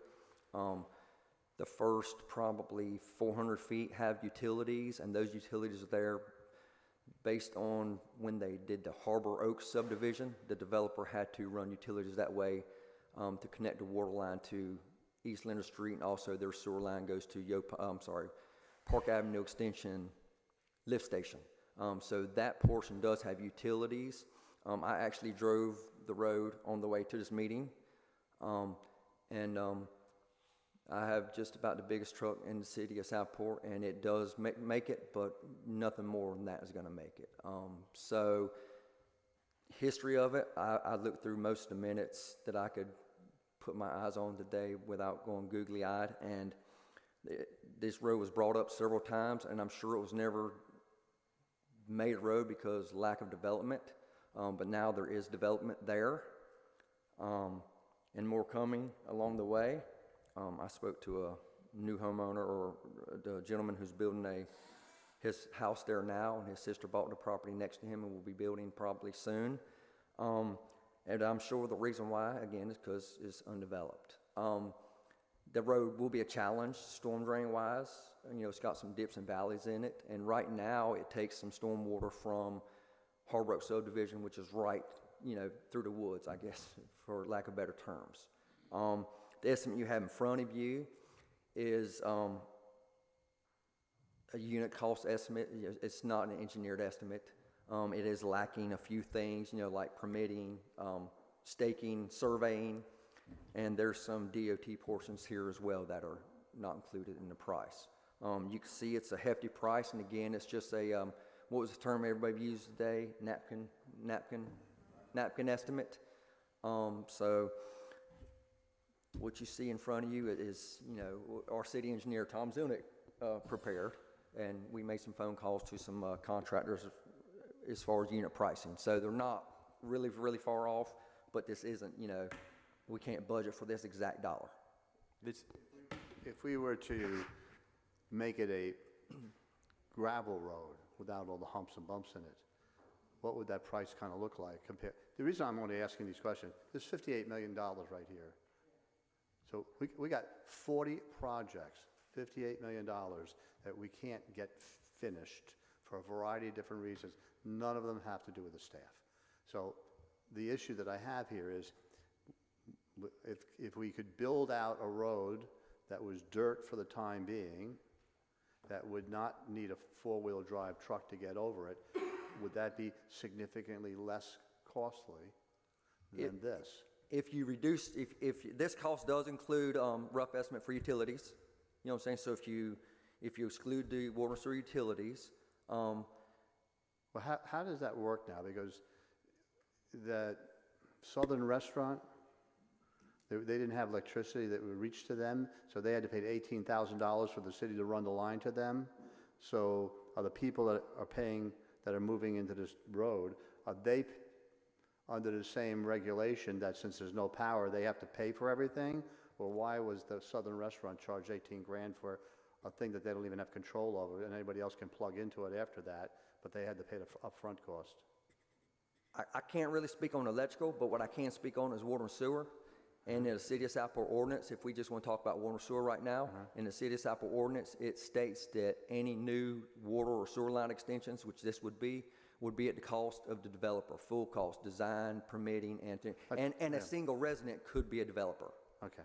The first probably 400 feet have utilities, and those utilities are there based on when they did the Harbor Oaks subdivision. The developer had to run utilities that way to connect the water line to East Leonard Street, and also their sewer line goes to Park Avenue Extension lift station. So that portion does have utilities. I actually drove the road on the way to this meeting, and I have just about the biggest truck in the city of Southport, and it does make it, but nothing more than that is going to make it. So history of it, I looked through most of the minutes that I could put my eyes on today without going googly-eyed, and this road was brought up several times, and I'm sure it was never made a road because lack of development, but now there is development there, and more coming along the way. I spoke to a new homeowner, or the gentleman who's building his house there now, and his sister bought the property next to him and will be building probably soon. And I'm sure the reason why, again, is because it's undeveloped. The road will be a challenge, storm drain-wise. It's got some dips and valleys in it, and right now it takes some storm water from Harbor Oaks subdivision, which is right, through the woods, I guess, for lack of better terms. The estimate you have in front of you is a unit cost estimate. It's not an engineered estimate. It is lacking a few things, like permitting, staking, surveying, and there's some DOT portions here as well that are not included in the price. You can see it's a hefty price, and again, it's just a, what was the term everybody used today? Napkin estimate. So what you see in front of you is, our city engineer, Tom Zunick, prepared, and we made some phone calls to some contractors as far as unit pricing. So they're not really, really far off, but this isn't, we can't budget for this exact dollar. If we were to make it a gravel road without all the humps and bumps in it, what would that price kind of look like compared? The reason I'm only asking these questions, there's $58 million right here. So we got 40 projects, $58 million that we can't get finished for a variety of different reasons. None of them have to do with the staff. So the issue that I have here is if we could build out a road that was dirt for the time being, that would not need a four-wheel drive truck to get over it, would that be significantly less costly than this? If you reduce, if this cost does include rough estimate for utilities, you know what I'm saying? So if you exclude the water and sewer utilities, well, how does that work now? Because the Southern Restaurant, they didn't have electricity that would reach to them, so they had to pay $18,000 for the city to run the line to them. So are the people that are paying, that are moving into this road, are they under the same regulation that since there's no power, they have to pay for everything? Or why was the Southern Restaurant charged 18 grand for a thing that they don't even have control over, and anybody else can plug into it after that, but they had to pay the upfront cost? I can't really speak on electrical, but what I can speak on is water and sewer. And in the City of Southport ordinance, if we just want to talk about water and sewer right now, in the City of Southport ordinance, it states that any new water or sewer line extensions, which this would be at the cost of the developer, full cost, design, permitting, and a single resident could be a developer. Okay.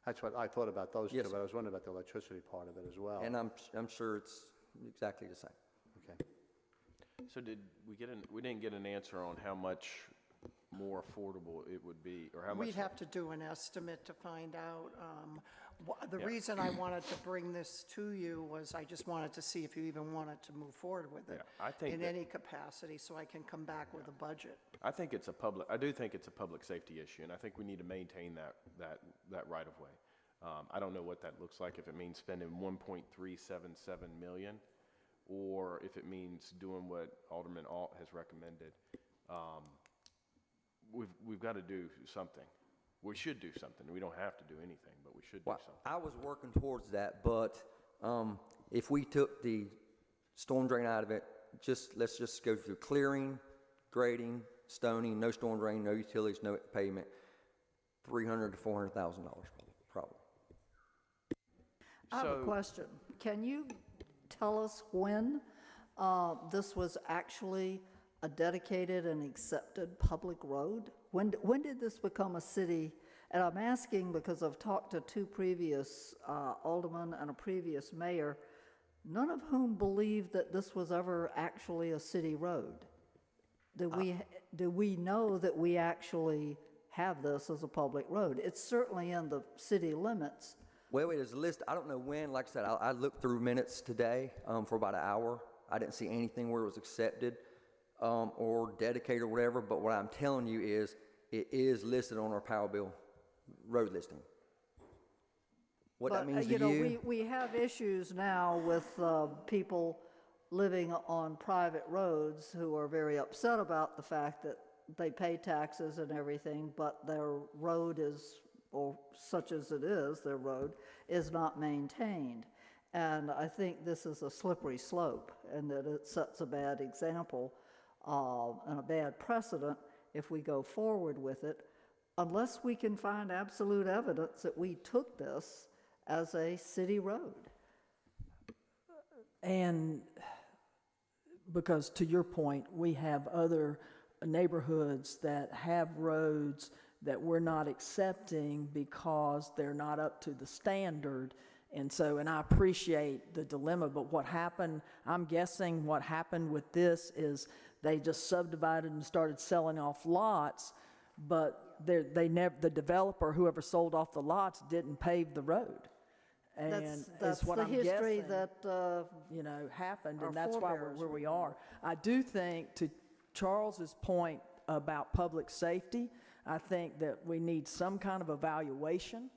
That's what I thought about those two, but I was wondering about the electricity part of it as well. And I'm sure it's exactly the same. Okay. So we didn't get an answer on how much more affordable it would be, or how much? We'd have to do an estimate to find out. The reason I wanted to bring this to you was I just wanted to see if you even wanted to move forward with it in any capacity, so I can come back with a budget. I do think it's a public safety issue, and I think we need to maintain that right of way. I don't know what that looks like, if it means spending $1.377 million, or if it means doing what Alderman Alt has recommended. We've got to do something. We should do something. We don't have to do anything, but we should do something. I was working towards that, but if we took the storm drain out of it, let's just go through clearing, grading, stoning, no storm drain, no utilities, no pavement, $300,000 to $400,000 probably. I have a question. Can you tell us when this was actually a dedicated and accepted public road? When did this become a city? And I'm asking because I've talked to two previous aldermen and a previous mayor, none of whom believed that this was ever actually a city road. Do we know that we actually have this as a public road? It's certainly in the city limits. Well, there's a list. I don't know when. Like I said, I looked through minutes today for about an hour. I didn't see anything where it was accepted or dedicated or whatever, but what I'm telling you is it is listed on our power bill road listing. What that means to you? We have issues now with people living on private roads who are very upset about the fact that they pay taxes and everything, but their road is, or such as it is, their road is not maintained. And I think this is a slippery slope, and that it sets a bad example and a bad precedent if we go forward with it, unless we can find absolute evidence that we took this as a city road. And because to your point, we have other neighborhoods that have roads that we're not accepting because they're not up to the standard. And so, and I appreciate the dilemma, but what happened, I'm guessing what happened with this is they just subdivided and started selling off lots, but the developer, whoever sold off the lots, didn't pave the road. And that's what the I'm history guessing, that happened, our and that's why we're forebears where were we are. I do think, to Charles's point about public safety, I think that we need some kind of evaluation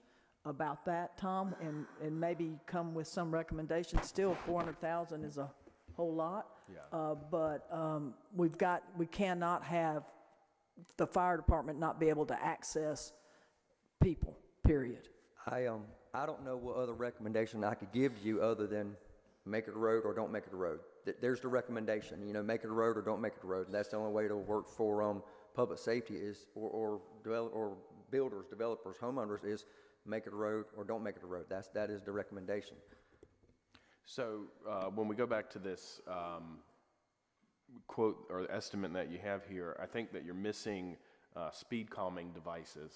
about that, Tom, and maybe come with some recommendations. Still, $400,000 is a whole lot. Yeah. But we cannot have the fire department not be able to access people, period. I don't know what other recommendation I could give you other than make it a road or don't make it a road. There's the recommendation, you know, make it a road or don't make it a road. And that's the only way to work for public safety is, or builders, developers, homeowners is make it a road or don't make it a road. That is the recommendation. So when we go back to this quote or estimate that you have here, I think that you're missing speed calming devices.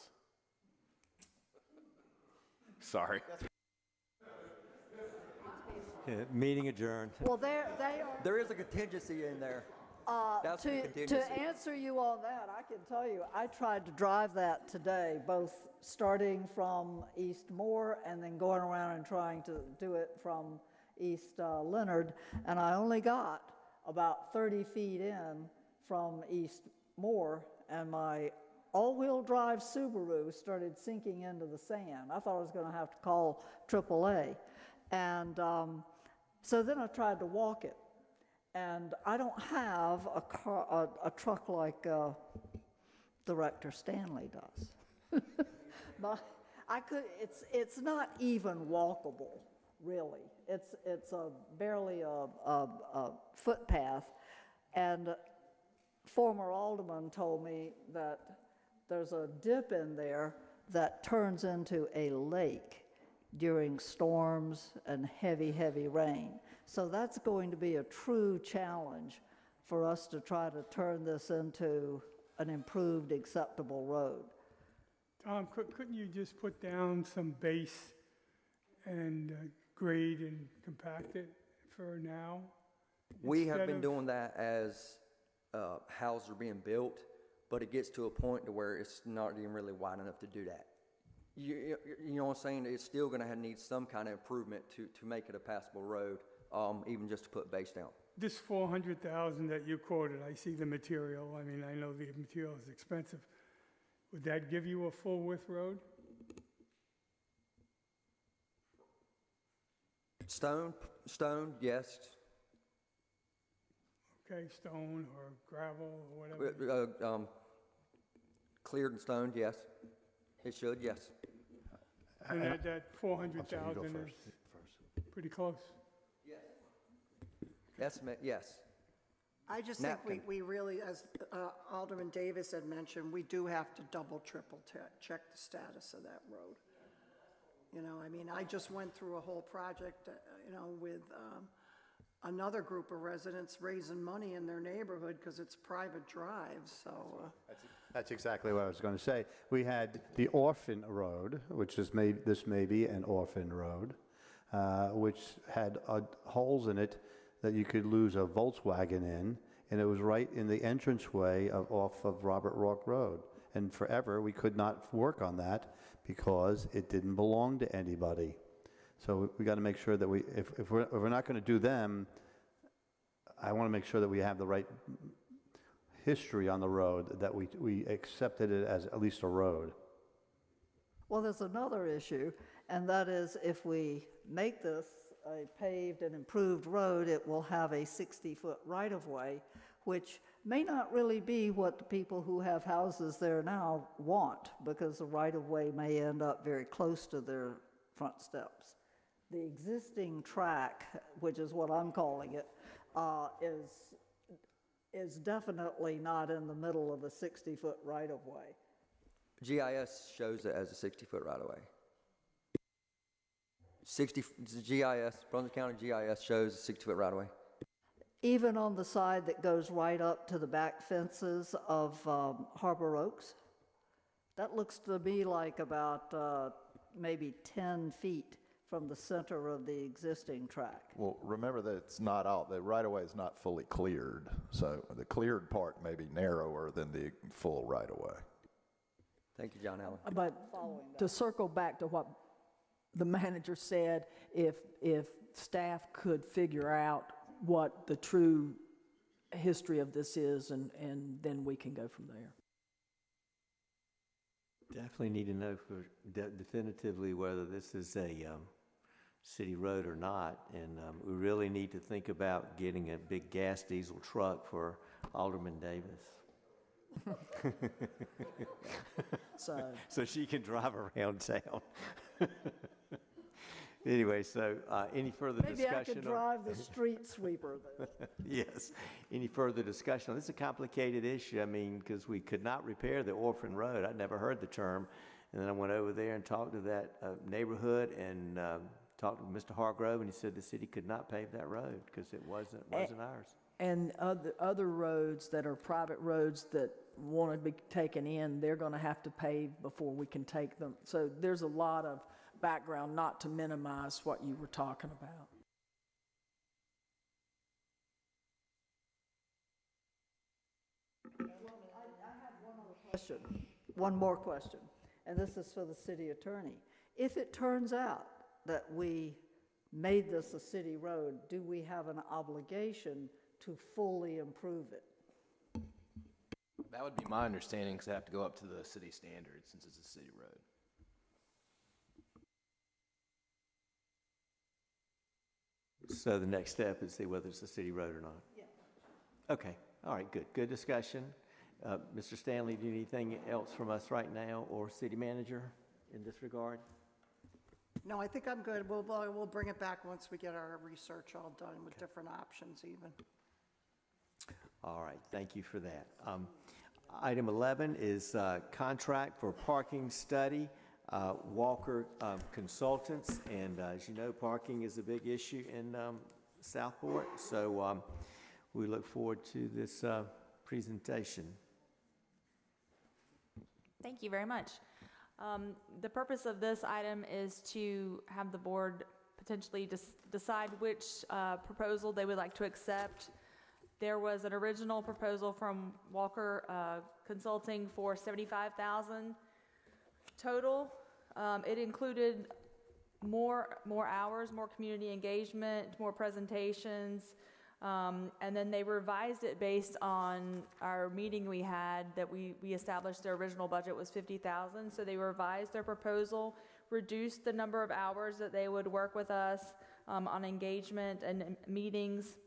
Sorry. Yeah, meeting adjourned. Well, they are. There is a contingency in there. That's the contingency. To answer you on that, I can tell you, I tried to drive that today, both starting from East Moore and then going around and trying to do it from East Leonard, and I only got about 30 feet in from East Moore, and my all-wheel drive Subaru started sinking into the sand. I thought I was going to have to call AAA. And so then I tried to walk it. And I don't have a truck like Director Stanley does. But it's not even walkable, really. It's barely a footpath. And former alderman told me that there's a dip in there that turns into a lake during storms and heavy, heavy rain. So that's going to be a true challenge for us to try to turn this into an improved, acceptable road. Tom, couldn't you just put down some base and grade and compact it for now? We have been doing that as houses are being built, but it gets to a point to where it's not even really wide enough to do that. You know what I'm saying? It's still going to need some kind of improvement to make it a passable road, even just to put base down. This $400,000 that you quoted, I see the material. I mean, I know the material is expensive. Would that give you a full width road? Stone, yes. Okay, stone or gravel or whatever. Cleared and stoned, yes. It should, yes. And that 400,000 is pretty close. Yes. Estimate, yes. I just think we really, as Alderman Davis had mentioned, we do have to double, triple check the status of that road. You know, I mean, I just went through a whole project, with another group of residents raising money in their neighborhood because it's private drive, so. That's exactly what I was going to say. We had the Orphan Road, which is this may be an orphan road, which had holes in it that you could lose a Volkswagen in, and it was right in the entranceway off of Robert Rourke Road. And forever, we could not work on that because it didn't belong to anybody. So we got to make sure that if we're not going to do them, I want to make sure that we have the right history on the road, that we accepted it as at least a road. Well, there's another issue, and that is if we make this a paved and improved road, it will have a 60-foot right-of-way, which may not really be what the people who have houses there now want, because the right-of-way may end up very close to their front steps. The existing track, which is what I'm calling it, is definitely not in the middle of a 60-foot right-of-way. GIS shows it as a 60-foot right-of-way. GIS, Brunswick County GIS shows a 60-foot right-of-way. Even on the side that goes right up to the back fences of Harbor Oaks, that looks to me like about maybe 10 feet from the center of the existing track. Well, remember that it's not all, the right-of-way is not fully cleared, so the cleared part may be narrower than the full right-of-way. Thank you, John Allen. But to circle back to what the manager said, if staff could figure out what the true history of this is, and then we can go from there. Definitely need to know definitively whether this is a city road or not. And we really need to think about getting a big gas diesel truck for Alderman Davis. So she can drive around town. Anyway, so any further discussion? Maybe I could drive the street sweeper then. Yes. Any further discussion? This is a complicated issue. I mean, because we could not repair the Orphan Road. I'd never heard the term. And then I went over there and talked to that neighborhood and talked to Mr. Hargrove, and he said the city could not pave that road because it wasn't ours. And other roads that are private roads that want to be taken in, they're going to have to pave before we can take them. So there's a lot of background, not to minimize what you were talking about. I have one other question, one more question, and this is for the city attorney. If it turns out that we made this a city road, do we have an obligation to fully improve it? That would be my understanding, because I have to go up to the city standards since it's a city road. So the next step is see whether it's a city road or not? Yeah. Okay. All right, good. Good discussion. Mr. Stanley, do you need anything else from us right now, or city manager in this regard? No, I think I'm good. We'll bring it back once we get our research all done with different options even. All right, thank you for that. Item 11 is contract for parking study, Walker Consultants. And as you know, parking is a big issue in Southport. So we look forward to this presentation. Thank you very much. The purpose of this item is to have the board potentially decide which proposal they would like to accept. There was an original proposal from Walker Consulting for $75,000 total. It included more hours, more community engagement, more presentations, and then they revised it based on our meeting we had that we established their original budget was $50,000. So they revised their proposal, reduced the number of hours that they would work with us on engagement and meetings.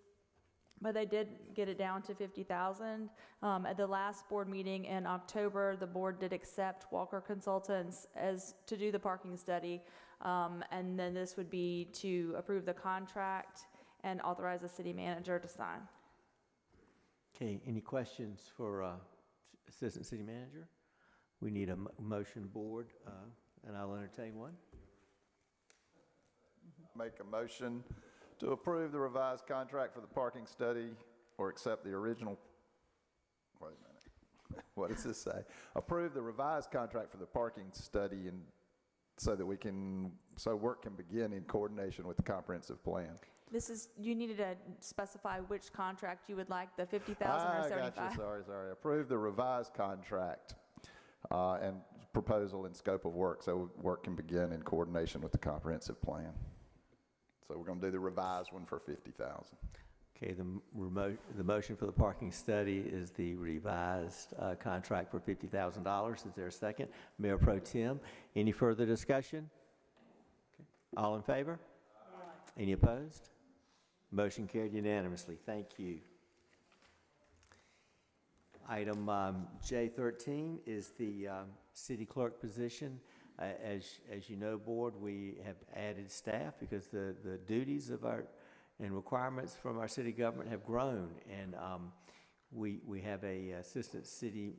But they did get it down to $50,000. At the last board meeting in October, the board did accept Walker Consultants to do the parking study. And then this would be to approve the contract and authorize the city manager to sign. Okay, any questions for Assistant City Manager? We need a motion board, and I'll entertain one. Make a motion to approve the revised contract for the parking study or accept the original, wait a minute, what does this say? Approve the revised contract for the parking study and so work can begin in coordination with the comprehensive plan. You needed to specify which contract you would like, the $50,000 or $75,000. Gotcha, sorry. Approve the revised contract and proposal and scope of work so work can begin in coordination with the comprehensive plan. So we're going to do the revised one for $50,000. Okay, the motion for the parking study is the revised contract for $50,000. Is there a second? Mayor Pro Tem, any further discussion? Okay. All in favor? Aye. Any opposed? Motion carried unanimously. Thank you. Item J13 is the city clerk position. As you know, board, we have added staff because the duties of and requirements from our city government have grown, and we have a assistant city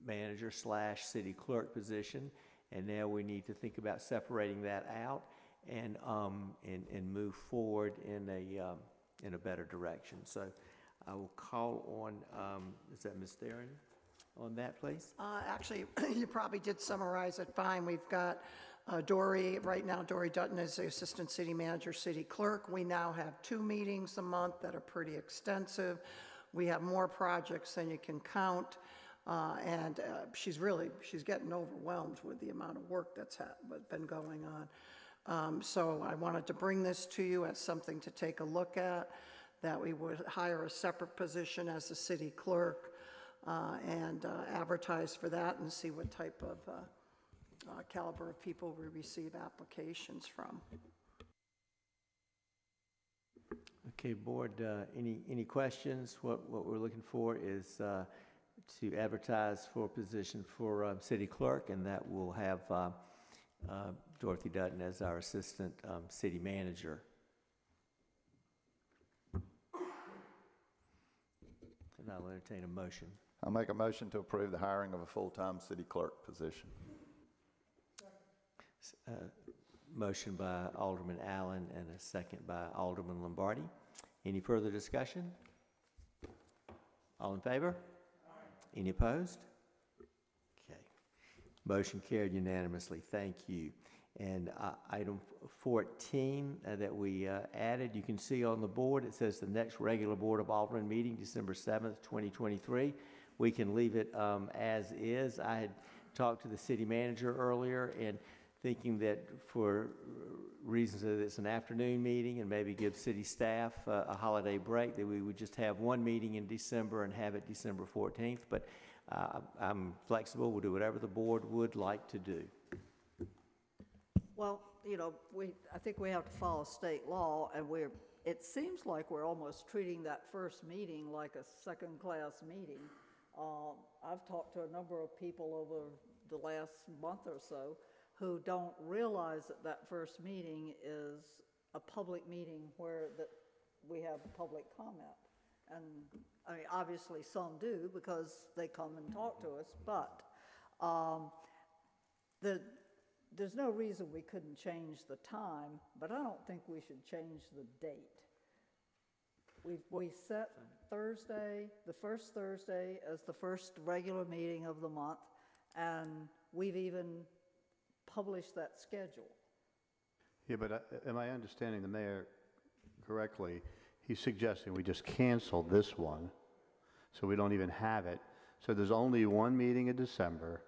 manager / city clerk position, and now we need to think about separating that out and move forward in a better direction. So I will call on is that Ms. Theron on that, please? Actually, you probably did summarize it fine. We've got Dory, right now Dory Dutton is the Assistant City Manager, City Clerk. We now have 2 meetings a month that are pretty extensive. We have more projects than you can count. And she's getting overwhelmed with the amount of work that's been going on. So I wanted to bring this to you as something to take a look at, that we would hire a separate position as the City Clerk and advertise for that and see what type of caliber of people we receive applications from. Okay, Board, any questions? What we're looking for is to advertise for a position for City Clerk, and that will have Dorothy Dutton as our Assistant City Manager. And I'll entertain a motion. I'll make a motion to approve the hiring of a full-time city clerk position. Motion by Alderman Allen and a second by Alderman Lombardi. Any further discussion? All in favor? Any opposed? Okay. Motion carried unanimously. Thank you. And item 14 that we added, you can see on the board, it says the next regular Board of Aldermen meeting, December 7th, 2023. We can leave it as is. I had talked to the city manager earlier and thinking that for reasons that it's an afternoon meeting and maybe give city staff a holiday break, that we would just have one meeting in December and have it December 14th. But I'm flexible. We'll do whatever the board would like to do. Well, you know, I think we have to follow state law, and it seems like we're almost treating that first meeting like a second-class meeting. I've talked to a number of people over the last month or so who don't realize that that first meeting is a public meeting where we have public comment. And I mean, obviously some do because they come and talk to us, but there's no reason we couldn't change the time, but I don't think we should change the date. We set Thursday, the first Thursday, as the first regular meeting of the month, and we've even published that schedule. Yeah, but am I understanding the mayor correctly? He's suggesting we just cancel this one, so we don't even have it. So there's only one meeting in December.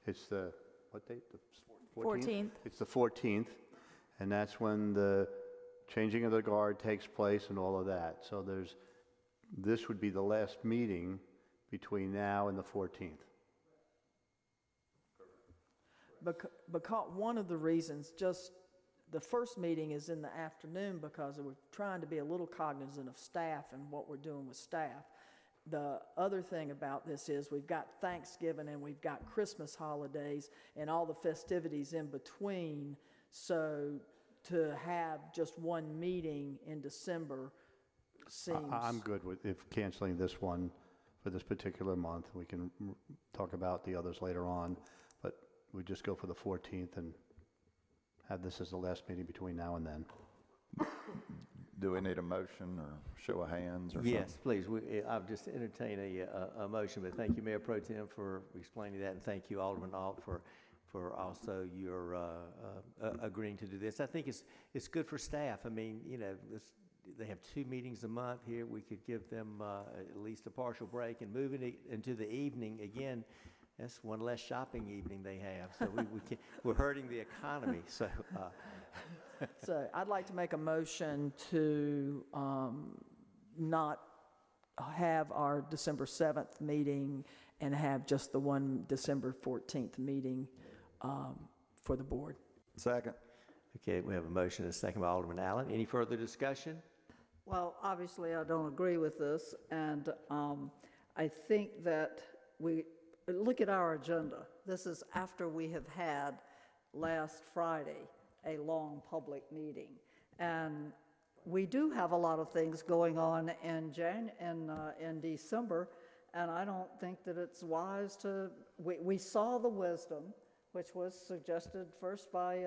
It's the, what date? The 14th? It's the 14th, and that's when the changing of the guard takes place and all of that. So this would be the last meeting between now and the 14th. Because one of the reasons, just the first meeting is in the afternoon because we're trying to be a little cognizant of staff and what we're doing with staff. The other thing about this is we've got Thanksgiving and we've got Christmas holidays and all the festivities in between. So to have just one meeting in December seems... I'm good with canceling this one for this particular month. We can talk about the others later on, but we just go for the 14th and have this as the last meeting between now and then. Do we need a motion or show of hands or something? Yes, please. I'll just entertain a motion, but thank you, Mayor Pro Tem, for explaining that, and thank you, Alderman Alt, for also your agreeing to do this. I think it's good for staff. I mean, you know, they have 2 meetings a month here. We could give them at least a partial break, and moving it into the evening, again, that's one less shopping evening they have. So we're hurting the economy. So, So I'd like to make a motion to not have our December 7th meeting and have just the one December 14th meeting for the board. Second. Okay, we have a motion and a second by Alderman Allen. Any further discussion? Well, obviously, I don't agree with this, and I think that we look at our agenda. This is after we have had last Friday a long public meeting, and we do have a lot of things going on in December, and I don't think that it's wise to. We saw the wisdom, which was suggested first by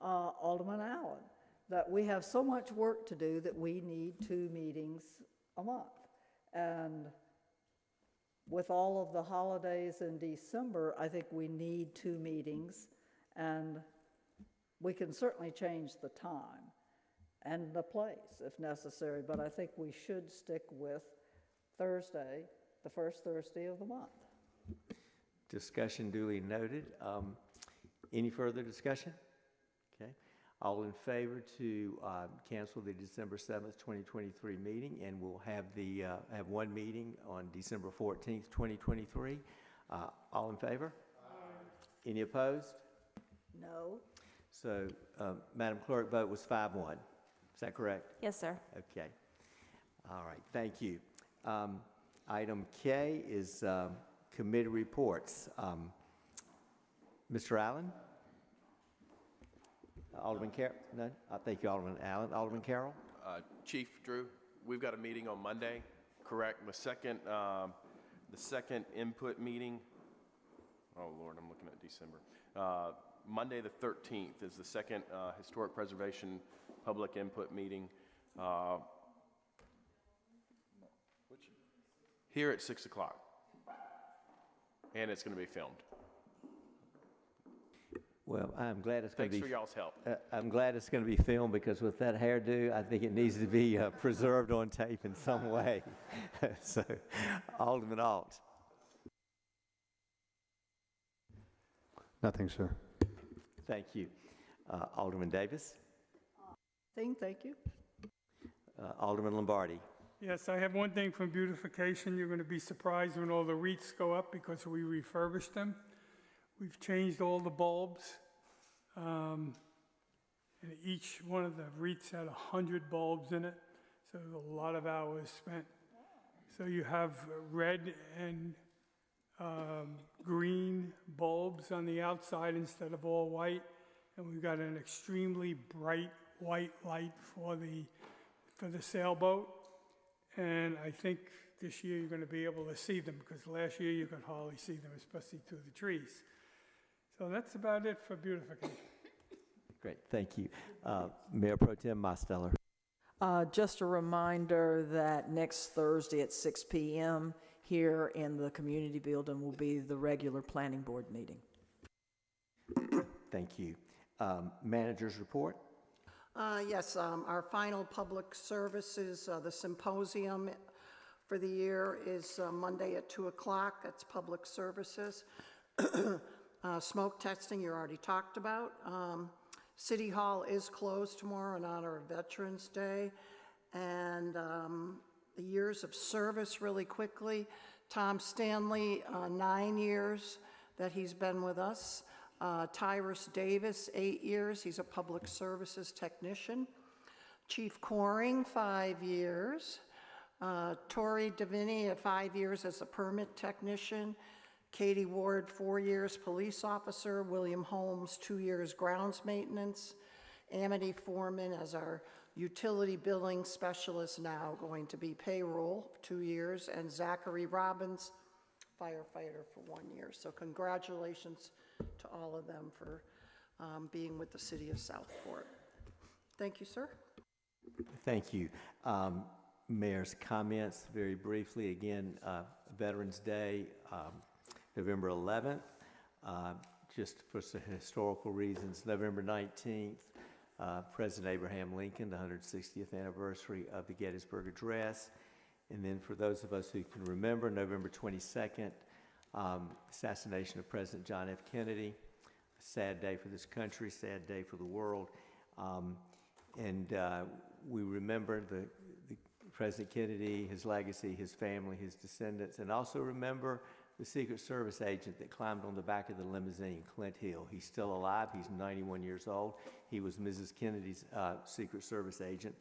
Alderman Allen, that we have so much work to do that we need 2 meetings a month. And with all of the holidays in December, I think we need 2 meetings, and we can certainly change the time and the place if necessary, but I think we should stick with Thursday, the first Thursday of the month. Discussion duly noted. Any further discussion? Okay. All in favor to cancel the December 7th, 2023 meeting, and we'll have have one meeting on December 14th, 2023. All in favor? Aye. Any opposed? No. So, Madam Clerk, vote was 5-1. Is that correct? Yes, sir. Okay. All right, thank you. Item K is committee reports. Mr. Allen? Alderman Carroll? None? Thank you, Alderman Allen. Alderman Carroll? Chief Drew, we've got a meeting on Monday, correct? The second input meeting. Oh Lord, I'm looking at December. Monday the 13th is the second historic preservation public input meeting. Here at 6 o'clock, and it's going to be filmed. Well, I'm glad it's going to be. Thanks for y'all's help. I'm glad it's going to be filmed, because with that hairdo, I think it needs to be preserved on tape in some way. So, Alderman Alt. Nothing, sir. Thank you. Alderman Davis. Thank you. Alderman Lombardi. Yes, I have one thing from beautification. You're going to be surprised when all the wreaths go up because we refurbished them. We've changed all the bulbs. And each one of the wreaths had 100 bulbs in it. So a lot of hours spent. So you have red and green bulbs on the outside instead of all white. And we've got an extremely bright white light for the sailboat. And I think this year you're going to be able to see them, because last year you could hardly see them, especially through the trees. So that's about it for beautification. Great, thank you. Mayor Pro Tem Mosteller. Just a reminder that next Thursday at 6 p.m. here in the community building will be the regular planning board meeting. Thank you. Manager's report. Yes, our final public services, the symposium for the year is Monday at 2 o'clock. That's public services. Smoke testing, you already talked about. City Hall is closed tomorrow in honor of Veterans Day. And the years of service, really quickly. Tom Stanley, 9 years that he's been with us. Tyrus Davis, 8 years. He's a public services technician. Chief Coring, 5 years. Tori Davini at 5 years as a permit technician. Katie Ward, 4 years, police officer. William Holmes, 2 years, grounds maintenance. Amity Foreman as our utility billing specialist, now going to be payroll, 2 years. And Zachary Robbins, firefighter, for 1 year. So congratulations to all of them for being with the City of Southport. Thank you, sir. Thank you. Mayor's comments, very briefly. Again, Veterans Day, November 11th. Just for some historical reasons, November 19th, President Abraham Lincoln, the 160th anniversary of the Gettysburg Address. And then for those of us who can remember, November 22nd, assassination of President John F. Kennedy. A sad day for this country, sad day for the world. We remember the President Kennedy, his legacy, his family, his descendants, and also remember the Secret Service agent that climbed on the back of the limousine, Clint Hill. He's still alive. He's 91 years old. He was Mrs. Kennedy's Secret Service agent.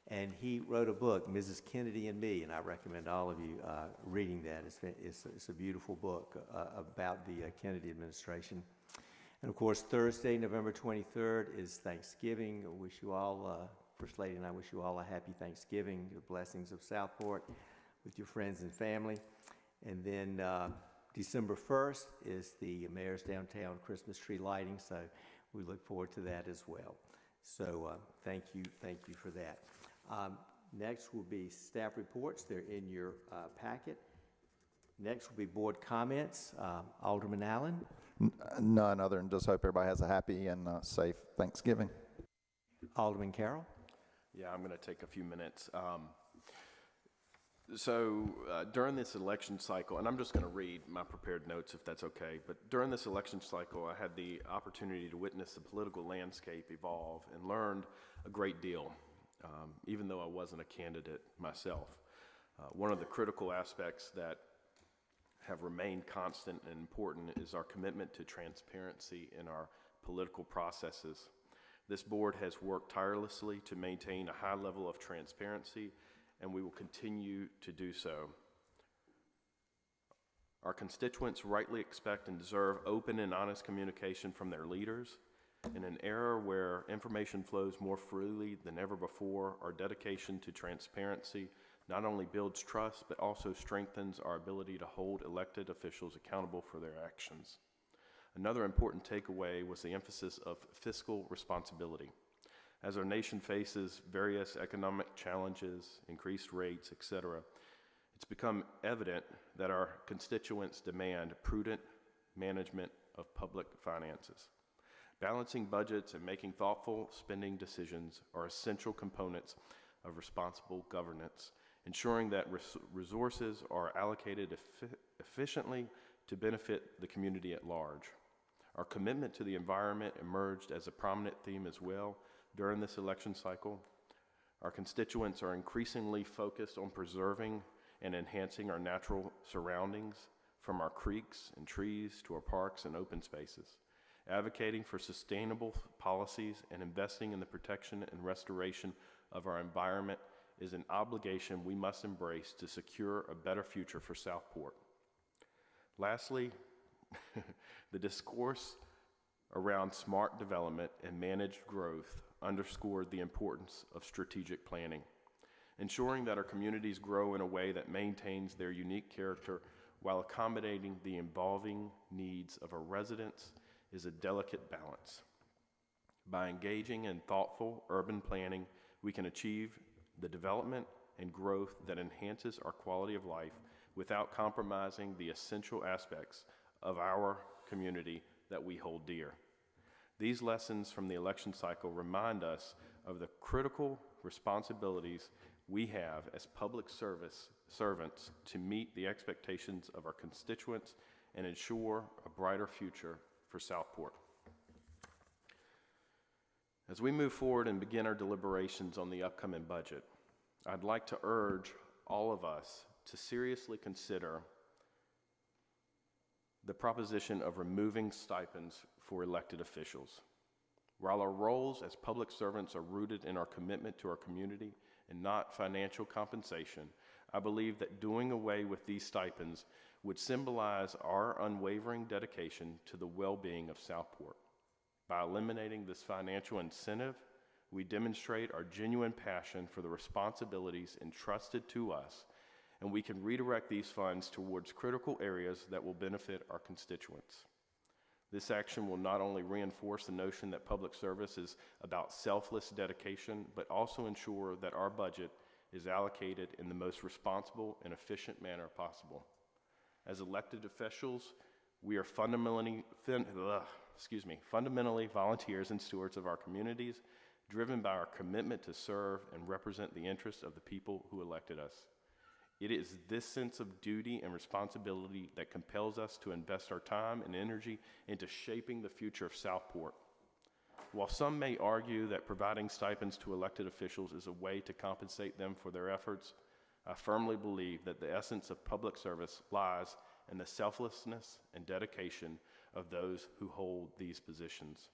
And he wrote a book, Mrs. Kennedy and Me, and I recommend all of you reading that. It's a beautiful book about the Kennedy administration. And of course, Thursday, November 23rd is Thanksgiving. I wish you all, First Lady and I wish you all a happy Thanksgiving, the blessings of Southport with your friends and family. And then December 1st is the Mayor's Downtown Christmas tree lighting, so we look forward to that as well. So thank you for that. Next will be staff reports. They're in your packet. Next will be board comments. Alderman Allen. None other than just hope everybody has a happy and safe Thanksgiving. Alderman Carroll. Yeah, I'm going to take a few minutes. During this election cycle, and I'm just going to read my prepared notes if that's okay, but during this election cycle, I had the opportunity to witness the political landscape evolve and learned a great deal, even though I wasn't a candidate myself. One of the critical aspects that have remained constant and important is our commitment to transparency in our political processes. This board has worked tirelessly to maintain a high level of transparency and we will continue to do so. Our constituents rightly expect and deserve open and honest communication from their leaders. In an era where information flows more freely than ever before, our dedication to transparency not only builds trust, but also strengthens our ability to hold elected officials accountable for their actions. Another important takeaway was the emphasis of fiscal responsibility. As our nation faces various economic challenges, increased rates, etc., it's become evident that our constituents demand prudent management of public finances. Balancing budgets and making thoughtful spending decisions are essential components of responsible governance, ensuring that resources are allocated efficiently to benefit the community at large. Our commitment to the environment emerged as a prominent theme as well during this election cycle. Our constituents are increasingly focused on preserving and enhancing our natural surroundings, from our creeks and trees to our parks and open spaces. Advocating for sustainable policies and investing in the protection and restoration of our environment is an obligation we must embrace to secure a better future for Southport. Lastly, the discourse around smart development and managed growth underscored the importance of strategic planning. Ensuring that our communities grow in a way that maintains their unique character while accommodating the evolving needs of our residents is a delicate balance. By engaging in thoughtful urban planning, we can achieve the development and growth that enhances our quality of life without compromising the essential aspects of our community that we hold dear. These lessons from the election cycle remind us of the critical responsibilities we have as public servants to meet the expectations of our constituents and ensure a brighter future for Southport. As we move forward and begin our deliberations on the upcoming budget, I'd like to urge all of us to seriously consider the proposition of removing stipends for elected officials. While our roles as public servants are rooted in our commitment to our community and not financial compensation, I believe that doing away with these stipends would symbolize our unwavering dedication to the well-being of Southport. By eliminating this financial incentive, we demonstrate our genuine passion for the responsibilities entrusted to us, and we can redirect these funds towards critical areas that will benefit our constituents. This action will not only reinforce the notion that public service is about selfless dedication, but also ensure that our budget is allocated in the most responsible and efficient manner possible. As elected officials, we are fundamentally volunteers and stewards of our communities, driven by our commitment to serve and represent the interests of the people who elected us. It is this sense of duty and responsibility that compels us to invest our time and energy into shaping the future of Southport. While some may argue that providing stipends to elected officials is a way to compensate them for their efforts, I firmly believe that the essence of public service lies in the selflessness and dedication of those who hold these positions.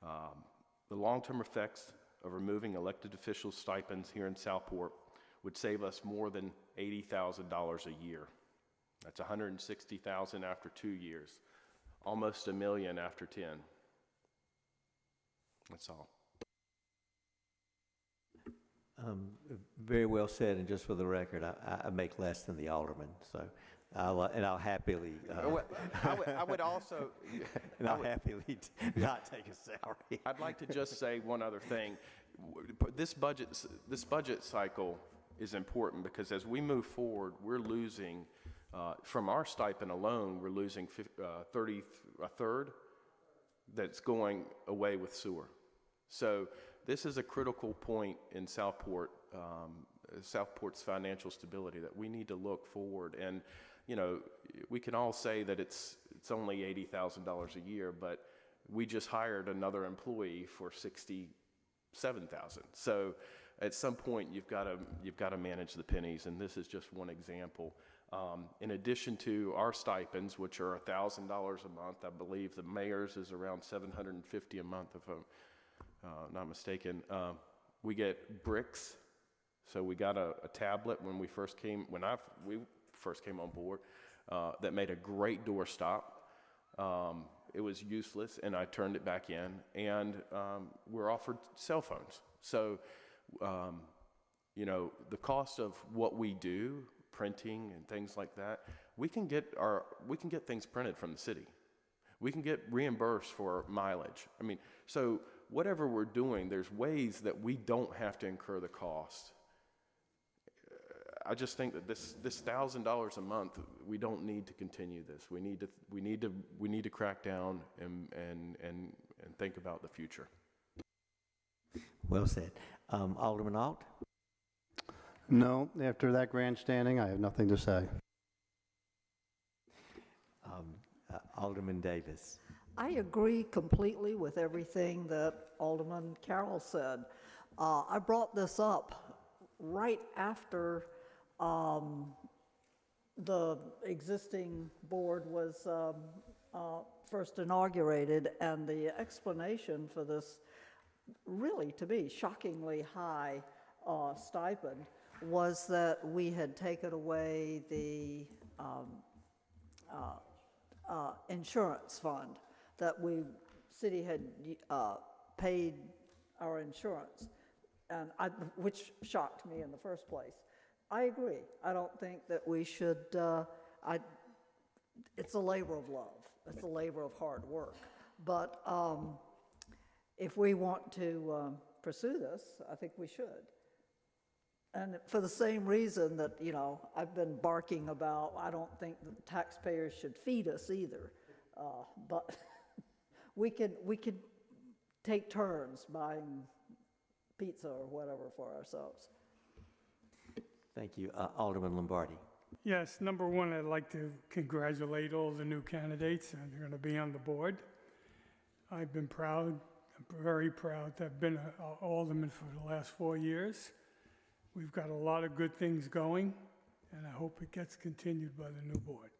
The long-term effects of removing elected officials' stipends here in Southport would save us more than $80,000 a year. That's $160,000 after 2 years, almost $1 million after 10. That's all. Very well said, and just for the record, I make less than the alderman, so I'll happily. I would also. And I'll happily not take a salary. I'd like to just say one other thing. This budget cycle is important because as we move forward, we're losing from our stipend alone. We're losing a third that's going away with sewer. So this is a critical point in Southport, Southport's financial stability that we need to look forward. And you know, we can all say that it's only $80,000 a year, but we just hired another employee for $67,000. So at some point, you've got to manage the pennies, and this is just one example. In addition to our stipends, which are $1,000 a month, I believe the mayor's is around $750 a month, if I'm not mistaken. We get bricks So we got a tablet when we first came on board that made a great doorstop. It was useless, and I turned it back in, and we're offered cell phones. So, you know, the cost of what we do, printing and things like that, we can get things printed from the city. We can get reimbursed for mileage. I mean, so whatever we're doing, there's ways that we don't have to incur the cost. I just think that this $1,000 a month, we don't need to continue this. We need to crack down and think about the future. Well said. Alderman Alt? No, after that grandstanding, I have nothing to say. Alderman Davis? I agree completely with everything that Alderman Carroll said. I brought this up right after the existing board was first inaugurated, and the explanation for this really, to me, shockingly high stipend was that we had taken away the insurance fund, that city had paid our insurance, and which shocked me in the first place. I agree. I don't think that we should, it's a labor of love. It's a labor of hard work. But if we want to pursue this, I think we should. And for the same reason that, you know, I've been barking about, I don't think that taxpayers should feed us either. But we could take turns buying pizza or whatever for ourselves. Thank you. Alderman Lombardi? Yes, number one, I'd like to congratulate all the new candidates that are going to be on the board. I've been proud, I'm very proud to have been an alderman for the last 4 years. We've got a lot of good things going, and I hope it gets continued by the new board.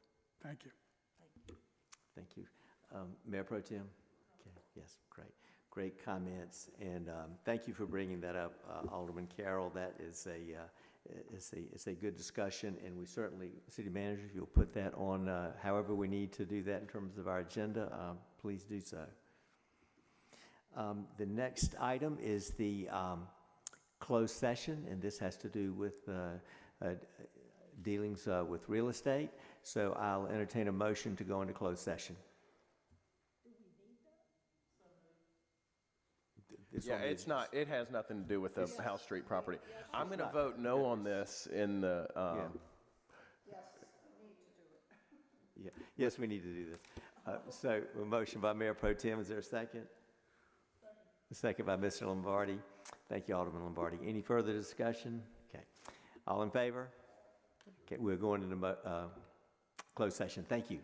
Thank you. Thank you. Mayor Pro Tem? Okay. Yes, great. Great comments, and thank you for bringing that up, Alderman Carroll. That is it's a good discussion, and we certainly, city manager, if you'll put that on however we need to do that in terms of our agenda, please do so. The next item is the closed session, and this has to do with dealings with real estate. So I'll entertain a motion to go into closed session. Yeah, it's not. It has nothing to do with the House Street property. I'm going to vote no on this in the. Yes, we need to do this. So a motion by Mayor Pro Tem. Is there a second? A second by Mr. Lombardi. Thank you, Alderman Lombardi. Any further discussion? Okay. All in favor? Okay, we're going into closed session. Thank you.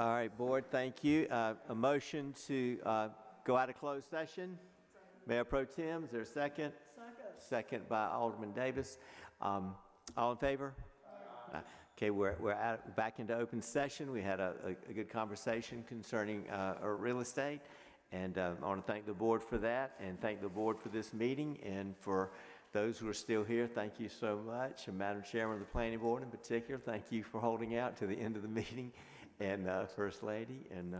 All right, Board, thank you. A motion to go out of closed session. Mayor Pro Tem, is there a second? Second by Alderman Davis. All in favor? Okay, we're back into open session. We had a good conversation concerning real estate, and I want to thank the board for that, and thank the board for this meeting, and for those who are still here, thank you so much. And Madam Chairman of the Planning Board in particular, thank you for holding out to the end of the meeting, and First Lady, and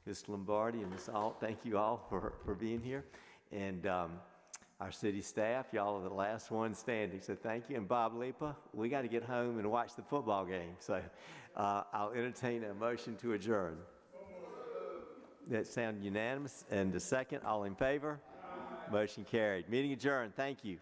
Ms. Lombardi, and Ms. Alt, thank you all for being here. And our city staff, y'all are the last ones standing, so thank you. And Bob Lipa, we got to get home and watch the football game, so I'll entertain a motion to adjourn. That sound unanimous. And the second, all in favor? Motion carried. Meeting adjourned. Thank you.